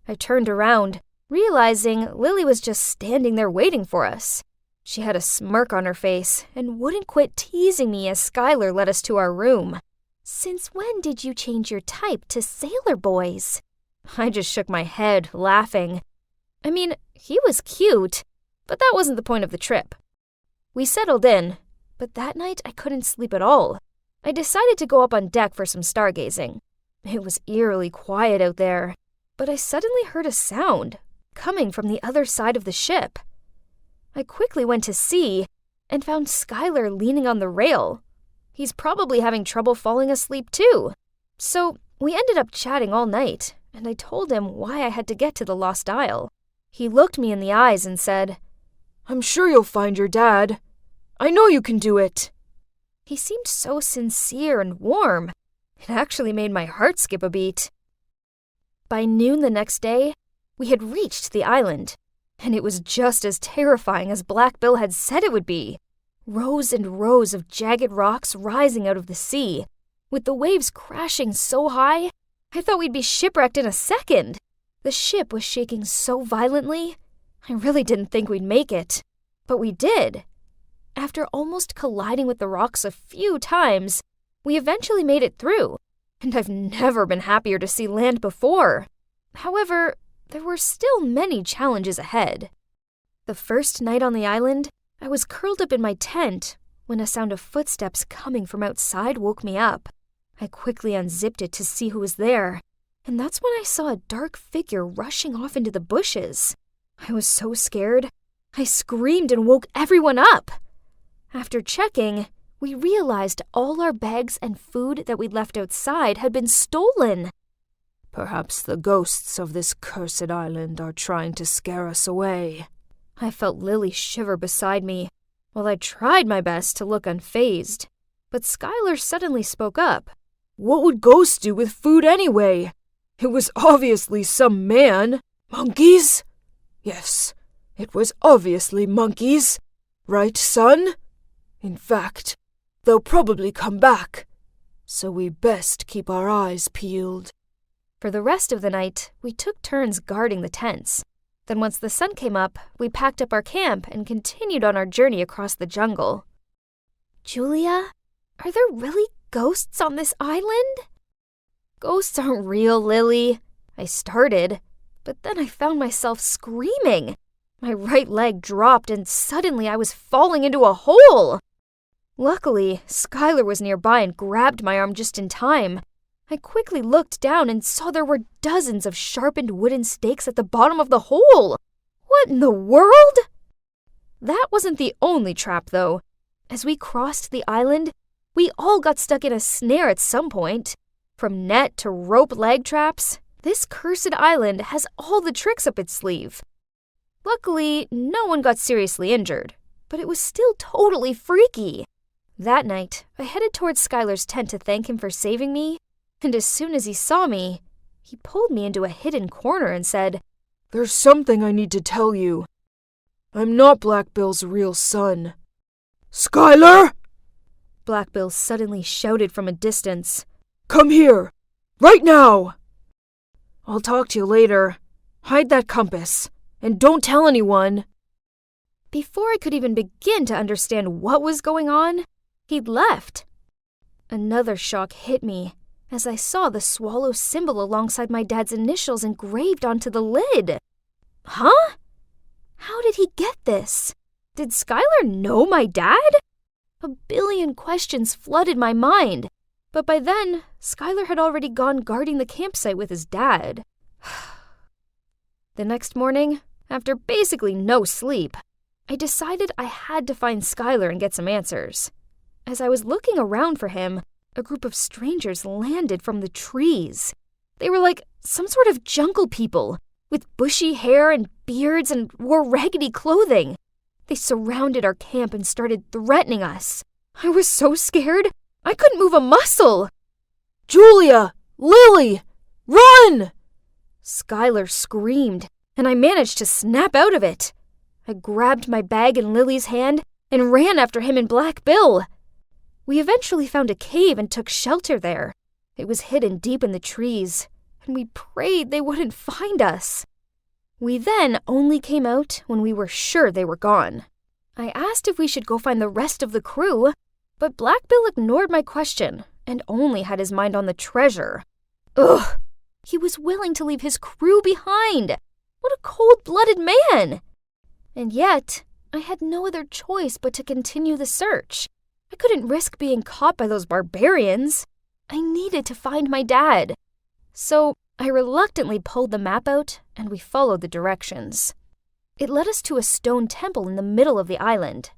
I turned around, realizing Lily was just standing there waiting for us. She had a smirk on her face and wouldn't quit teasing me as Skylar led us to our room. Since when did you change your type to sailor boys? I just shook my head, laughing. I mean, he was cute, but that wasn't the point of the trip. We settled in, but that night I couldn't sleep at all. I decided to go up on deck for some stargazing. It was eerily quiet out there, but I suddenly heard a sound coming from the other side of the ship. I quickly went to see and found Skylar leaning on the rail. He's probably having trouble falling asleep too. So we ended up chatting all night, and I told him why I had to get to the Lost Isle. He looked me in the eyes and said, "I'm sure you'll find your dad. I know you can do it." He seemed so sincere and warm. It actually made my heart skip a beat. By noon the next day, we had reached the island, and it was just as terrifying as Black Bill had said it would be. Rows and rows of jagged rocks rising out of the sea, with the waves crashing so high, I thought we'd be shipwrecked in a second. The ship was shaking so violently, I really didn't think we'd make it. But we did. After almost colliding with the rocks a few times, we eventually made it through, and I've never been happier to see land before. However, there were still many challenges ahead. The first night on the island, I was curled up in my tent when a sound of footsteps coming from outside woke me up. I quickly unzipped it to see who was there, and that's when I saw a dark figure rushing off into the bushes. I was so scared, I screamed and woke everyone up. After checking, we realized all our bags and food that we'd left outside had been stolen. "Perhaps the ghosts of this cursed island are trying to scare us away." I felt Lily shiver beside me, while I tried my best to look unfazed. But Skylar suddenly spoke up. "What would ghosts do with food anyway? It was obviously some man. Monkeys? Yes, it was obviously monkeys. Right, son? In fact, they'll probably come back, so we best keep our eyes peeled." For the rest of the night, we took turns guarding the tents. Then once the sun came up, we packed up our camp and continued on our journey across the jungle. Julia, are there really ghosts on this island? Ghosts aren't real, Lily. I started, but then I found myself screaming. My right leg dropped and suddenly I was falling into a hole. Luckily, Skylar was nearby and grabbed my arm just in time. I quickly looked down and saw there were dozens of sharpened wooden stakes at the bottom of the hole. What in the world? That wasn't the only trap, though. As we crossed the island, we all got stuck in a snare at some point. From net to rope leg traps, this cursed island has all the tricks up its sleeve. Luckily, no one got seriously injured, but it was still totally freaky. That night, I headed towards Skylar's tent to thank him for saving me, and as soon as he saw me, he pulled me into a hidden corner and said, "There's something I need to tell you. I'm not Black Bill's real son." "Skylar!" Black Bill suddenly shouted from a distance. "Come here! Right now!" "I'll talk to you later. Hide that compass, and don't tell anyone." Before I could even begin to understand what was going on, he'd left. Another shock hit me as I saw the swallow symbol alongside my dad's initials engraved onto the lid. Huh? How did he get this? Did Skylar know my dad? A billion questions flooded my mind, but by then, Skylar had already gone guarding the campsite with his dad. The next morning, after basically no sleep, I decided I had to find Skylar and get some answers. As I was looking around for him, a group of strangers landed from the trees. They were like some sort of jungle people, with bushy hair and beards and wore raggedy clothing. They surrounded our camp and started threatening us. I was so scared, I couldn't move a muscle. "Julia! Lily! Run!" Skylar screamed, and I managed to snap out of it. I grabbed my bag in Lily's hand and ran after him and Black Bill. We eventually found a cave and took shelter there. It was hidden deep in the trees, and we prayed they wouldn't find us. We then only came out when we were sure they were gone. I asked if we should go find the rest of the crew, but Black Bill ignored my question and only had his mind on the treasure. Ugh! He was willing to leave his crew behind. What a cold-blooded man! And yet, I had no other choice but to continue the search. I couldn't risk being caught by those barbarians. I needed to find my dad. So I reluctantly pulled the map out, and we followed the directions. It led us to a stone temple in the middle of the island.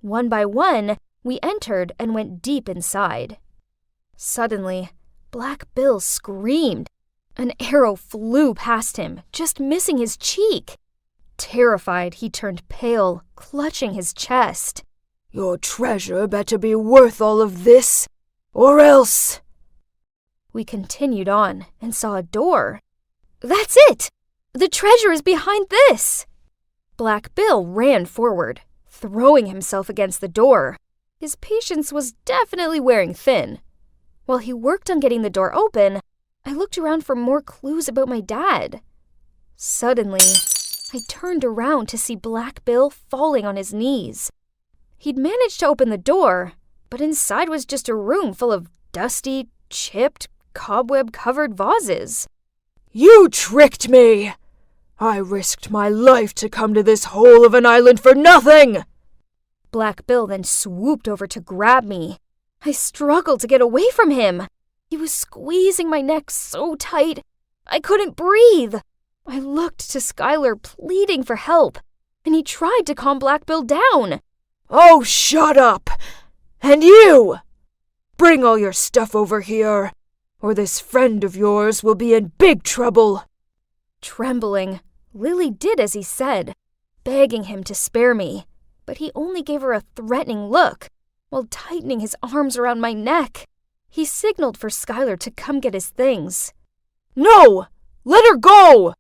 One by one, We entered and went deep inside. Suddenly, Black Bill screamed. An arrow flew past him, just missing his cheek. Terrified, he turned pale, clutching his chest. Your treasure better be worth all of this, or else. We continued on and saw a door. That's it! The treasure is behind this! Black Bill ran forward, throwing himself against the door. His patience was definitely wearing thin. While he worked on getting the door open, I looked around for more clues about my dad. Suddenly, I turned around to see Black Bill falling on his knees. He'd managed to open the door, but inside was just a room full of dusty, chipped, cobweb-covered vases. You tricked me! I risked my life to come to this hole of an island for nothing! Black Bill then swooped over to grab me. I struggled to get away from him. He was squeezing my neck so tight, I couldn't breathe. I looked to Skylar pleading for help, and he tried to calm Black Bill down. Oh, shut up! And you! Bring all your stuff over here, or this friend of yours will be in big trouble. Trembling, Lily did as he said, begging him to spare me, but he only gave her a threatening look while tightening his arms around my neck. He signaled for Skylar to come get his things. No! Let her go!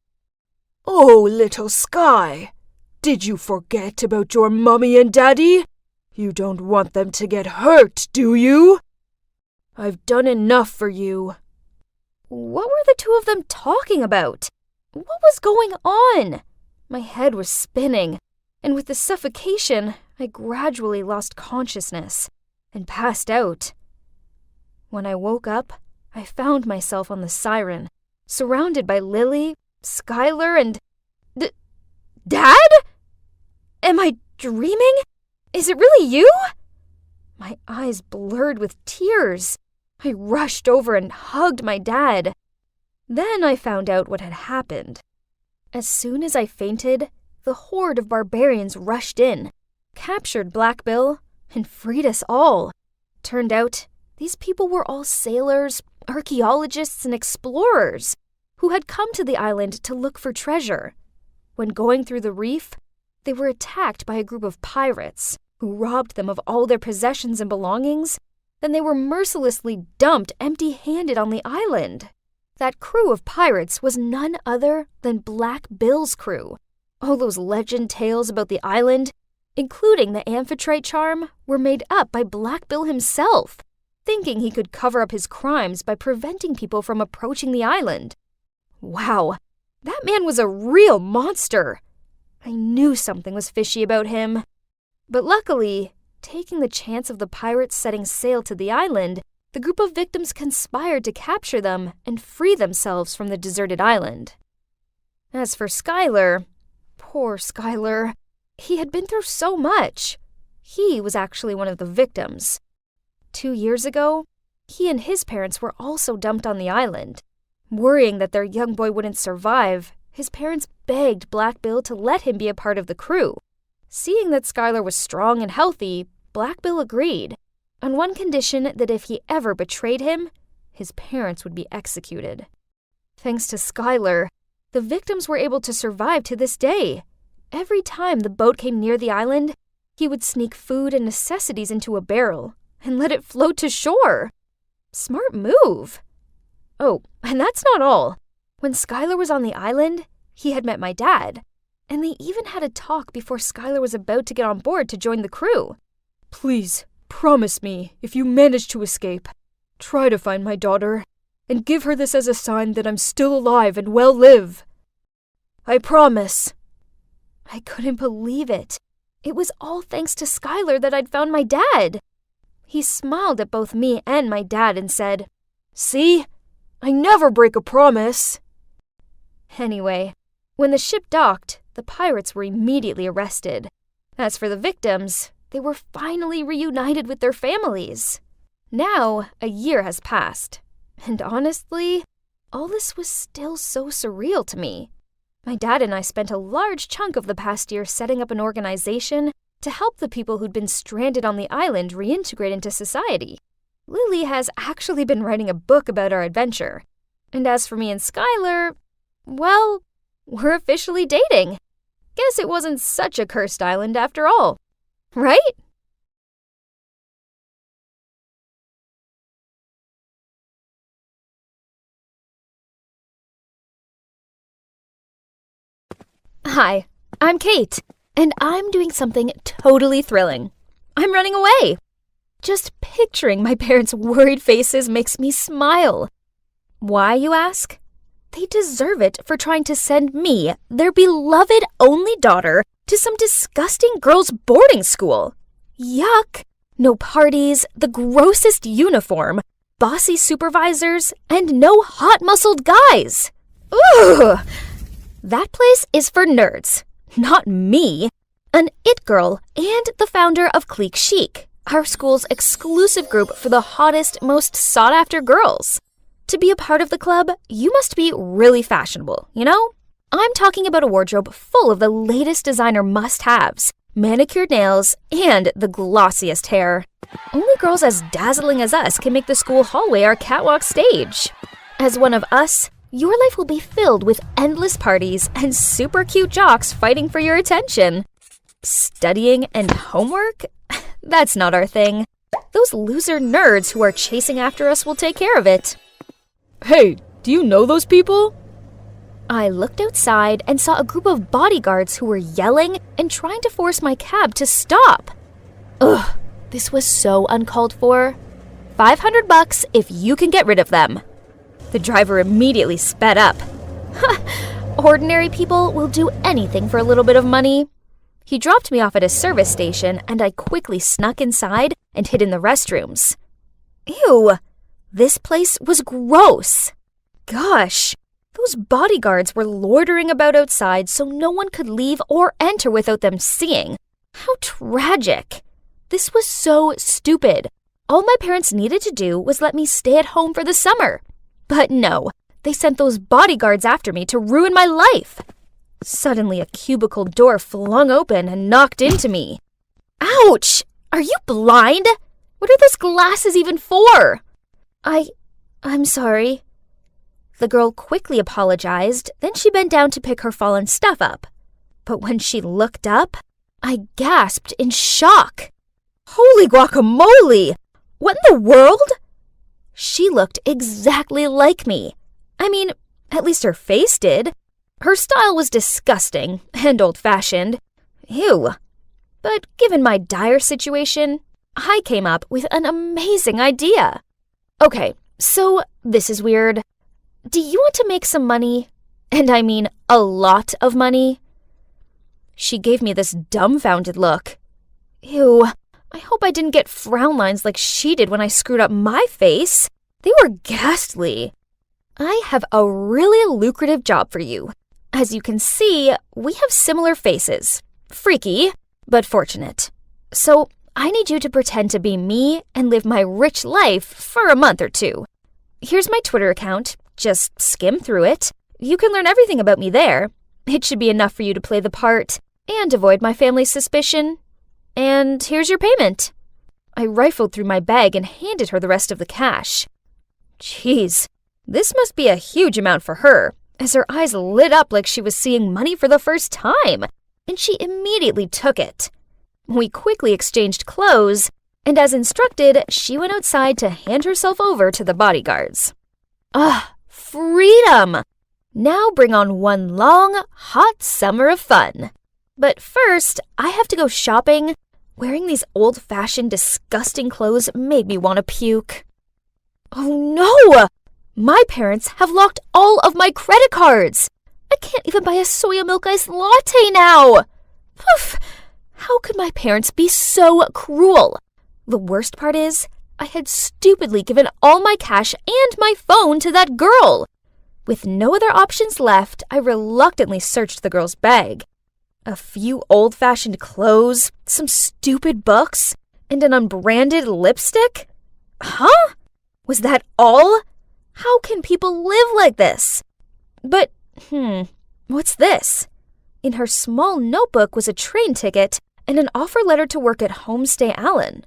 Oh, little Sky, did you forget about your mummy and daddy? You don't want them to get hurt, do you? I've done enough for you. What were the two of them talking about? What was going on? My head was spinning, and with the suffocation, I gradually lost consciousness and passed out. When I woke up, I found myself on the siren, surrounded by Lily, Skylar, and... Dad? Am I dreaming? Is it really you? My eyes blurred with tears. I rushed over and hugged my dad. Then I found out what had happened. As soon as I fainted, the horde of barbarians rushed in, captured Black Bill, and freed us all. Turned out, these people were all sailors, archaeologists, and explorers who had come to the island to look for treasure. When going through the reef, they were attacked by a group of pirates who robbed them of all their possessions and belongings. Then they were mercilessly dumped empty-handed on the island. That crew of pirates was none other than Black Bill's crew. All those legend tales about the island, including the amphitrite charm, were made up by Black Bill himself, thinking he could cover up his crimes by preventing people from approaching the island. Wow, that man was a real monster. I knew something was fishy about him. But luckily, taking the chance of the pirates setting sail to the island, the group of victims conspired to capture them and free themselves from the deserted island. As for Skylar, poor Skylar, he had been through so much. He was actually one of the victims. 2 years ago, he and his parents were also dumped on the island. Worrying that their young boy wouldn't survive, his parents begged Black Bill to let him be a part of the crew. Seeing that Skylar was strong and healthy, Black Bill agreed, on one condition that if he ever betrayed him, his parents would be executed. Thanks to Skylar, the victims were able to survive to this day. Every time the boat came near the island, he would sneak food and necessities into a barrel and let it float to shore. Smart move. Oh, and that's not all. When Skylar was on the island, he had met my dad, and they even had a talk before Skylar was about to get on board to join the crew. Please, promise me, if you manage to escape, try to find my daughter, and give her this as a sign that I'm still alive and well live. I promise. I couldn't believe it. It was all thanks to Skylar that I'd found my dad. He smiled at both me and my dad and said, "See? I never break a promise." Anyway, when the ship docked, the pirates were immediately arrested. As for the victims, they were finally reunited with their families. Now, a year has passed, and honestly, all this was still so surreal to me. My dad and I spent a large chunk of the past year setting up an organization to help the people who'd been stranded on the island reintegrate into society. Lily has actually been writing a book about our adventure. And as for me and Skylar, well, we're officially dating. Guess it wasn't such a cursed island after all, right? Hi, I'm Kate, and I'm doing something totally thrilling. I'm running away. Just picturing my parents' worried faces makes me smile. Why, you ask? They deserve it for trying to send me, their beloved only daughter, to some disgusting girls' boarding school. Yuck! No parties, the grossest uniform, bossy supervisors, and no hot-muscled guys. Ugh! That place is for nerds, not me. An it girl and the founder of Clique Chic, our school's exclusive group for the hottest, most sought-after girls. To be a part of the club, you must be really fashionable, you know? I'm talking about a wardrobe full of the latest designer must-haves, manicured nails, and the glossiest hair. Only girls as dazzling as us can make the school hallway our catwalk stage. As one of us, your life will be filled with endless parties and super cute jocks fighting for your attention. Studying and homework? That's not our thing. Those loser nerds who are chasing after us will take care of it. Hey, do you know those people? I looked outside and saw a group of bodyguards who were yelling and trying to force my cab to stop. Ugh, this was so uncalled for. $500 if you can get rid of them. The driver immediately sped up. Ordinary people will do anything for a little bit of money. He dropped me off at a service station, and I quickly snuck inside and hid in the restrooms. Ew, this place was gross. Gosh, those bodyguards were loitering about outside so no one could leave or enter without them seeing. How tragic. This was so stupid. All my parents needed to do was let me stay at home for the summer. But no, they sent those bodyguards after me to ruin my life. Suddenly, a cubicle door flung open and knocked into me. Ouch! Are you blind? What are those glasses even for? I'm sorry. The girl quickly apologized, then she bent down to pick her fallen stuff up. But when she looked up, I gasped in shock. Holy guacamole! What in the world? She looked exactly like me. I mean, at least her face did. Her style was disgusting and old-fashioned. Ew. But given my dire situation, I came up with an amazing idea. Okay, so this is weird. Do you want to make some money? And I mean a lot of money? She gave me this dumbfounded look. Ew, I hope I didn't get frown lines like she did when I screwed up my face. They were ghastly. I have a really lucrative job for you. As you can see, we have similar faces. Freaky, but fortunate. So I need you to pretend to be me and live my rich life for a month or two. Here's my Twitter account. Just skim through it. You can learn everything about me there. It should be enough for you to play the part and avoid my family's suspicion. And here's your payment. I rifled through my bag and handed her the rest of the cash. Jeez, this must be a huge amount for her, as her eyes lit up like she was seeing money for the first time, and she immediately took it. We quickly exchanged clothes, and as instructed, she went outside to hand herself over to the bodyguards. Freedom! Now bring on one long, hot summer of fun. But first, I have to go shopping. Wearing these old-fashioned, disgusting clothes made me want to puke. Oh no! My parents have locked all of my credit cards. I can't even buy a soya milk iced latte now. Poof! How could my parents be so cruel? The worst part is, I had stupidly given all my cash and my phone to that girl. With no other options left, I reluctantly searched the girl's bag. A few old-fashioned clothes, some stupid books, and an unbranded lipstick? Huh? Was that all? How can people live like this? But, what's this? In her small notebook was a train ticket and an offer letter to work at Homestay Allen.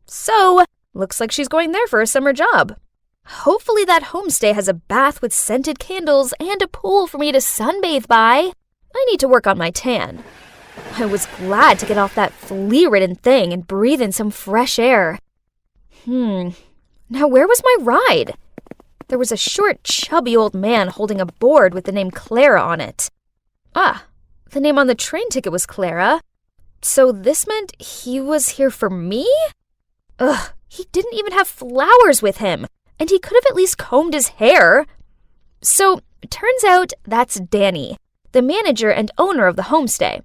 So, looks like she's going there for a summer job. Hopefully that homestay has a bath with scented candles and a pool for me to sunbathe by. I need to work on my tan. I was glad to get off that flea-ridden thing and breathe in some fresh air. Now where was my ride? There was a short, chubby old man holding a board with the name Clara on it. Ah, the name on the train ticket was Clara. So this meant he was here for me? Ugh, he didn't even have flowers with him, and he could have at least combed his hair. So, turns out that's Danny, the manager and owner of the homestay.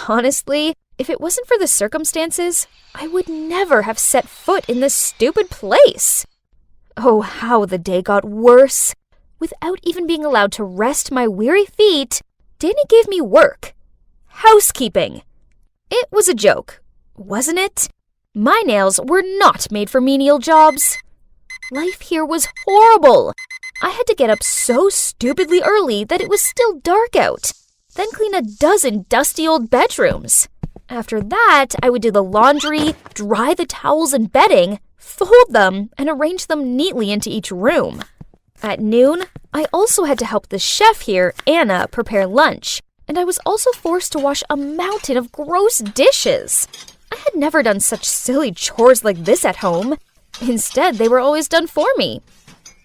Honestly, if it wasn't for the circumstances, I would never have set foot in this stupid place. Oh, how the day got worse. Without even being allowed to rest my weary feet, Danny gave me work. Housekeeping. It was a joke, wasn't it? My nails were not made for menial jobs. Life here was horrible. I had to get up so stupidly early that it was still dark out, then clean a dozen dusty old bedrooms. After that, I would do the laundry, dry the towels and bedding, fold them, and arrange them neatly into each room. At noon, I also had to help the chef here, Anna, prepare lunch, and I was also forced to wash a mountain of gross dishes. I had never done such silly chores like this at home. Instead, they were always done for me.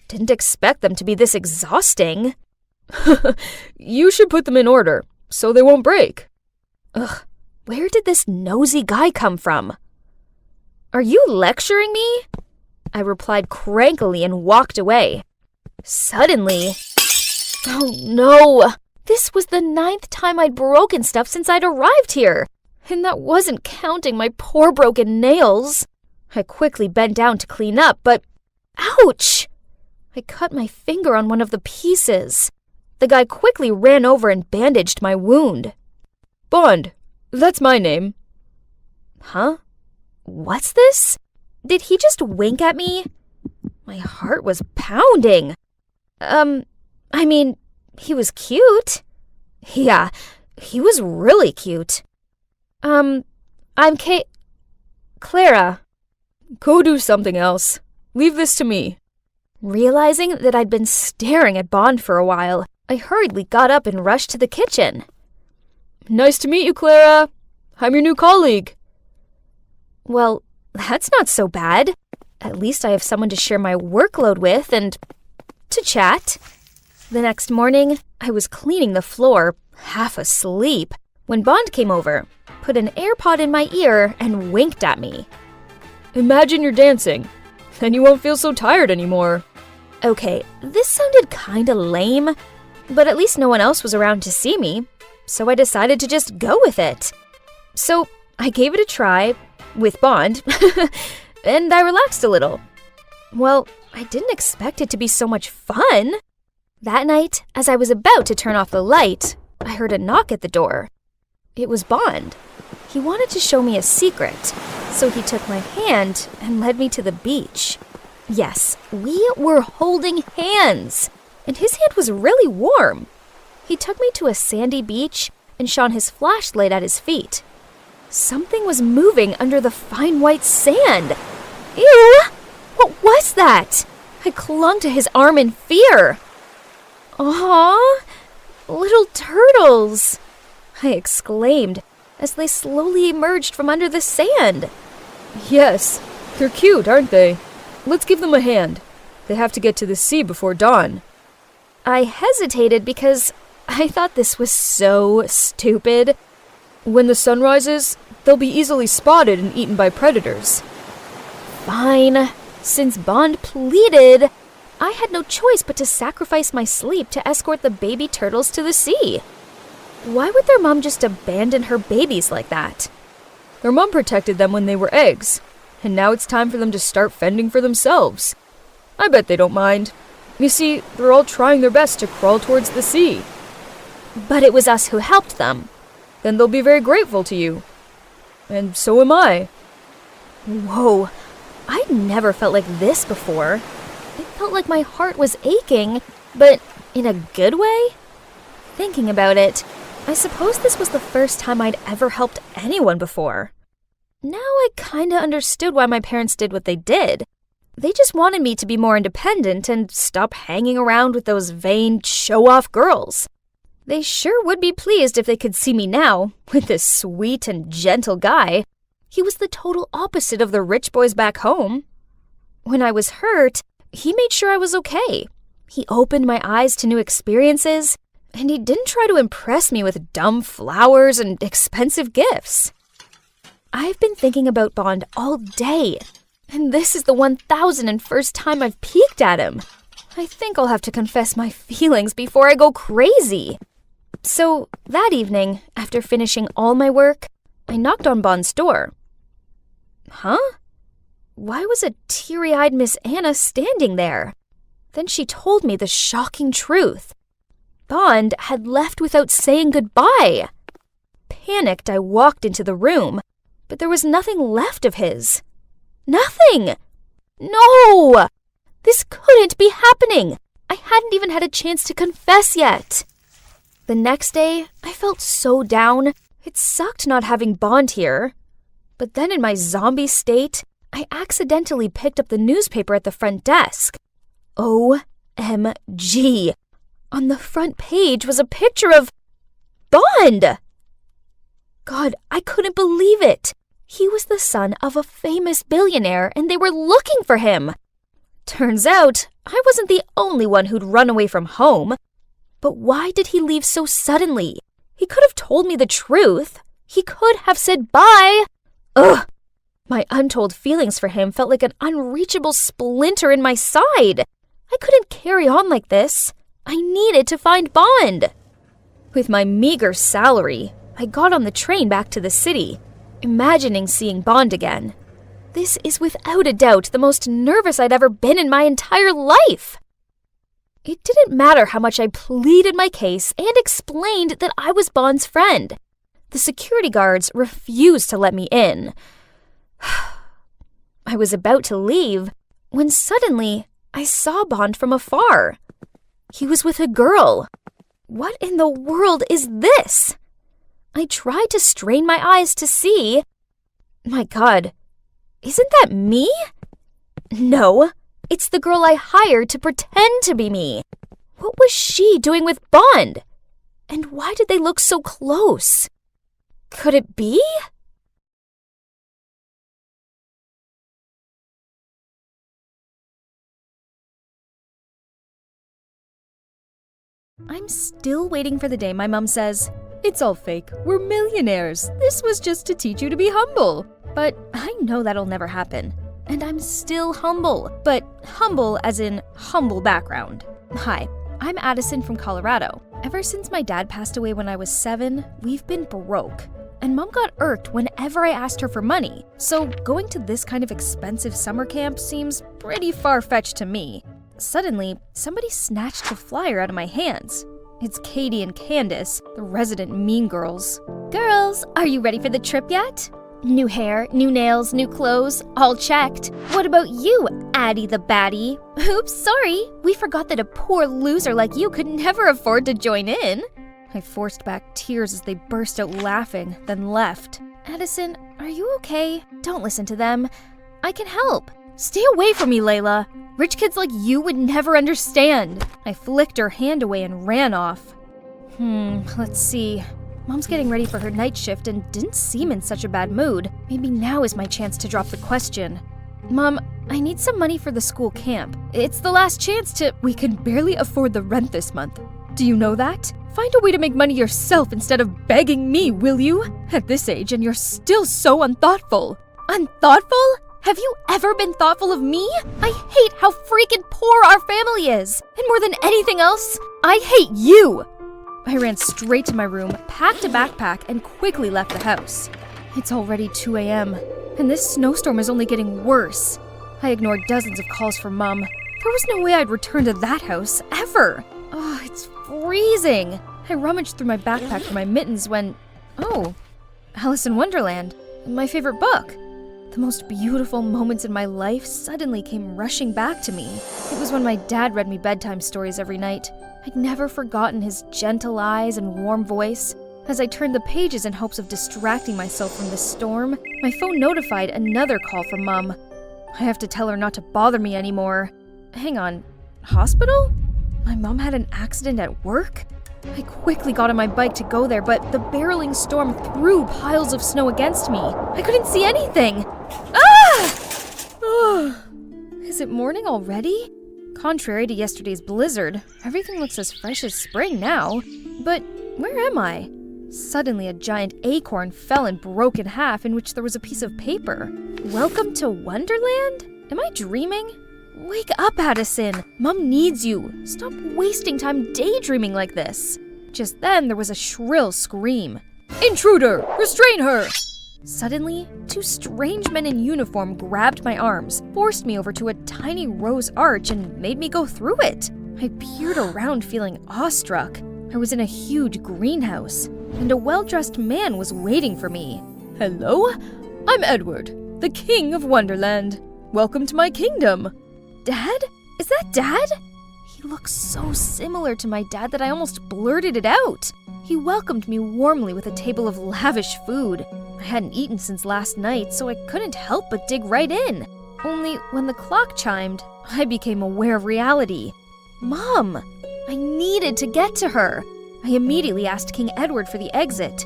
Didn't expect them to be this exhausting. You should put them in order, so they won't break. Ugh, where did this nosy guy come from? Are you lecturing me? I replied crankily and walked away. Suddenly, oh no! This was the 9th time I'd broken stuff since I'd arrived here, and that wasn't counting my poor broken nails. I quickly bent down to clean up, but ouch! I cut my finger on one of the pieces. The guy quickly ran over and bandaged my wound. Bond, that's my name. Huh? What's this? Did he just wink at me? My heart was pounding. He was cute. Yeah, he was really cute. I'm Clara. Go do something else. Leave this to me. Realizing that I'd been staring at Bond for a while, I hurriedly got up and rushed to the kitchen. Nice to meet you, Clara. I'm your new colleague. Well, that's not so bad. At least I have someone to share my workload with and to chat. The next morning, I was cleaning the floor, half asleep, when Bond came over, put an AirPod in my ear, and winked at me. Imagine you're dancing. Then you won't feel so tired anymore. Okay, this sounded kinda lame, but at least no one else was around to see me, so I decided to just go with it. So I gave it a try, with Bond, and I relaxed a little. Well, I didn't expect it to be so much fun. That night, as I was about to turn off the light, I heard a knock at the door. It was Bond. He wanted to show me a secret, so he took my hand and led me to the beach. Yes, we were holding hands, and his hand was really warm. He took me to a sandy beach and shone his flashlight at his feet. Something was moving under the fine white sand. Ew! What was that? I clung to his arm in fear. Aw, little turtles, I exclaimed as they slowly emerged from under the sand. Yes, they're cute, aren't they? Let's give them a hand. They have to get to the sea before dawn. I hesitated because I thought this was so stupid. When the sun rises, they'll be easily spotted and eaten by predators. Fine. Since Bond pleaded, I had no choice but to sacrifice my sleep to escort the baby turtles to the sea. Why would their mom just abandon her babies like that? Their mom protected them when they were eggs, and now it's time for them to start fending for themselves. I bet they don't mind. You see, they're all trying their best to crawl towards the sea. But it was us who helped them. Then they'll be very grateful to you. And so am I. Whoa, I'd never felt like this before. It felt like my heart was aching, but in a good way? Thinking about it, I suppose this was the first time I'd ever helped anyone before. Now I kinda understood why my parents did what they did. They just wanted me to be more independent and stop hanging around with those vain, show-off girls. They sure would be pleased if they could see me now, with this sweet and gentle guy. He was the total opposite of the rich boys back home. When I was hurt, he made sure I was okay. He opened my eyes to new experiences, and he didn't try to impress me with dumb flowers and expensive gifts. I've been thinking about Bond all day, and this is the 1001st time I've peeked at him. I think I'll have to confess my feelings before I go crazy. So, that evening, after finishing all my work, I knocked on Bond's door. Huh? Why was a teary-eyed Miss Anna standing there? Then she told me the shocking truth. Bond had left without saying goodbye. Panicked, I walked into the room, but there was nothing left of his. Nothing! No! This couldn't be happening! I hadn't even had a chance to confess yet. The next day, I felt so down. It sucked not having Bond here. But then in my zombie state, I accidentally picked up the newspaper at the front desk. OMG! On the front page was a picture of Bond! God, I couldn't believe it. He was the son of a famous billionaire, and they were looking for him. Turns out, I wasn't the only one who'd run away from home. But why did he leave so suddenly? He could have told me the truth. He could have said bye. Ugh! My untold feelings for him felt like an unreachable splinter in my side. I couldn't carry on like this. I needed to find Bond. With my meager salary, I got on the train back to the city, imagining seeing Bond again. This is without a doubt the most nervous I'd ever been in my entire life. It didn't matter how much I pleaded my case and explained that I was Bond's friend. The security guards refused to let me in. I was about to leave when suddenly I saw Bond from afar. He was with a girl. What in the world is this? I tried to strain my eyes to see. My God, isn't that me? No, it's the girl I hired to pretend to be me. What was she doing with Bond? And why did they look so close? Could it be? I'm still waiting for the day my mom says, It's all fake. We're millionaires. This was just to teach you to be humble. but I know that'll never happen. And I'm still humble, but humble as in humble background. Hi, I'm Addison from Colorado. Ever since my dad passed away when I was 7, we've been broke. And Mom got irked whenever I asked her for money. So going to this kind of expensive summer camp seems pretty far-fetched to me. Suddenly, somebody snatched the flyer out of my hands. It's Katie and Candace, the resident mean girls. Girls, are you ready for the trip yet? New hair, new nails, new clothes, all checked. What about you, Addie the baddie? Oops, sorry. We forgot that a poor loser like you could never afford to join in. I forced back tears as they burst out laughing, then left. Addison, are you okay? Don't listen to them. I can help. Stay away from me, Layla. Rich kids like you would never understand. I flicked her hand away and ran off. Let's see. Mom's getting ready for her night shift and didn't seem in such a bad mood. Maybe now is my chance to drop the question. Mom, I need some money for the school camp. It's the last chance to— We can barely afford the rent this month. Do you know that? Find a way to make money yourself instead of begging me, will you? At this age, and you're still so unthoughtful. Unthoughtful? Have you ever been thoughtful of me? I hate how freaking poor our family is. And more than anything else, I hate you. I ran straight to my room, packed a backpack, and quickly left the house. It's already 2 a.m., and this snowstorm is only getting worse. I ignored dozens of calls from Mom. There was no way I'd return to that house, ever. Oh, it's freezing. I rummaged through my backpack for my mittens when— oh, Alice in Wonderland, my favorite book. The most beautiful moments in my life suddenly came rushing back to me. It was when my dad read me bedtime stories every night. I'd never forgotten his gentle eyes and warm voice. As I turned the pages in hopes of distracting myself from the storm, my phone notified another call from Mom. I have to tell her not to bother me anymore. Hang on, hospital? My mom had an accident at work? I quickly got on my bike to go there, but the barreling storm threw piles of snow against me. I couldn't see anything. Ah! Is it morning already? Contrary to yesterday's blizzard, everything looks as fresh as spring now. But where am I? Suddenly, a giant acorn fell and broke in half, in which there was a piece of paper. Welcome to Wonderland? Am I dreaming? Wake up, Addison! Mom needs you! Stop wasting time daydreaming like this! Just then, there was a shrill scream. Intruder! Restrain her! Suddenly, two strange men in uniform grabbed my arms, forced me over to a tiny rose arch, and made me go through it. I peered around feeling awestruck. I was in a huge greenhouse, and a well-dressed man was waiting for me. Hello? I'm Edward, the King of Wonderland. Welcome to my kingdom. Dad? Is that Dad? He looks so similar to my dad that I almost blurted it out. He welcomed me warmly with a table of lavish food. I hadn't eaten since last night, so I couldn't help but dig right in. Only when the clock chimed, I became aware of reality. Mom! I needed to get to her. I immediately asked King Edward for the exit.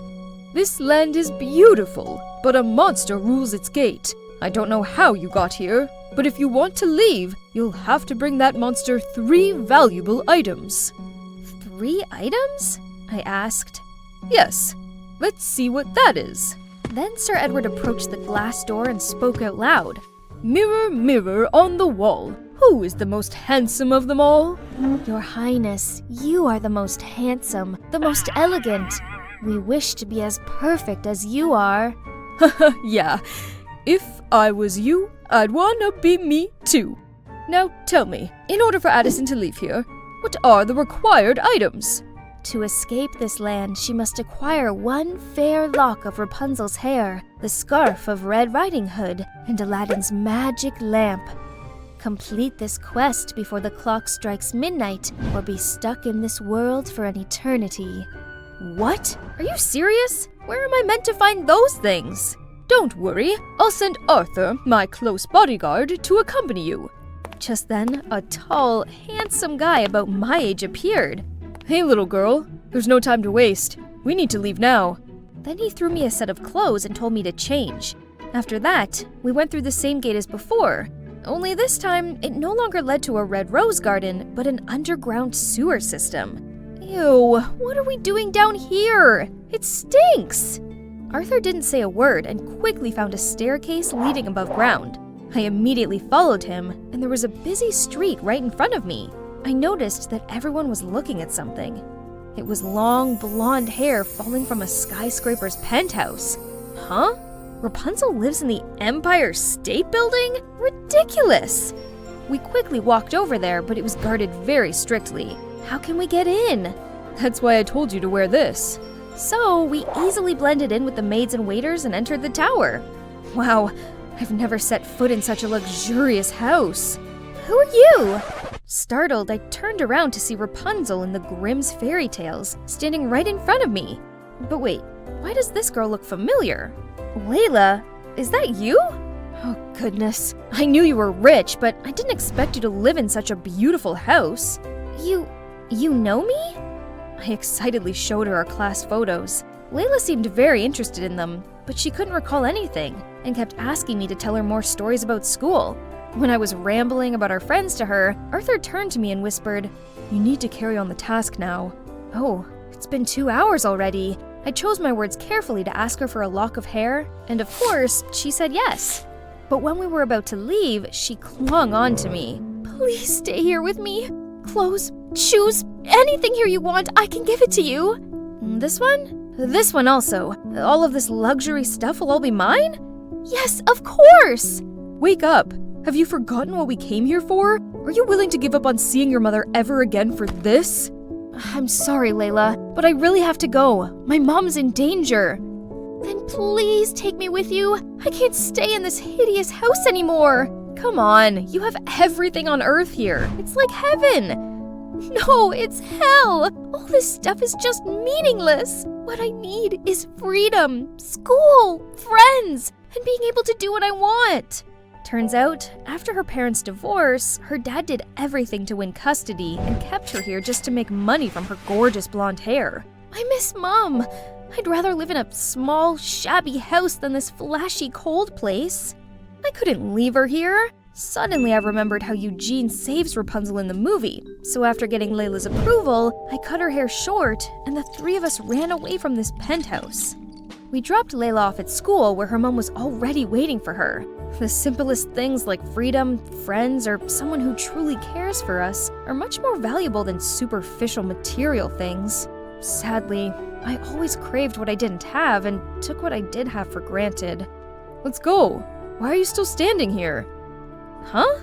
This land is beautiful, but a monster rules its gate. I don't know how you got here, but if you want to leave, you'll have to bring that monster 3 valuable items. 3 items? I asked. Yes, let's see what that is. Then Sir Edward approached the glass door and spoke out loud. Mirror, mirror on the wall, who is the most handsome of them all? Your Highness, you are the most handsome, the most elegant. We wish to be as perfect as you are. Yeah, if I was you, I'd wanna be me too. Now tell me, in order for Addison to leave here, what are the required items? To escape this land, she must acquire 1 fair lock of Rapunzel's hair, the scarf of Red Riding Hood, and Aladdin's magic lamp. Complete this quest before the clock strikes midnight, or be stuck in this world for an eternity. What? Are you serious? Where am I meant to find those things? Don't worry, I'll send Arthur, my close bodyguard, to accompany you. Just then, a tall, handsome guy about my age appeared. Hey, little girl, there's no time to waste. We need to leave now. Then he threw me a set of clothes and told me to change. After that, we went through the same gate as before. Only this time, it no longer led to a red rose garden, but an underground sewer system. Ew, what are we doing down here? It stinks! Arthur didn't say a word and quickly found a staircase leading above ground. I immediately followed him, and there was a busy street right in front of me. I noticed that everyone was looking at something. It was long, blonde hair falling from a skyscraper's penthouse. Huh? Rapunzel lives in the Empire State Building? Ridiculous! We quickly walked over there, but it was guarded very strictly. How can we get in? That's why I told you to wear this. So we easily blended in with the maids and waiters and entered the tower. Wow, I've never set foot in such a luxurious house. Who are you? Startled, I turned around to see Rapunzel in the Grimm's fairy tales, standing right in front of me. But wait, why does this girl look familiar? Layla, is that you? Oh goodness, I knew you were rich, but I didn't expect you to live in such a beautiful house. You know me? I excitedly showed her our class photos. Layla seemed very interested in them, but she couldn't recall anything, and kept asking me to tell her more stories about school. When I was rambling about our friends to her, Arthur turned to me and whispered, "You need to carry on the task now." Oh, it's been 2 hours already. I chose my words carefully to ask her for a lock of hair, and of course, she said yes. But when we were about to leave, she clung on to me. Please stay here with me. Clothes, shoes, anything here you want, I can give it to you. This one? This one also. All of this luxury stuff will all be mine? Yes, of course! Wake up! Have you forgotten what we came here for? Are you willing to give up on seeing your mother ever again for this? I'm sorry, Layla, but I really have to go. My mom's in danger. Then please take me with you. I can't stay in this hideous house anymore. Come on, you have everything on Earth here. It's like heaven. No, it's hell. All this stuff is just meaningless. What I need is freedom, school, friends, and being able to do what I want. Turns out, after her parents' divorce, her dad did everything to win custody and kept her here just to make money from her gorgeous blonde hair. I miss Mom. I'd rather live in a small, shabby house than this flashy, cold place. I couldn't leave her here. Suddenly, I remembered how Eugene saves Rapunzel in the movie, so after getting Layla's approval, I cut her hair short, and the three of us ran away from this penthouse. We dropped Layla off at school where her mom was already waiting for her. The simplest things like freedom, friends, or someone who truly cares for us are much more valuable than superficial material things. Sadly, I always craved what I didn't have and took what I did have for granted. Let's go. Why are you still standing here? Huh?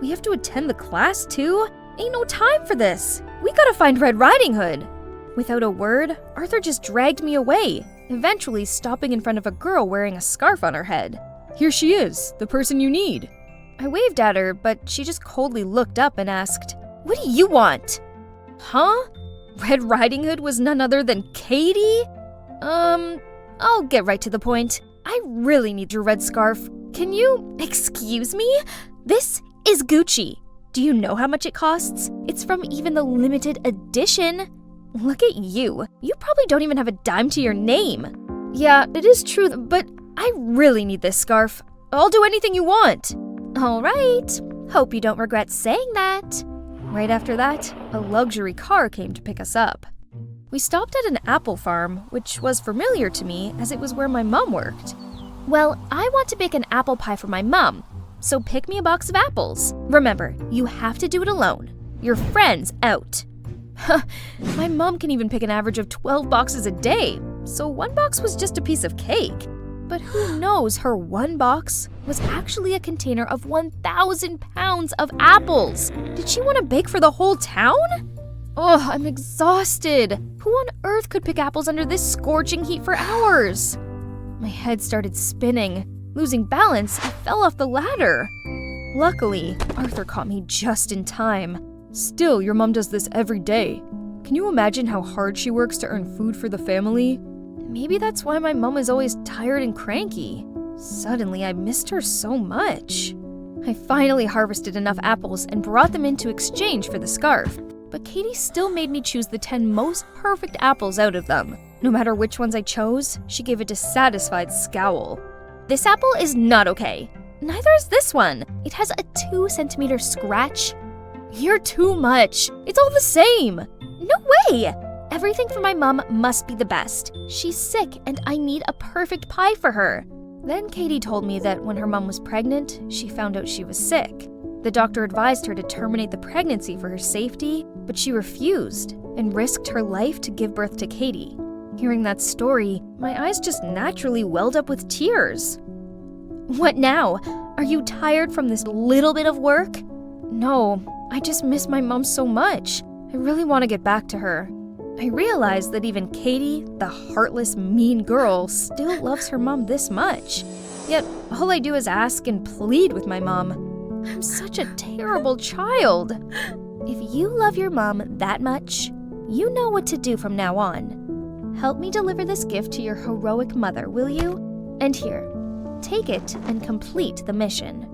We have to attend the class too? Ain't no time for this. We gotta find Red Riding Hood. Without a word, Arthur just dragged me away, eventually stopping in front of a girl wearing a scarf on her head. Here she is, the person you need. I waved at her, but she just coldly looked up and asked, "What do you want?" Huh? Red Riding Hood was none other than Katie? I'll get right to the point. I really need your red scarf. Can you, excuse me? This is Gucci. Do you know how much it costs? It's from even the limited edition. Look at you. You probably don't even have a dime to your name. Yeah, it is true, but I really need this scarf. I'll do anything you want. All right. Hope you don't regret saying that. Right after that, a luxury car came to pick us up. We stopped at an apple farm, which was familiar to me as it was where my mom worked. Well, I want to bake an apple pie for my mom, so pick me a box of apples. Remember, you have to do it alone. Your friend's out. My mom can even pick an average of 12 boxes a day, so one box was just a piece of cake. But who knows, her one box was actually a container of 1,000 pounds of apples. Did she want to bake for the whole town? Oh, I'm exhausted. Who on earth could pick apples under this scorching heat for hours? My head started spinning. Losing balance, I fell off the ladder. Luckily, Arthur caught me just in time. Still, your mom does this every day. Can you imagine how hard she works to earn food for the family? Maybe that's why my mom is always tired and cranky. Suddenly, I missed her so much. I finally harvested enough apples and brought them in to exchange for the scarf. But Katie still made me choose the 10 most perfect apples out of them. No matter which ones I chose, she gave a dissatisfied scowl. This apple is not okay. Neither is this one. It has a 2-centimeter scratch. You're too much. It's all the same. No way! Everything for my mom must be the best. She's sick and I need a perfect pie for her. Then Katie told me that when her mom was pregnant, she found out she was sick. The doctor advised her to terminate the pregnancy for her safety, but she refused and risked her life to give birth to Katie. Hearing that story, my eyes just naturally welled up with tears. What now? Are you tired from this little bit of work? No, I just miss my mom so much. I really want to get back to her. I realized that even Katie, the heartless, mean girl, still loves her mom this much. Yet, all I do is ask and plead with my mom. I'm such a terrible child. If you love your mom that much, you know what to do from now on. Help me deliver this gift to your heroic mother, will you? And here, take it and complete the mission.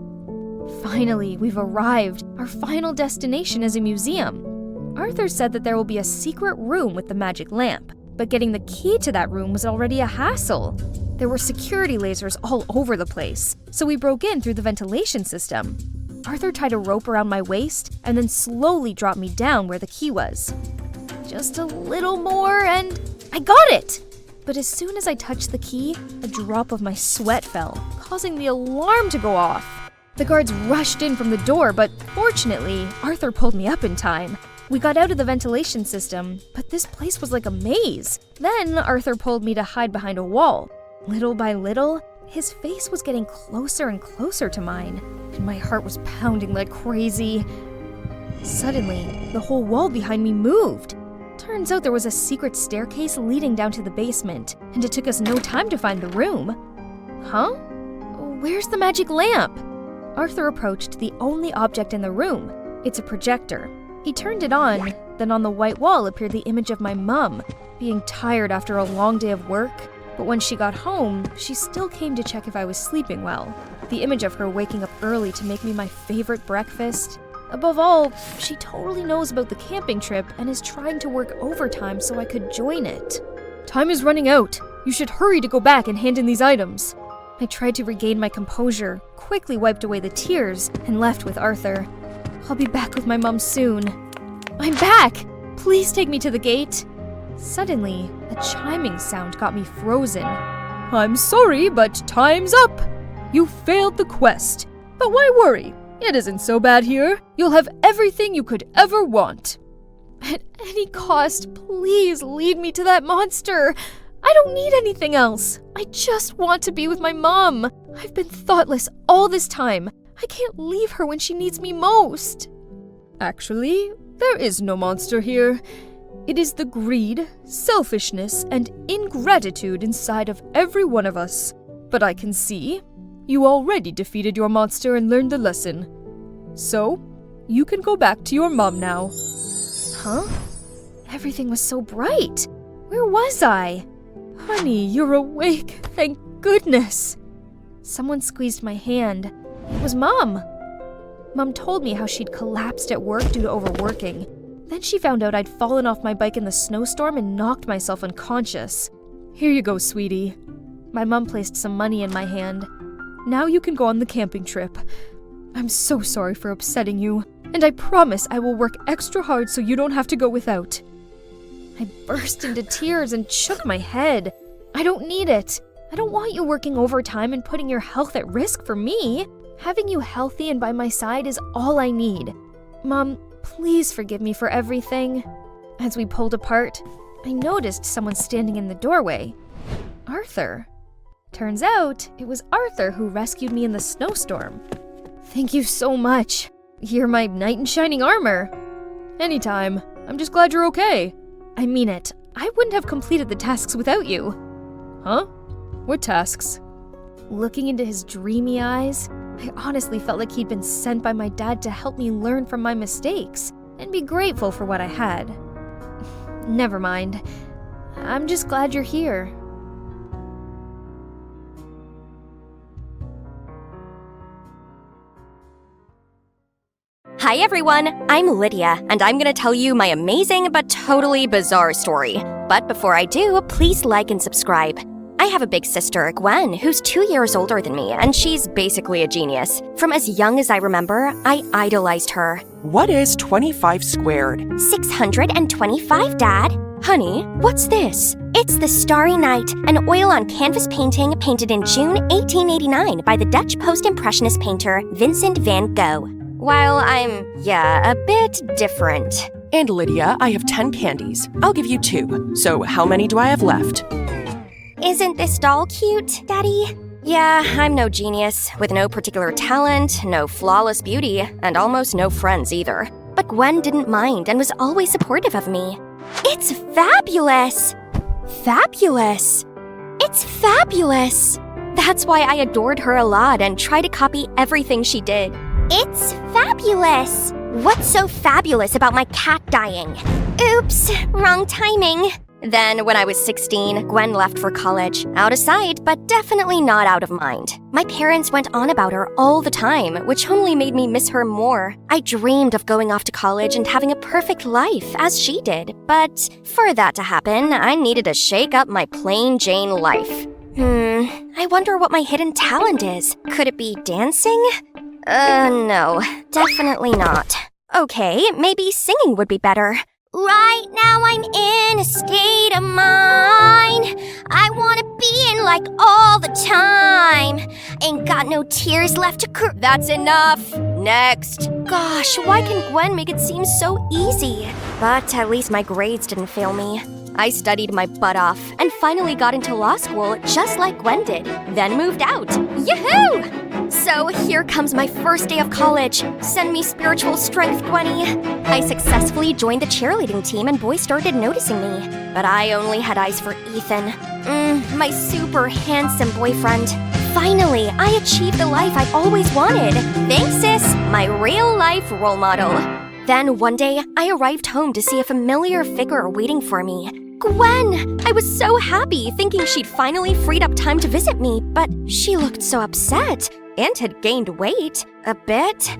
Finally, we've arrived. Our final destination is a museum. Arthur said that there will be a secret room with the magic lamp, but getting the key to that room was already a hassle. There were security lasers all over the place, so we broke in through the ventilation system. Arthur tied a rope around my waist and then slowly dropped me down where the key was. Just a little more and I got it! But as soon as I touched the key, a drop of my sweat fell, causing the alarm to go off. The guards rushed in from the door, but fortunately, Arthur pulled me up in time. We got out of the ventilation system, but this place was like a maze. Then Arthur pulled me to hide behind a wall. Little by little, his face was getting closer and closer to mine, and my heart was pounding like crazy. Suddenly, the whole wall behind me moved. Turns out there was a secret staircase leading down to the basement, and it took us no time to find the room. Huh? Where's the magic lamp? Arthur approached the only object in the room. It's a projector. He turned it on, then on the white wall appeared the image of my mom. being tired after a long day of work. But when she got home, she still came to check if I was sleeping well. The image of her waking up early to make me my favorite breakfast. Above all, she totally knows about the camping trip and is trying to work overtime so I could join it. Time is running out. You should hurry to go back and hand in these items. I tried to regain my composure, quickly wiped away the tears, and left with Arthur. I'll be back with my mom soon. I'm back! Please take me to the gate. Suddenly, a chiming sound got me frozen. I'm sorry, but time's up. You failed the quest. But why worry? It isn't so bad here. You'll have everything you could ever want. At any cost, please lead me to that monster. I don't need anything else. I just want to be with my mom. I've been thoughtless all this time. I can't leave her when she needs me most. Actually, there is no monster here. It is the greed, selfishness, and ingratitude inside of every one of us. But I can see you already defeated your monster and learned the lesson. So, you can go back to your mom now. Huh? Everything was so bright. Where was I? Honey, you're awake. Thank goodness. Someone squeezed my hand. It was Mom. Mom told me how she'd collapsed at work due to overworking. Then she found out I'd fallen off my bike in the snowstorm and knocked myself unconscious. Here you go, sweetie. My mom placed some money in my hand. Now you can go on the camping trip. I'm so sorry for upsetting you, and I promise I will work extra hard so you don't have to go without. I burst into tears and shook my head. I don't need it. I don't want you working overtime and putting your health at risk for me. Having you healthy and by my side is all I need. Mom, please forgive me for everything. As we pulled apart, I noticed someone standing in the doorway. Arthur. Turns out, it was Arthur who rescued me in the snowstorm. Thank you so much. You're my knight in shining armor. Anytime. I'm just glad you're okay. I mean it. I wouldn't have completed the tasks without you. Huh? What tasks? Looking into his dreamy eyes, I honestly felt like he'd been sent by my dad to help me learn from my mistakes and be grateful for what I had. Never mind. I'm just glad you're here. Hi everyone, I'm Lydia, and I'm gonna tell you my amazing but totally bizarre story. But before I do, please like and subscribe. I have a big sister, Gwen, who's 2 years older than me, and she's basically a genius. From as young as I remember, I idolized her. What is 25 squared? 625, Dad. Honey, what's this? It's the Starry Night, an oil-on-canvas painting painted in June 1889 by the Dutch post-impressionist painter Vincent van Gogh. While I'm, a bit different. And Lydia, I have 10 candies. I'll give you 2. So how many do I have left? Isn't this doll cute, Daddy? Yeah, I'm no genius, with no particular talent, no flawless beauty, and almost no friends either. But Gwen didn't mind and was always supportive of me. It's fabulous! Fabulous! It's fabulous! That's why I adored her a lot and tried to copy everything she did. It's fabulous! What's so fabulous about my cat dying? Oops, wrong timing. Then, when I was 16, Gwen left for college. Out of sight, but definitely not out of mind. My parents went on about her all the time, which only made me miss her more. I dreamed of going off to college and having a perfect life, as she did. But for that to happen, I needed to shake up my plain Jane life. I wonder what my hidden talent is. Could it be dancing? No, definitely not. Okay, maybe singing would be better. Right now I'm in a state of mind I wanna be in like all the time. Ain't got no tears left to cry. That's enough. Next. Gosh, why can Gwen make it seem so easy? But at least my grades didn't fail me. I studied my butt off and finally got into law school just like Gwen did, then moved out. Yoo-hoo! So here comes my first day of college. Send me spiritual strength, Gwenny. I successfully joined the cheerleading team and boys started noticing me. But I only had eyes for Ethan. My super handsome boyfriend. Finally, I achieved the life I've always wanted. Thanks, sis, my real-life role model. Then one day, I arrived home to see a familiar figure waiting for me. Gwen! I was so happy, thinking she'd finally freed up time to visit me, but she looked so upset and had gained weight. A bit.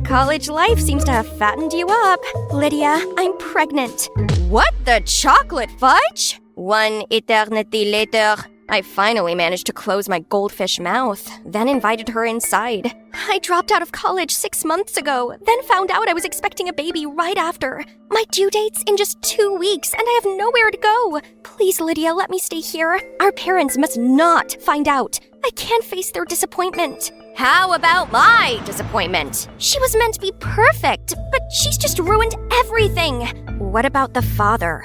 College life seems to have fattened you up. Lydia, I'm pregnant. What the chocolate fudge? One eternity later, I finally managed to close my goldfish mouth, then invited her inside. I dropped out of college 6 months ago, then found out I was expecting a baby right after. My due date's in just 2 weeks, and I have nowhere to go. Please, Lydia, let me stay here. Our parents must not find out. I can't face their disappointment. How about my disappointment? She was meant to be perfect, but she's just ruined everything. What about the father?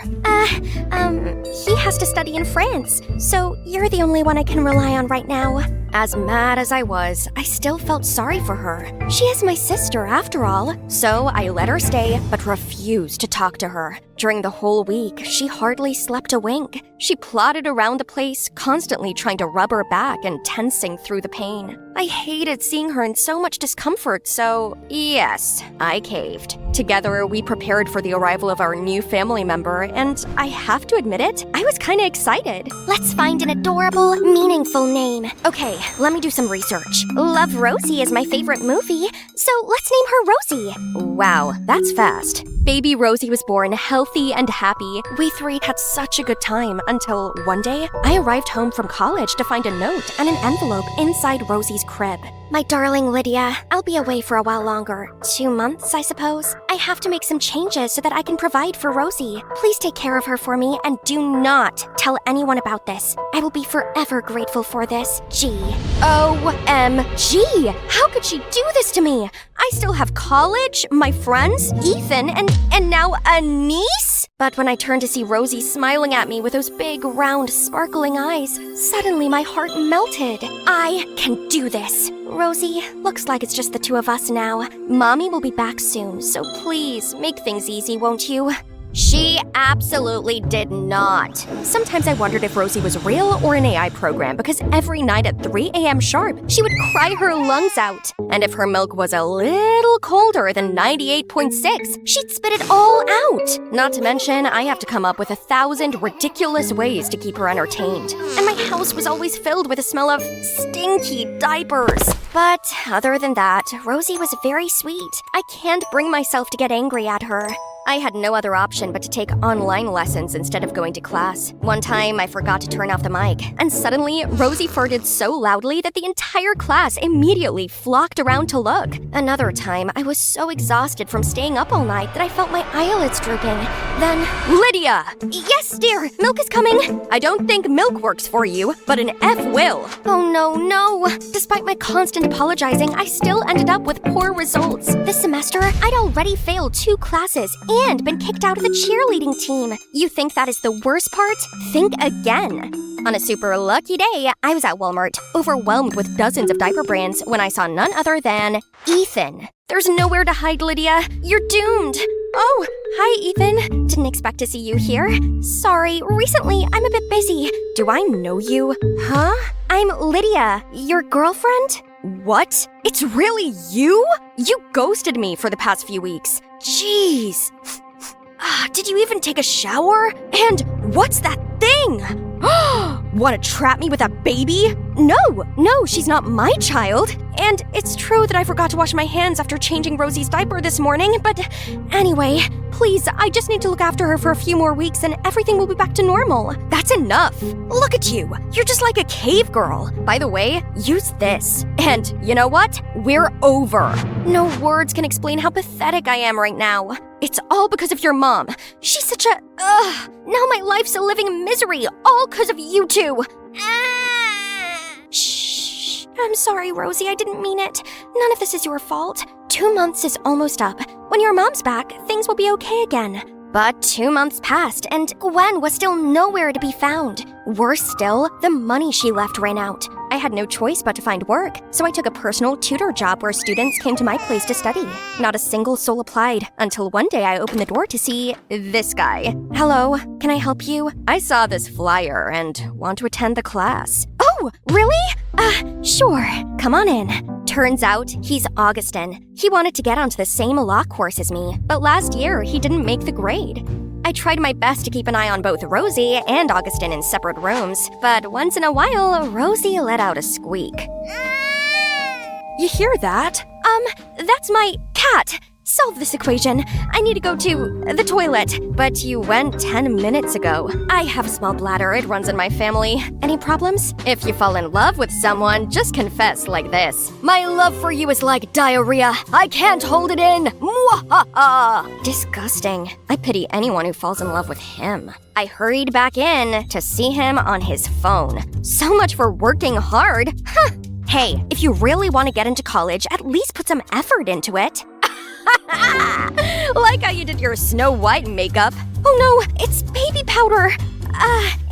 He has to study in France, so you're the only one I can rely on right now. As mad as I was, I still felt sorry for her. She is my sister, after all. So I let her stay, but refused to talk to her. During the whole week, she hardly slept a wink. She plodded around the place, constantly trying to rub her back and tensing through the pain. I hated seeing her in so much discomfort, so yes, I caved. Together, we prepared for the arrival of our new family member, and I have to admit it, I was kinda excited. Let's find an adorable, meaningful name. Okay, let me do some research. Love Rosie is my favorite movie, so let's name her Rosie. Wow, that's fast. Baby Rosie was born healthy and happy. We 3 had such a good time until one day, I arrived home from college to find a note and an envelope inside Rosie's crib. My darling Lydia, I'll be away for a while longer. 2 months, I suppose. I have to make some changes so that I can provide for Rosie. Please take care of her for me and do not tell anyone about this. I will be forever grateful for this. G. OMG! How could she do this to me? I still have college, my friends, Ethan, and now a niece? But when I turned to see Rosie smiling at me with those big, round, sparkling eyes, suddenly my heart melted. I can do this. Rosie, looks like it's just the 2 of us now. Mommy will be back soon, so please make things easy, won't you? She absolutely did not. Sometimes I wondered if Rosie was real or an AI program because every night at 3 a.m. sharp, she would cry her lungs out. And if her milk was a little colder than 98.6, she'd spit it all out. Not to mention, I have to come up with 1,000 ridiculous ways to keep her entertained. And my house was always filled with the smell of stinky diapers. But other than that, Rosie was very sweet. I can't bring myself to get angry at her. I had no other option but to take online lessons instead of going to class. One time, I forgot to turn off the mic, and suddenly, Rosie farted so loudly that the entire class immediately flocked around to look. Another time, I was so exhausted from staying up all night that I felt my eyelids drooping. Then, Lydia! Yes, dear, milk is coming! I don't think milk works for you, but an F will. Oh no. Despite my constant apologizing, I still ended up with poor results. This semester, I'd already failed 2 classes and been kicked out of the cheerleading team. You think that is the worst part? Think again. On a super lucky day, I was at Walmart, overwhelmed with dozens of diaper brands when I saw none other than Ethan. There's nowhere to hide, Lydia. You're doomed. Oh, hi, Ethan. Didn't expect to see you here. Sorry, recently I'm a bit busy. Do I know you? Huh? I'm Lydia, your girlfriend? What? It's really you? You ghosted me for the past few weeks. Jeez. Did you even take a shower? And what's that thing? Want to trap me with a baby? No, she's not my child. And it's true that I forgot to wash my hands after changing Rosie's diaper this morning, but anyway, please, I just need to look after her for a few more weeks and everything will be back to normal. That's enough. Look at you. You're just like a cave girl. By the way, use this. And you know what? We're over. No words can explain how pathetic I am right now. It's all because of your mom. She's such a... Now my life's a living misery, all because of you 2. Shh. I'm sorry, Rosie, I didn't mean it. None of this is your fault. 2 months is almost up. When your mom's back, things will be okay again. But 2 months passed, and Gwen was still nowhere to be found. Worse still, the money she left ran out. I had no choice but to find work, so I took a personal tutor job where students came to my place to study. Not a single soul applied, until one day I opened the door to see this guy. Hello, can I help you? I saw this flyer and want to attend the class. Oh, really? Sure. Come on in. Turns out, he's Augustin. He wanted to get onto the same law course as me, but last year he didn't make the grade. I tried my best to keep an eye on both Rosie and Augustin in separate rooms, but once in a while, Rosie let out a squeak. You hear that? That's my cat. Solve this equation. I need to go to the toilet. But you went 10 minutes ago. I have a small bladder. It runs in my family. Any problems? If you fall in love with someone, just confess like this. My love for you is like diarrhea. I can't hold it in. Mwahaha! Disgusting. I pity anyone who falls in love with him. I hurried back in to see him on his phone. So much for working hard. Huh. Hey, if you really want to get into college, at least put some effort into it. Like how you did your Snow White makeup. Oh no, it's baby powder.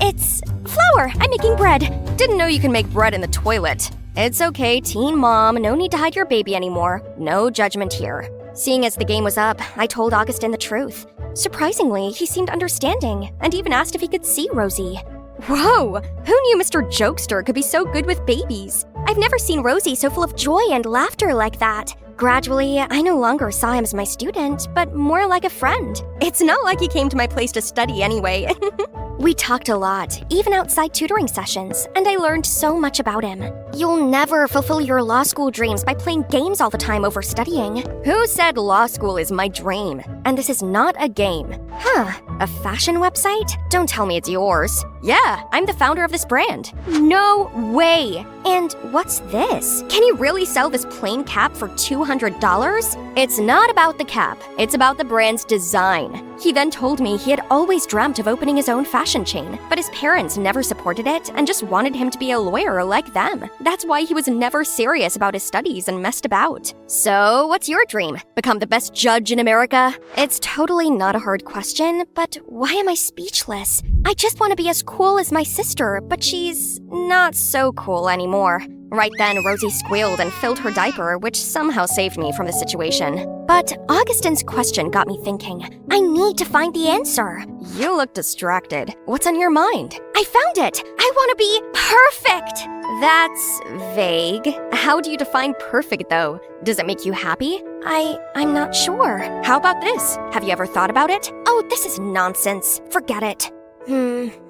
It's flour. I'm making bread. Didn't know you can make bread in the toilet. It's okay, teen mom. No need to hide your baby anymore. No judgment here. Seeing as the game was up, I told Augustin the truth. Surprisingly, he seemed understanding and even asked if he could see Rosie. Whoa! Who knew Mr. Jokester could be so good with babies? I've never seen Rosie so full of joy and laughter like that. Gradually, I no longer saw him as my student, but more like a friend. It's not like he came to my place to study anyway. We talked a lot, even outside tutoring sessions, and I learned so much about him. You'll never fulfill your law school dreams by playing games all the time over studying. Who said law school is my dream? And this is not a game. Huh, a fashion website? Don't tell me it's yours. Yeah, I'm the founder of this brand. No way! And what's this? Can you really sell this plain cap for $200? It's not about the cap, it's about the brand's design. He then told me he had always dreamt of opening his own fashion chain, but his parents never supported it and just wanted him to be a lawyer like them. That's why he was never serious about his studies and messed about. So, what's your dream? Become the best judge in America? It's totally not a hard question, but why am I speechless? I just want to be as cool as my sister, but she's not so cool anymore. Right then, Rosie squealed and filled her diaper, which somehow saved me from the situation. But Augustin's question got me thinking. I need to find the answer. You look distracted. What's on your mind? I found it! I want to be perfect! That's vague. How do you define perfect, though? Does it make you happy? I'm not sure. How about this? Have you ever thought about it? Oh, this is nonsense. Forget it.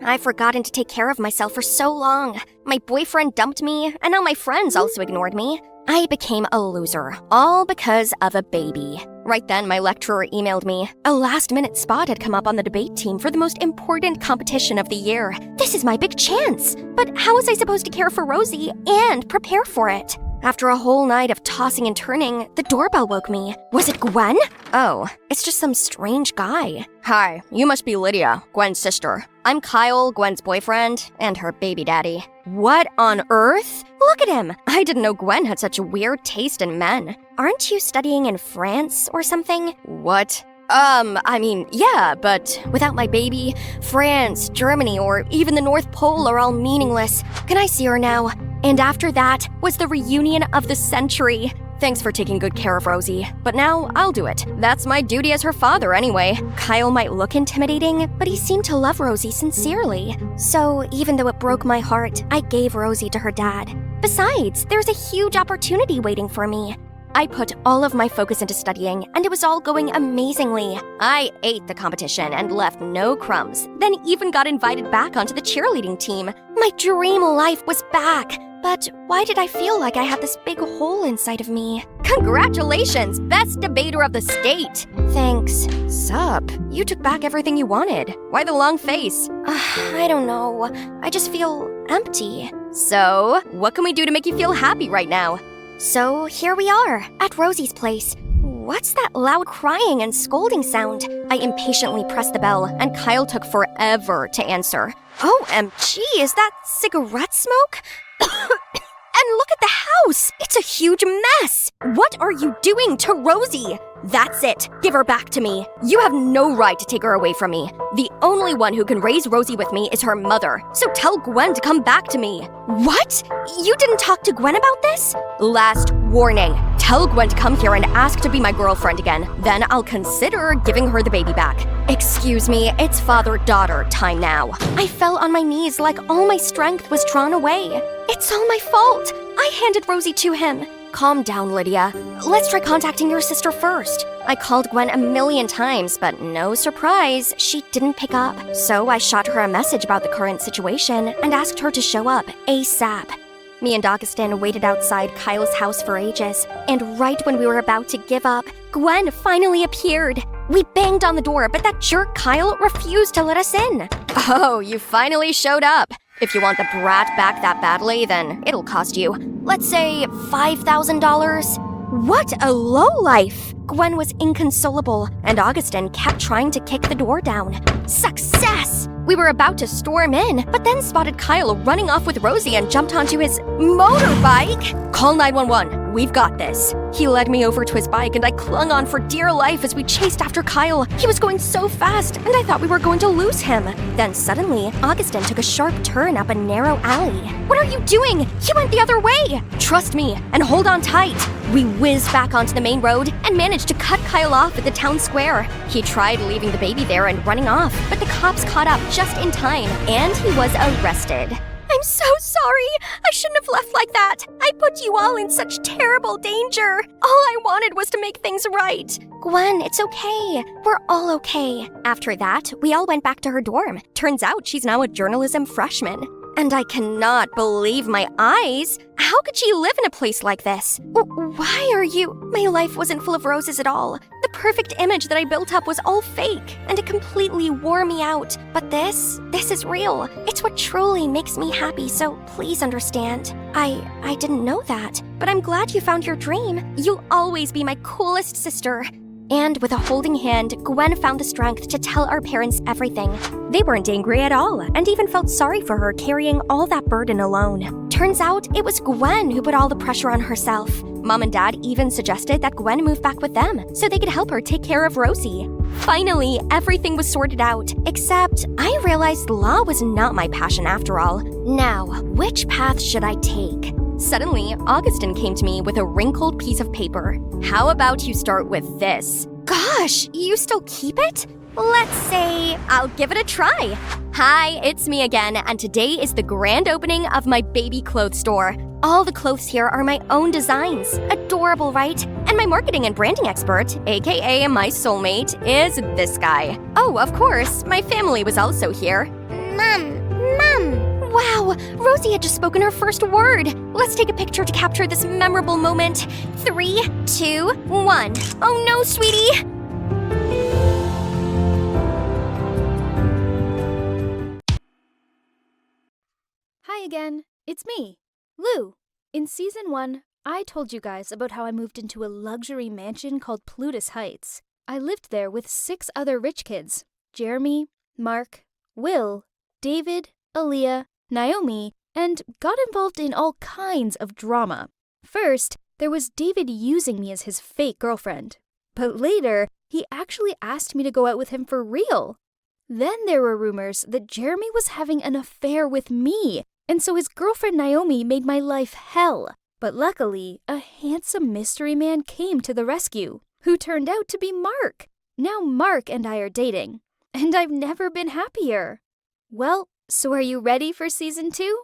I've forgotten to take care of myself for so long. My boyfriend dumped me, and now my friends also ignored me. I became a loser, all because of a baby. Right then, my lecturer emailed me. A last-minute spot had come up on the debate team for the most important competition of the year. This is my big chance. But how was I supposed to care for Rosie and prepare for it? After a whole night of tossing and turning, the doorbell woke me. Was it Gwen? Oh, it's just some strange guy. Hi, you must be Lydia, Gwen's sister. I'm Kyle, Gwen's boyfriend, and her baby daddy. What on earth? Look at him! I didn't know Gwen had such a weird taste in men. Aren't you studying in France or something? What? Yeah, but without my baby, France, Germany, or even the North Pole are all meaningless. Can I see her now? And after that was the reunion of the century. Thanks for taking good care of Rosie, but now I'll do it. That's my duty as her father anyway. Kyle might look intimidating, but he seemed to love Rosie sincerely. So even though it broke my heart, I gave Rosie to her dad. Besides, there's a huge opportunity waiting for me. I put all of my focus into studying, and it was all going amazingly. I ate the competition and left no crumbs, then even got invited back onto the cheerleading team. My dream life was back. But why did I feel like I had this big hole inside of me? Congratulations, best debater of the state! Thanks. Sup? You took back everything you wanted. Why the long face? I don't know. I just feel empty. So, what can we do to make you feel happy right now? So, here we are, at Rosie's place. What's that loud crying and scolding sound? I impatiently pressed the bell, and Kyle took forever to answer. OMG, is that cigarette smoke? And look at the house! It's a huge mess! What are you doing to Rosie? That's it. Give her back to me. You have no right to take her away from me. The only one who can raise Rosie with me is her mother. So tell Gwen to come back to me. What? You didn't talk to Gwen about this? Last warning. Tell Gwen to come here and ask to be my girlfriend again. Then I'll consider giving her the baby back. Excuse me, it's father-daughter time now. I fell on my knees like all my strength was drawn away. It's all my fault. I handed Rosie to him. Calm down, Lydia. Let's try contacting your sister first. I called Gwen a million times, but no surprise, she didn't pick up. So I shot her a message about the current situation and asked her to show up ASAP. Me and Augustin waited outside Kyle's house for ages, and right when we were about to give up, Gwen finally appeared. We banged on the door, but that jerk Kyle refused to let us in. Oh, you finally showed up. If you want the brat back that badly, then it'll cost you, let's say, $5,000. What a lowlife! Gwen was inconsolable, and Augustin kept trying to kick the door down. Success! We were about to storm in, but then spotted Kyle running off with Rosie and jumped onto his motorbike. Call 911. We've got this. He led me over to his bike, and I clung on for dear life as we chased after Kyle. He was going so fast, and I thought we were going to lose him. Then suddenly, Augustin took a sharp turn up a narrow alley. What are you doing? He went the other way. Trust me, and hold on tight. We whizzed back onto the main road and managed to cut Kyle off at the town square. He tried leaving the baby there and running off, but the cops caught up just in time, and he was arrested. I'm so sorry. I shouldn't have left like that. I put you all in such terrible danger. All I wanted was to make things right. Gwen, it's okay. We're all okay. After that, we all went back to her dorm. Turns out she's now a journalism freshman. And I cannot believe my eyes. How could she live in a place like this? Why are you? My life wasn't full of roses at all. The perfect image that I built up was all fake, and it completely wore me out. But this is real. It's what truly makes me happy, so please understand. I didn't know that, but I'm glad you found your dream. You'll always be my coolest sister. And with a holding hand, Gwen found the strength to tell our parents everything. They weren't angry at all, and even felt sorry for her carrying all that burden alone. Turns out, it was Gwen who put all the pressure on herself. Mom and Dad even suggested that Gwen move back with them, so they could help her take care of Rosie. Finally, everything was sorted out, except I realized law was not my passion after all. Now, which path should I take? Suddenly, Augustin came to me with a wrinkled piece of paper. How about you start with this? Gosh, you still keep it? Let's say I'll give it a try. Hi, it's me again, and today is the grand opening of my baby clothes store. All the clothes here are my own designs. Adorable, right? And my marketing and branding expert, aka my soulmate, is this guy. Oh, of course, my family was also here. Mom. Wow, Rosie had just spoken her first word. Let's take a picture to capture this memorable moment. 3, 2, 1. Oh no, sweetie! Hi again, it's me, Lou. In Season 1, I told you guys about how I moved into a luxury mansion called Plutus Heights. I lived there with 6 other rich kids, Jeremy, Mark, Will, David, Aaliyah, Naomi, and got involved in all kinds of drama. First, there was David using me as his fake girlfriend. But later, he actually asked me to go out with him for real. Then there were rumors that Jeremy was having an affair with me, and so his girlfriend Naomi made my life hell. But luckily, a handsome mystery man came to the rescue, who turned out to be Mark. Now Mark and I are dating, and I've never been happier. Well, so are you ready for Season 2?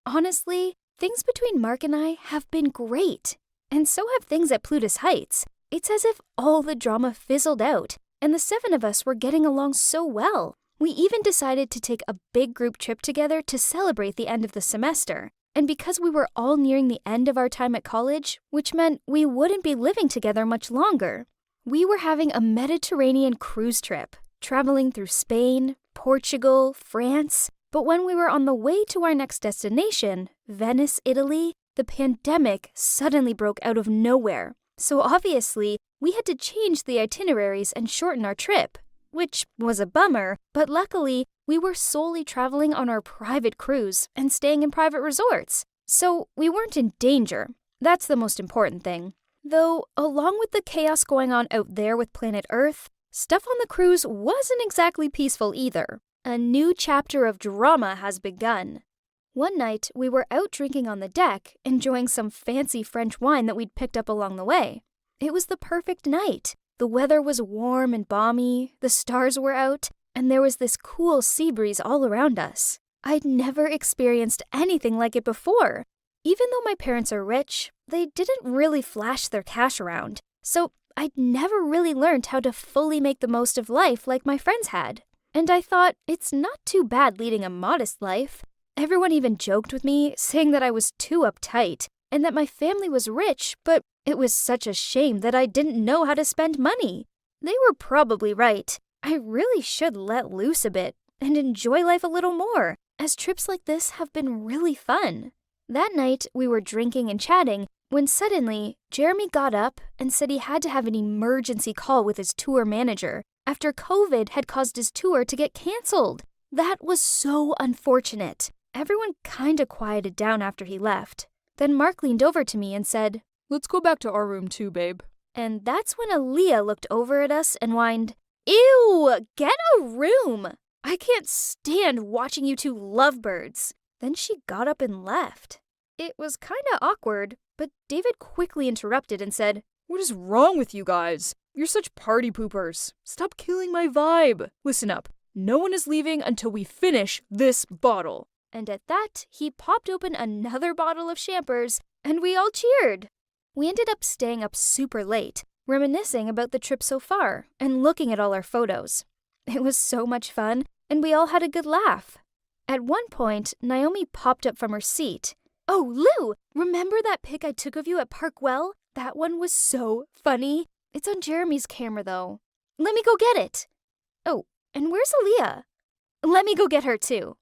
Honestly, things between Mark and I have been great, and so have things at Plutus Heights. It's as if all the drama fizzled out, and the 7 of us were getting along so well. We even decided to take a big group trip together to celebrate the end of the semester. And because we were all nearing the end of our time at college, which meant we wouldn't be living together much longer, we were having a Mediterranean cruise trip, traveling through Spain, Portugal, France. But when we were on the way to our next destination, Venice, Italy, the pandemic suddenly broke out of nowhere. So obviously, we had to change the itineraries and shorten our trip, which was a bummer, but luckily, we were solely traveling on our private cruise and staying in private resorts. So we weren't in danger. That's the most important thing. Though, along with the chaos going on out there with planet Earth, stuff on the cruise wasn't exactly peaceful either. A new chapter of drama has begun. One night, we were out drinking on the deck, enjoying some fancy French wine that we'd picked up along the way. It was the perfect night. The weather was warm and balmy, the stars were out, and there was this cool sea breeze all around us. I'd never experienced anything like it before. Even though my parents are rich, they didn't really flash their cash around, so I'd never really learned how to fully make the most of life like my friends had. And I thought, it's not too bad leading a modest life. Everyone even joked with me, saying that I was too uptight, and that my family was rich, but it was such a shame that I didn't know how to spend money. They were probably right. I really should let loose a bit and enjoy life a little more, as trips like this have been really fun. That night, we were drinking and chatting when suddenly, Jeremy got up and said he had to have an emergency call with his tour manager after COVID had caused his tour to get canceled. That was so unfortunate. Everyone kinda quieted down after he left. Then Mark leaned over to me and said, Let's go back to our room too, babe. and that's when Aaliyah looked over at us and whined, "Ew, get a room! I can't stand watching you two lovebirds." Then she got up and left. It was kinda awkward, but David quickly interrupted and said, What is wrong with you guys? You're such party poopers. Stop killing my vibe. Listen up. No one is leaving until we finish this bottle. and at that, he popped open another bottle of champers, and we all cheered. We ended up staying up super late, reminiscing about the trip so far, and looking at all our photos. It was so much fun, and we all had a good laugh. At one point, Naomi popped up from her seat. "Oh, Lou, remember that pic I took of you at Parkwell? That one was so funny. It's on Jeremy's camera, though. Let me go get it." "Oh, and where's Aaliyah?" "Let me go get her, too."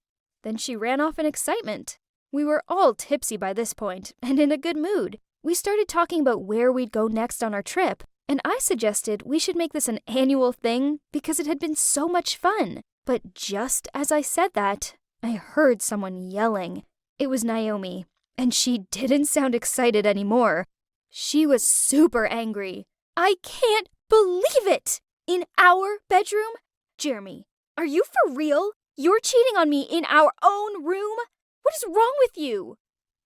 Then she ran off in excitement. We were all tipsy by this point, and in a good mood. We started talking about where we'd go next on our trip, and I suggested we should make this an annual thing because it had been so much fun. But just as I said that, I heard someone yelling. It was Naomi, and she didn't sound excited anymore. She was super angry. "I can't believe it! In our bedroom? Jeremy, are you for real? You're cheating on me in our own room? What is wrong with you?"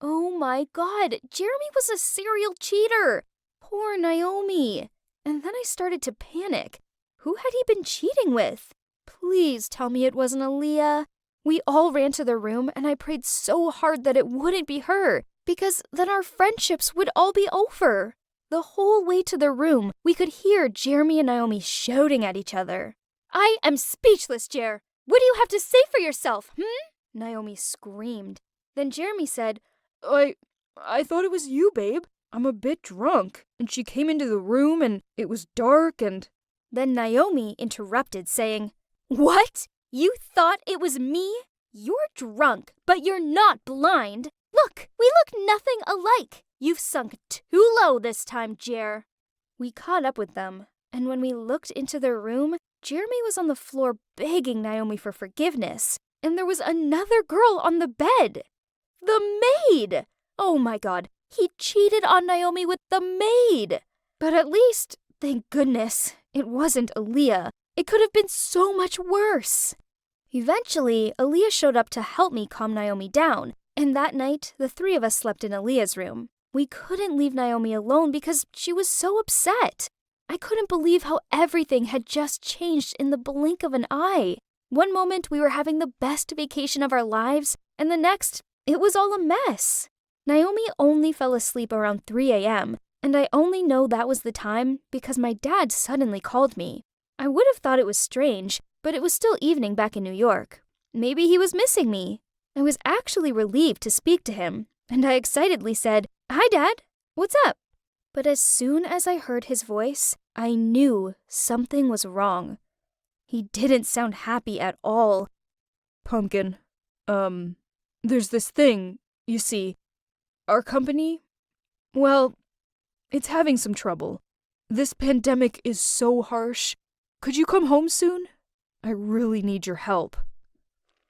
Oh my God, Jeremy was a serial cheater. Poor Naomi. And then I started to panic. Who had he been cheating with? Please tell me it wasn't Aaliyah. We all ran to the room, and I prayed so hard that it wouldn't be her, because then our friendships would all be over. The whole way to the room, we could hear Jeremy and Naomi shouting at each other. "I am speechless, Jer. What do you have to say for yourself, Naomi screamed. Then Jeremy said, I thought it was you, babe. I'm a bit drunk. And she came into the room and it was dark and... Then Naomi interrupted, saying, "What? You thought it was me? You're drunk, but you're not blind. Look, we look nothing alike. You've sunk too low this time, Jer." We caught up with them, and when we looked into their room, Jeremy was on the floor begging Naomi for forgiveness, and there was another girl on the bed. The maid! Oh my God, he cheated on Naomi with the maid. But at least, thank goodness, it wasn't Aaliyah. It could have been so much worse. Eventually, Aaliyah showed up to help me calm Naomi down, and that night, the three of us slept in Aaliyah's room. We couldn't leave Naomi alone because she was so upset. I couldn't believe how everything had just changed in the blink of an eye. One moment we were having the best vacation of our lives, and the next, it was all a mess. Naomi only fell asleep around 3 a.m., and I only know that was the time because my dad suddenly called me. I would have thought it was strange, but it was still evening back in New York. Maybe he was missing me. I was actually relieved to speak to him, and I excitedly said, "Hi, Dad. What's up?" But as soon as I heard his voice, I knew something was wrong. He didn't sound happy at all. Pumpkin, there's this thing, you see. Our company, well, it's having some trouble. This pandemic is so harsh. Could you come home soon? I really need your help.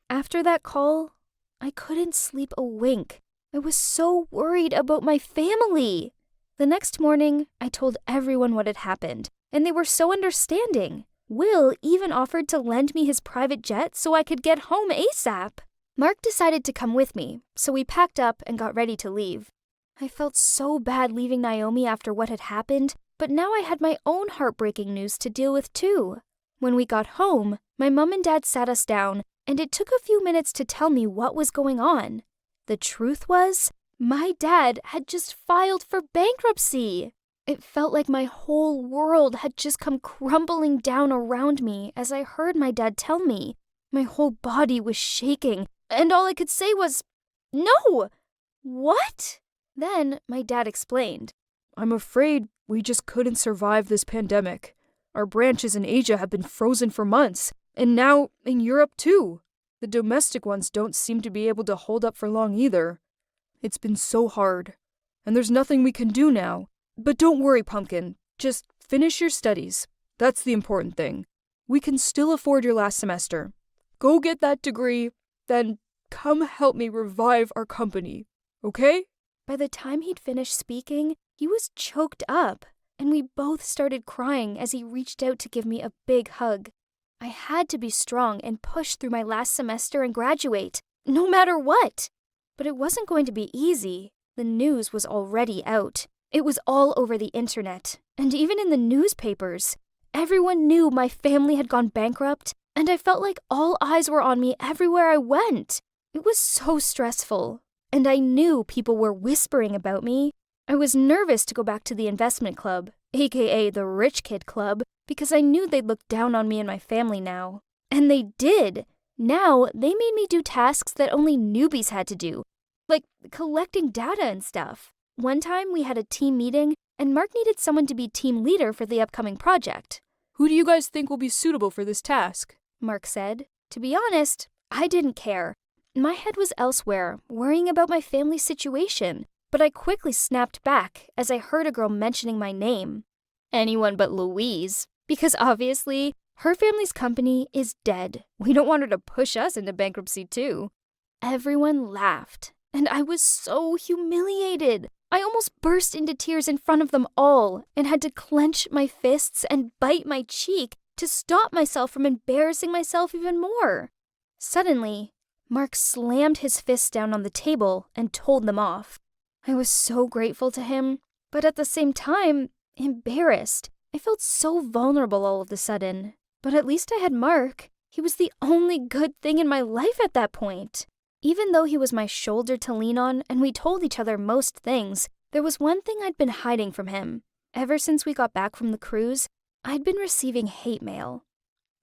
After that call, I couldn't sleep a wink. I was so worried about my family. The next morning, I told everyone what had happened, and they were so understanding. Will even offered to lend me his private jet so I could get home ASAP. Mark decided to come with me, so we packed up and got ready to leave. I felt so bad leaving Naomi after what had happened, but now I had my own heartbreaking news to deal with too. When we got home, my mom and dad sat us down, and it took a few minutes to tell me what was going on. The truth was, My dad had just filed for bankruptcy. It felt like my whole world had just come crumbling down around me as I heard my dad tell me. My whole body was shaking, and all I could say was, "No! What?" Then my dad explained. I'm afraid we just couldn't survive this pandemic. Our branches in Asia have been frozen for months, and now in Europe too. The domestic ones don't seem to be able to hold up for long either. It's been so hard, and there's nothing we can do now. But don't worry, Pumpkin. Just finish your studies. That's the important thing. We can still afford your last semester. Go get that degree, then come help me revive our company, okay? By the time he'd finished speaking, he was choked up, and we both started crying as he reached out to give me a big hug. I had to be strong and push through my last semester and graduate, no matter what. But it wasn't going to be easy. The news was already out. It was all over the internet, and even in the newspapers. Everyone knew my family had gone bankrupt, and I felt like all eyes were on me everywhere I went. It was so stressful, and I knew people were whispering about me. I was nervous to go back to the investment club, aka the rich kid club, because I knew they'd look down on me and my family now. And they did. Now they made me do tasks that only newbies had to do, like collecting data and stuff. One time we had a team meeting, and Mark needed someone to be team leader for the upcoming project. Who do you guys think will be suitable for this task? Mark said. To be honest, I didn't care. My head was elsewhere, worrying about my family's situation, but I quickly snapped back as I heard a girl mentioning my name. Anyone but Louise, because obviously, her family's company is dead. We don't want her to push us into bankruptcy too. Everyone laughed, and I was so humiliated. I almost burst into tears in front of them all and had to clench my fists and bite my cheek to stop myself from embarrassing myself even more. Suddenly, Mark slammed his fists down on the table and told them off. I was so grateful to him, but at the same time, embarrassed. I felt so vulnerable all of a sudden. But at least I had Mark. He was the only good thing in my life at that point. Even though he was my shoulder to lean on and we told each other most things, there was one thing I'd been hiding from him. Ever since we got back from the cruise, I'd been receiving hate mail.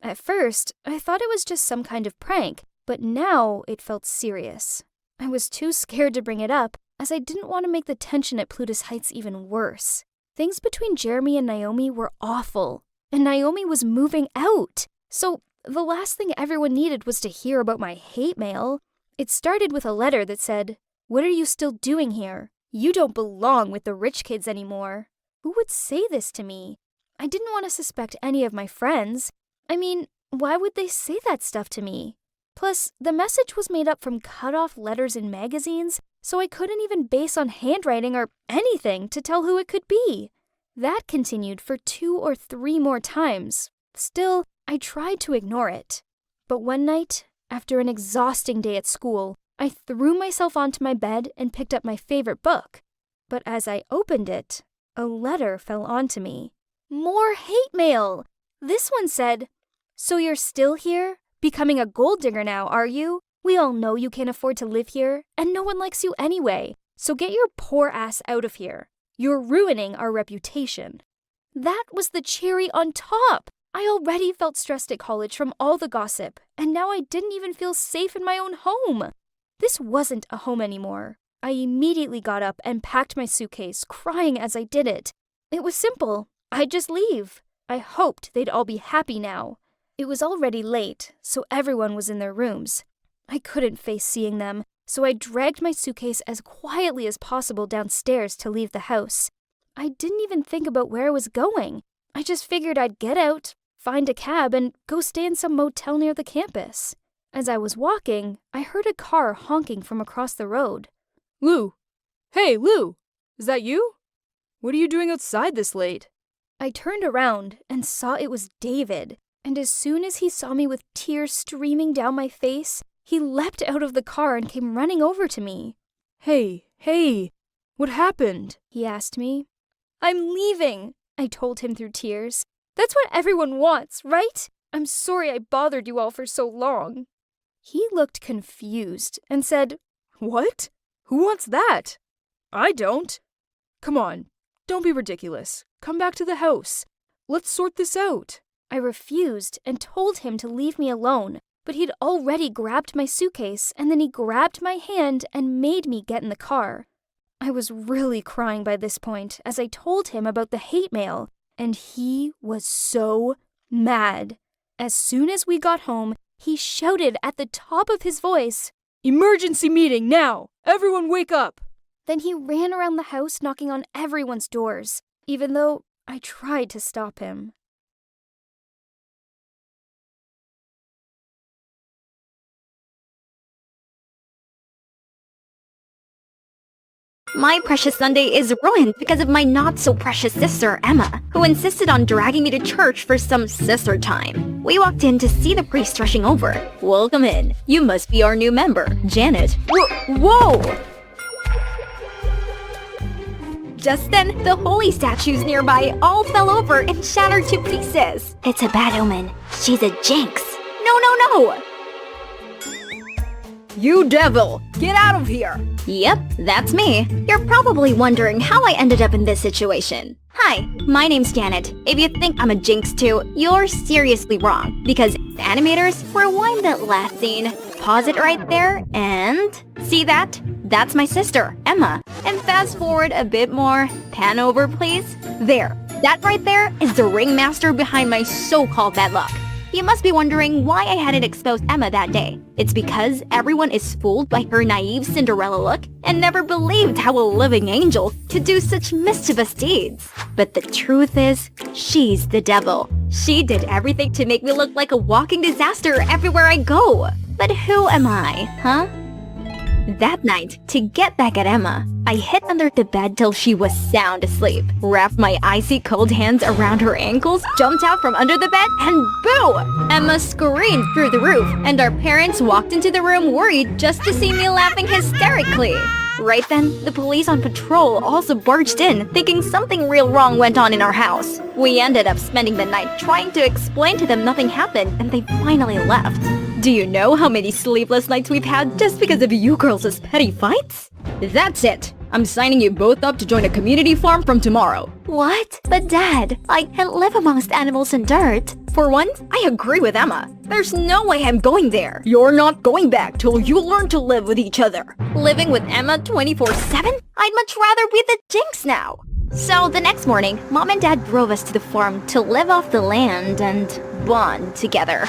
At first, I thought it was just some kind of prank, but now it felt serious. I was too scared to bring it up, as I didn't want to make the tension at Plutus Heights even worse. Things between Jeremy and Naomi were awful, and Naomi was moving out. So the last thing everyone needed was to hear about my hate mail. It started with a letter that said, "What are you still doing here? You don't belong with the rich kids anymore." Who would say this to me? I didn't want to suspect any of my friends. I mean, why would they say that stuff to me? Plus, the message was made up from cut-off letters in magazines, so I couldn't even base on handwriting or anything to tell who it could be. That continued for 2 or 3 more times. Still, I tried to ignore it. But one night, after an exhausting day at school, I threw myself onto my bed and picked up my favorite book. But as I opened it, a letter fell onto me. More hate mail! This one said, "So you're still here? Becoming a gold digger now, are you? We all know you can't afford to live here, and no one likes you anyway. So get your poor ass out of here. You're ruining our reputation." That was the cherry on top. I already felt stressed at college from all the gossip, and now I didn't even feel safe in my own home. This wasn't a home anymore. I immediately got up and packed my suitcase, crying as I did it. It was simple. I'd just leave. I hoped they'd all be happy now. It was already late, so everyone was in their rooms. I couldn't face seeing them, so I dragged my suitcase as quietly as possible downstairs to leave the house. I didn't even think about where I was going. I just figured I'd get out, find a cab, and go stay in some motel near the campus. As I was walking, I heard a car honking from across the road. Lou! Hey, Lou! Is that you? What are you doing outside this late? I turned around and saw it was David, and as soon as he saw me with tears streaming down my face, he leapt out of the car and came running over to me. Hey, what happened? He asked me. "I'm leaving," I told him through tears. "That's what everyone wants, right? I'm sorry I bothered you all for so long." He looked confused and said, What? Who wants that? I don't. Come on, don't be ridiculous. Come back to the house. Let's sort this out. I refused and told him to leave me alone, but he'd already grabbed my suitcase and then he grabbed my hand and made me get in the car. I was really crying by this point as I told him about the hate mail, and he was so mad. As soon as we got home, he shouted at the top of his voice, "Emergency meeting now! Everyone wake up!" Then he ran around the house knocking on everyone's doors, even though I tried to stop him. My precious Sunday is ruined because of my not-so-precious sister, Emma, who insisted on dragging me to church for some sister time. We walked in to see the priest rushing over. "Welcome in. You must be our new member, Janet." Whoa! Just then, the holy statues nearby all fell over and shattered to pieces. It's a bad omen. She's a jinx. No! You devil! Get out of here! Yep, that's me. You're probably wondering how I ended up in this situation. Hi, my name's Janet. If you think I'm a jinx too, you're seriously wrong. Because animators, rewind that last scene. Pause it right there, and... see that? That's my sister, Emma. And fast forward a bit more. Pan over, please. There. That right there is the ringmaster behind my so-called bad luck. You must be wondering why I hadn't exposed Emma that day. It's because everyone is fooled by her naive Cinderella look and never believed how a living angel could do such mischievous deeds. But the truth is, she's the devil. She did everything to make me look like a walking disaster everywhere I go. But who am I, huh? That night, to get back at Emma, I hid under the bed till she was sound asleep, wrapped my icy cold hands around her ankles, jumped out from under the bed, and boo! Emma screamed through the roof, and our parents walked into the room worried just to see me laughing hysterically. Right then, the police on patrol also barged in, thinking something real wrong went on in our house. We ended up spending the night trying to explain to them nothing happened, and they finally left. Do you know how many sleepless nights we've had just because of you girls' petty fights? That's it! I'm signing you both up to join a community farm from tomorrow. What? But Dad, I can't live amongst animals and dirt. For one, I agree with Emma. There's no way I'm going there. You're not going back till you learn to live with each other. Living with Emma 24/7? I'd much rather be the jinx now. So the next morning, Mom and Dad drove us to the farm to live off the land and bond together.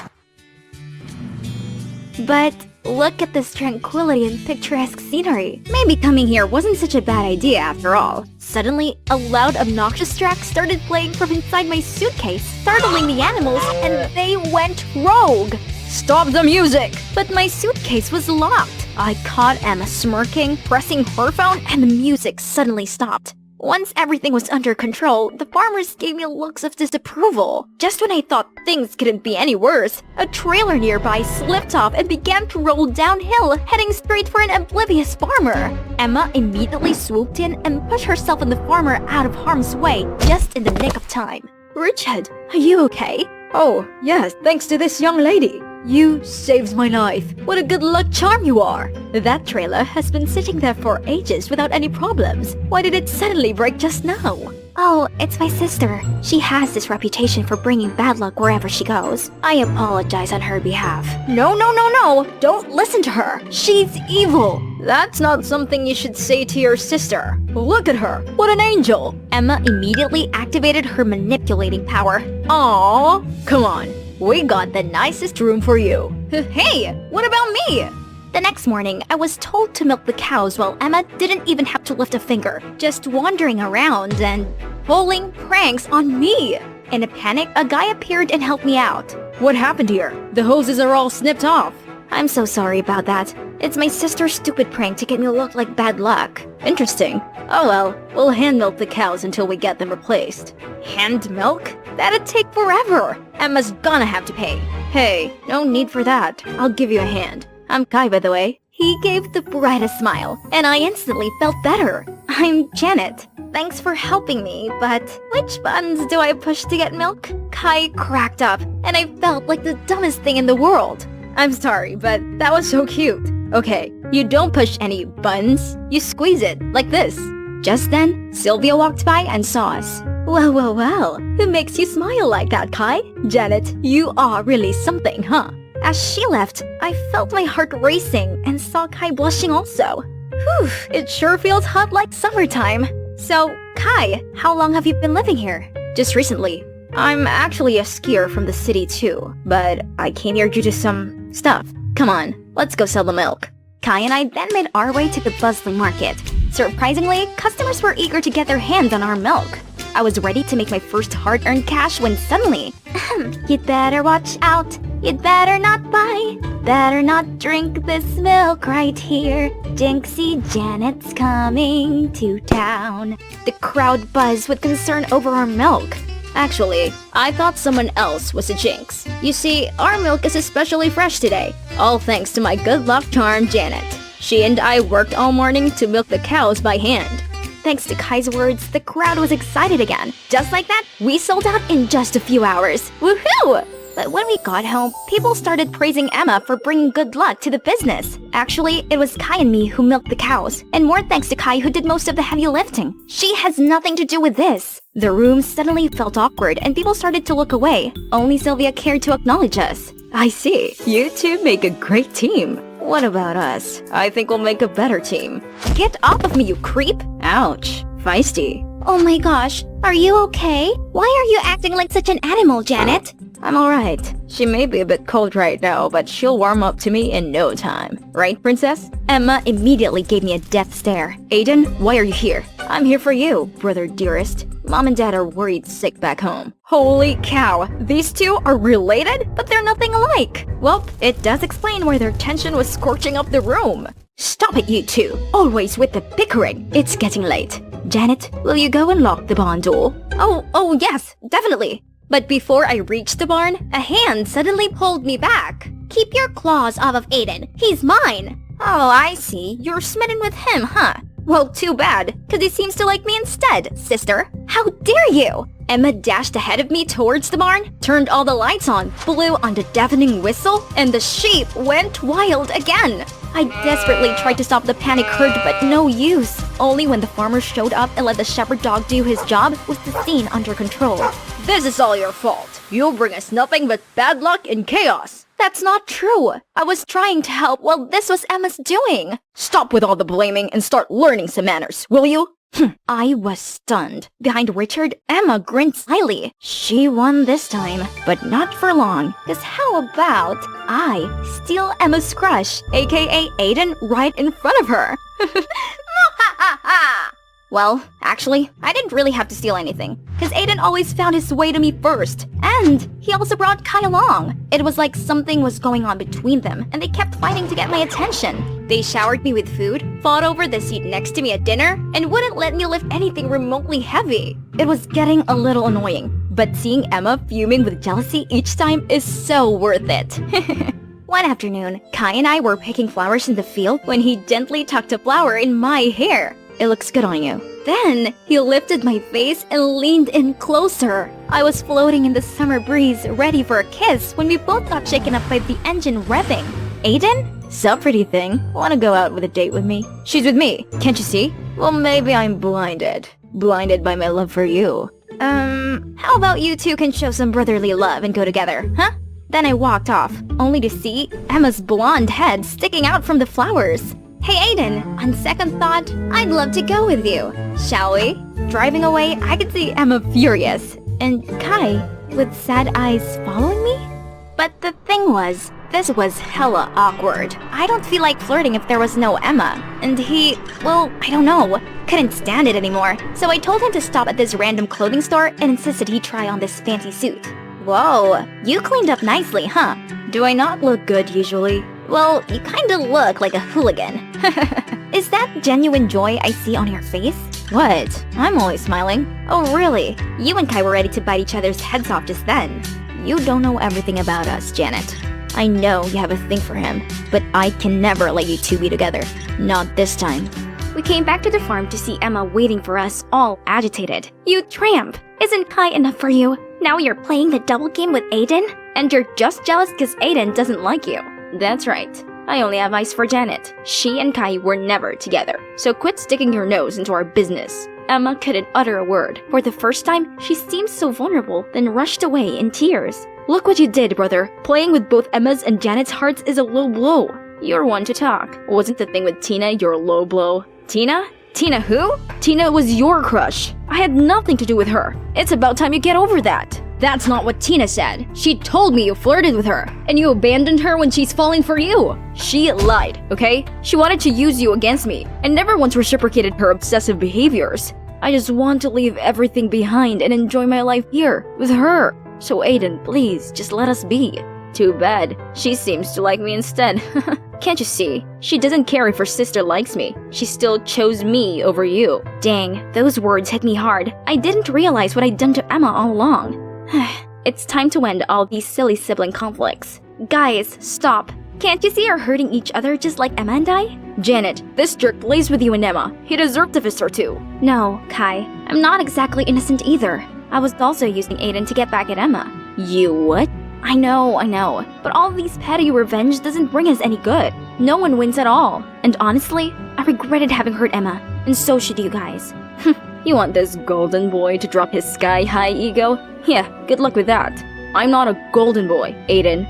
But look at this tranquility and picturesque scenery. Maybe coming here wasn't such a bad idea after all. Suddenly, a loud, obnoxious track started playing from inside my suitcase, startling the animals, and they went rogue. Stop the music! But my suitcase was locked. I caught Emma smirking, pressing her phone, and the music suddenly stopped. Once everything was under control, the farmers gave me looks of disapproval. Just when I thought things couldn't be any worse, a trailer nearby slipped off and began to roll downhill, heading straight for an oblivious farmer. Emma immediately swooped in and pushed herself and the farmer out of harm's way, just in the nick of time. Richard, are you okay? Oh, yes, thanks to this young lady. You saved my life. What a good luck charm you are. That trailer has been sitting there for ages without any problems. Why did it suddenly break just now? Oh, it's my sister. She has this reputation for bringing bad luck wherever she goes. I apologize on her behalf. No. Don't listen to her. She's evil. That's not something you should say to your sister. Look at her. What an angel. Emma immediately activated her manipulating power. Aww. Come on. We got the nicest room for you. Hey, what about me? The next morning, I was told to milk the cows while Emma didn't even have to lift a finger, just wandering around and pulling pranks on me. In a panic, a guy appeared and helped me out. What happened here? The hoses are all snipped off. I'm so sorry about that. It's my sister's stupid prank to get me look like bad luck. Interesting. Oh well, we'll hand milk the cows until we get them replaced. Hand milk? That'd take forever. Emma's gonna have to pay. Hey, no need for that. I'll give you a hand. I'm Kai, by the way. He gave the brightest smile, and I instantly felt better. I'm Janet. Thanks for helping me, but which buttons do I push to get milk? Kai cracked up, and I felt like the dumbest thing in the world. I'm sorry, but that was so cute. Okay, you don't push any buttons. You squeeze it, like this. Just then, Sylvia walked by and saw us. Well, who makes you smile like that, Kai? Janet, you are really something, huh? As she left, I felt my heart racing and saw Kai blushing also. Whew, it sure feels hot like summertime. So, Kai, how long have you been living here? Just recently. I'm actually a skier from the city too, but I came here due to some stuff. Come on, let's go sell the milk. Kai and I then made our way to the bustling market. Surprisingly, customers were eager to get their hands on our milk. I was ready to make my first hard-earned cash when suddenly, you'd better watch out, you'd better not buy, better not drink this milk right here. Jinxie Janet's coming to town. The crowd buzzed with concern over our milk. Actually, I thought someone else was a jinx. You see, our milk is especially fresh today, all thanks to my good luck charm, Janet. She and I worked all morning to milk the cows by hand. Thanks to Kai's words, the crowd was excited again. Just like that, we sold out in just a few hours. Woohoo! But when we got home, people started praising Emma for bringing good luck to the business. Actually, it was Kai and me who milked the cows, and more thanks to Kai who did most of the heavy lifting. She has nothing to do with this. The room suddenly felt awkward and people started to look away. Only Sylvia cared to acknowledge us. I see. You two make a great team. What about us? I think we'll make a better team. Get off of me, you creep! Ouch. Feisty. Oh my gosh, are you okay? Why are you acting like such an animal, Janet? I'm alright. She may be a bit cold right now, but she'll warm up to me in no time. Right, princess? Emma immediately gave me a death stare. Aiden, why are you here? I'm here for you, brother dearest. Mom and Dad are worried sick back home. Holy cow, these two are related, but they're nothing alike. Well, it does explain why their tension was scorching up the room. Stop it, you two. Always with the bickering. It's getting late. Janet, will you go and lock the barn door? Oh yes, definitely. But before I reached the barn, a hand suddenly pulled me back. Keep your claws off of Aiden. He's mine. Oh, I see. You're smitten with him, huh? Well, too bad, because he seems to like me instead, sister. How dare you? Emma dashed ahead of me towards the barn, turned all the lights on, blew on the deafening whistle, and the sheep went wild again. I desperately tried to stop the panic herd, but no use. Only when the farmer showed up and let the shepherd dog do his job was the scene under control. This is all your fault. You'll bring us nothing but bad luck and chaos. That's not true. I was trying to help while this was Emma's doing. Stop with all the blaming and start learning some manners, will you? I was stunned. Behind Richard, Emma grinned slyly. She won this time, but not for long. Cause how about I steal Emma's crush, aka Aiden, right in front of her? Well, actually, I didn't really have to steal anything, cause Aiden always found his way to me first, and he also brought Kai along. It was like something was going on between them, and they kept fighting to get my attention. They showered me with food, fought over the seat next to me at dinner, and wouldn't let me lift anything remotely heavy. It was getting a little annoying, but seeing Emma fuming with jealousy each time is so worth it. One afternoon, Kai and I were picking flowers in the field when he gently tucked a flower in my hair. It looks good on you. Then, he lifted my face and leaned in closer. I was floating in the summer breeze, ready for a kiss when we both got shaken up by the engine revving. Aiden? Sup, pretty thing? Wanna go out with a date with me? She's with me, can't you see? Well, maybe I'm blinded. Blinded by my love for you. How about you two can show some brotherly love and go together, huh? Then I walked off, only to see Emma's blonde head sticking out from the flowers. Hey Aiden, on second thought, I'd love to go with you. Shall we? Driving away, I could see Emma furious, and Kai with sad eyes following me? But the thing was, this was hella awkward. I don't feel like flirting if there was no Emma. And he, well, I don't know, couldn't stand it anymore. So I told him to stop at this random clothing store and insisted he try on this fancy suit. Whoa, you cleaned up nicely, huh? Do I not look good usually? Well, you kinda look like a hooligan. Is that genuine joy I see on your face? What? I'm always smiling. Oh really? You and Kai were ready to bite each other's heads off just then. You don't know everything about us, Janet. I know you have a thing for him, but I can never let you two be together. Not this time. We came back to the farm to see Emma waiting for us, all agitated. You tramp! Isn't Kai enough for you? Now you're playing the double game with Aiden? And you're just jealous because Aiden doesn't like you. That's right. I only have eyes for Janet. She and Kai were never together, so quit sticking your nose into our business. Emma couldn't utter a word. For the first time, she seemed so vulnerable, then rushed away in tears. Look what you did, brother. Playing with both Emma's and Janet's hearts is a low blow. You're one to talk. Wasn't the thing with Tina your low blow? Tina? Tina who? Tina was your crush. I had nothing to do with her. It's about time you get over that. That's not what Tina said. She told me you flirted with her, and you abandoned her when she's falling for you. She lied, okay? She wanted to use you against me, and never once reciprocated her obsessive behaviors. I just want to leave everything behind and enjoy my life here, with her. So Aiden, please, just let us be. Too bad. She seems to like me instead. Can't you see? She doesn't care if her sister likes me. She still chose me over you. Dang, those words hit me hard. I didn't realize what I'd done to Emma all along. It's time to end all these silly sibling conflicts. Guys, stop. Can't you see you're hurting each other just like Emma and I? Janet, this jerk plays with you and Emma. He deserved a fist or two. No, Kai. I'm not exactly innocent either. I was also using Aiden to get back at Emma. You what? I know. But all these petty revenge doesn't bring us any good. No one wins at all. And honestly, I regretted having hurt Emma. And so should you guys. You want this golden boy to drop his sky-high ego? Yeah, good luck with that. I'm not a golden boy, Aiden.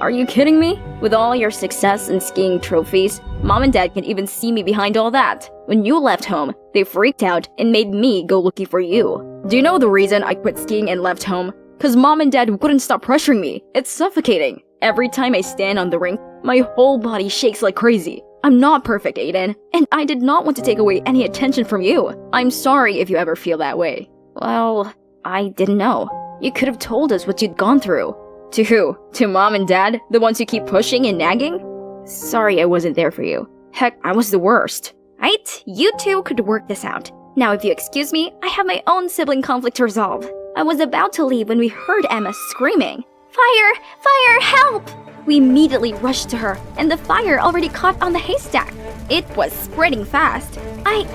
Are you kidding me? With all your success and skiing trophies, Mom and Dad can even see me behind all that. When you left home, they freaked out and made me go looking for you. Do you know the reason I quit skiing and left home? 'Cause Mom and Dad wouldn't stop pressuring me. It's suffocating. Every time I stand on the rink, my whole body shakes like crazy. I'm not perfect, Aiden, and I did not want to take away any attention from you. I'm sorry if you ever feel that way. Well, I didn't know. You could have told us what you'd gone through. To who? To Mom and Dad? The ones who keep pushing and nagging? Sorry I wasn't there for you. Heck, I was the worst. Right? You two could work this out. Now if you excuse me, I have my own sibling conflict to resolve. I was about to leave when we heard Emma screaming. Fire! Fire! Help! We immediately rushed to her, and the fire already caught on the haystack. It was spreading fast. I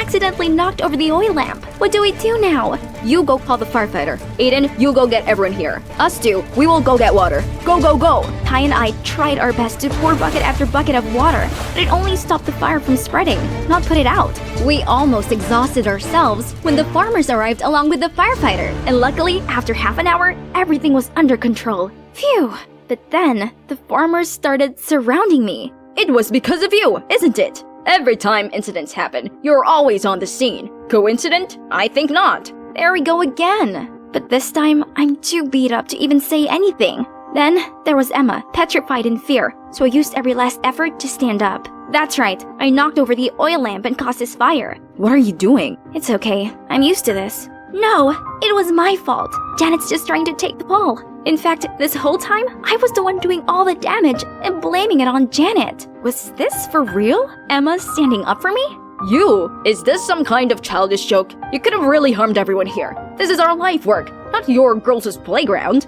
accidentally knocked over the oil lamp. What do we do now? You go call the firefighter. Aiden, you go get everyone here. Us two, we will go get water. Go, go, go! Kai and I tried our best to pour bucket after bucket of water, but it only stopped the fire from spreading, not put it out. We almost exhausted ourselves when the farmers arrived along with the firefighter, and luckily, after half an hour, everything was under control. Phew! But then, the farmers started surrounding me. It was because of you, isn't it? Every time incidents happen, you're always on the scene. Coincident? I think not. There we go again. But this time, I'm too beat up to even say anything. Then, there was Emma, petrified in fear, so I used every last effort to stand up. That's right, I knocked over the oil lamp and caused this fire. What are you doing? It's okay, I'm used to this. No, it was my fault. Janet's just trying to take the ball. In fact, this whole time, I was the one doing all the damage and blaming it on Janet. Was this for real? Emma standing up for me? You? Is this some kind of childish joke? You could have really harmed everyone here. This is our life work, not your girls' playground.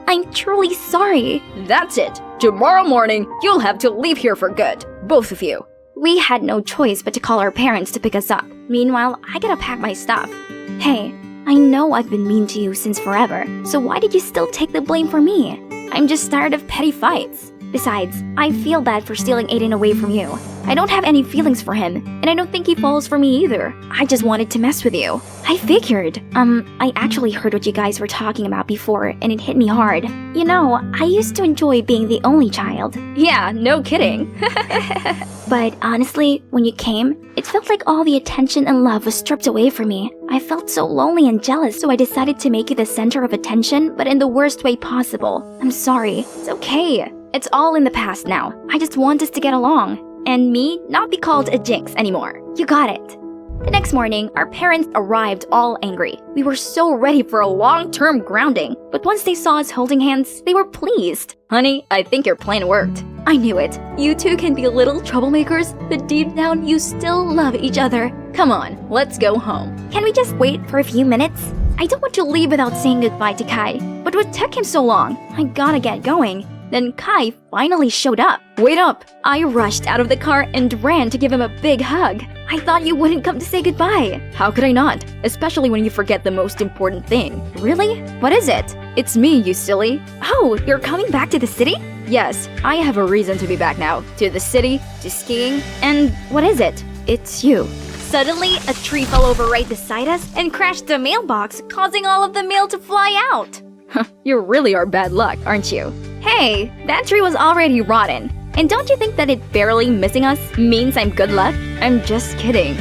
I'm truly sorry. That's it. Tomorrow morning, you'll have to leave here for good. Both of you. We had no choice but to call our parents to pick us up. Meanwhile, I gotta pack my stuff. Hey, I know I've been mean to you since forever, so why did you still take the blame for me? I'm just tired of petty fights. Besides, I feel bad for stealing Aiden away from you. I don't have any feelings for him, and I don't think he falls for me either. I just wanted to mess with you. I figured. I actually heard what you guys were talking about before, and it hit me hard. You know, I used to enjoy being the only child. Yeah, no kidding. But honestly, when you came, it felt like all the attention and love was stripped away from me. I felt so lonely and jealous, so I decided to make you the center of attention, but in the worst way possible. I'm sorry. It's okay. It's all in the past now. I just want us to get along. And me not be called a jinx anymore. You got it. The next morning, our parents arrived all angry. We were so ready for a long-term grounding. But once they saw us holding hands, they were pleased. Honey, I think your plan worked. I knew it. You two can be little troublemakers, but deep down you still love each other. Come on, let's go home. Can we just wait for a few minutes? I don't want to leave without saying goodbye to Kai. But what took him so long? I gotta get going. Then Kai finally showed up. Wait up! I rushed out of the car and ran to give him a big hug. I thought you wouldn't come to say goodbye. How could I not? Especially when you forget the most important thing. Really? What is it? It's me, you silly. Oh, you're coming back to the city? Yes, I have a reason to be back now. To the city, to skiing, and what is it? It's you. Suddenly, a tree fell over right beside us and crashed the mailbox, causing all of the mail to fly out. You really are bad luck, aren't you? Hey, that tree was already rotten. And don't you think that it barely missing us means I'm good luck? I'm just kidding.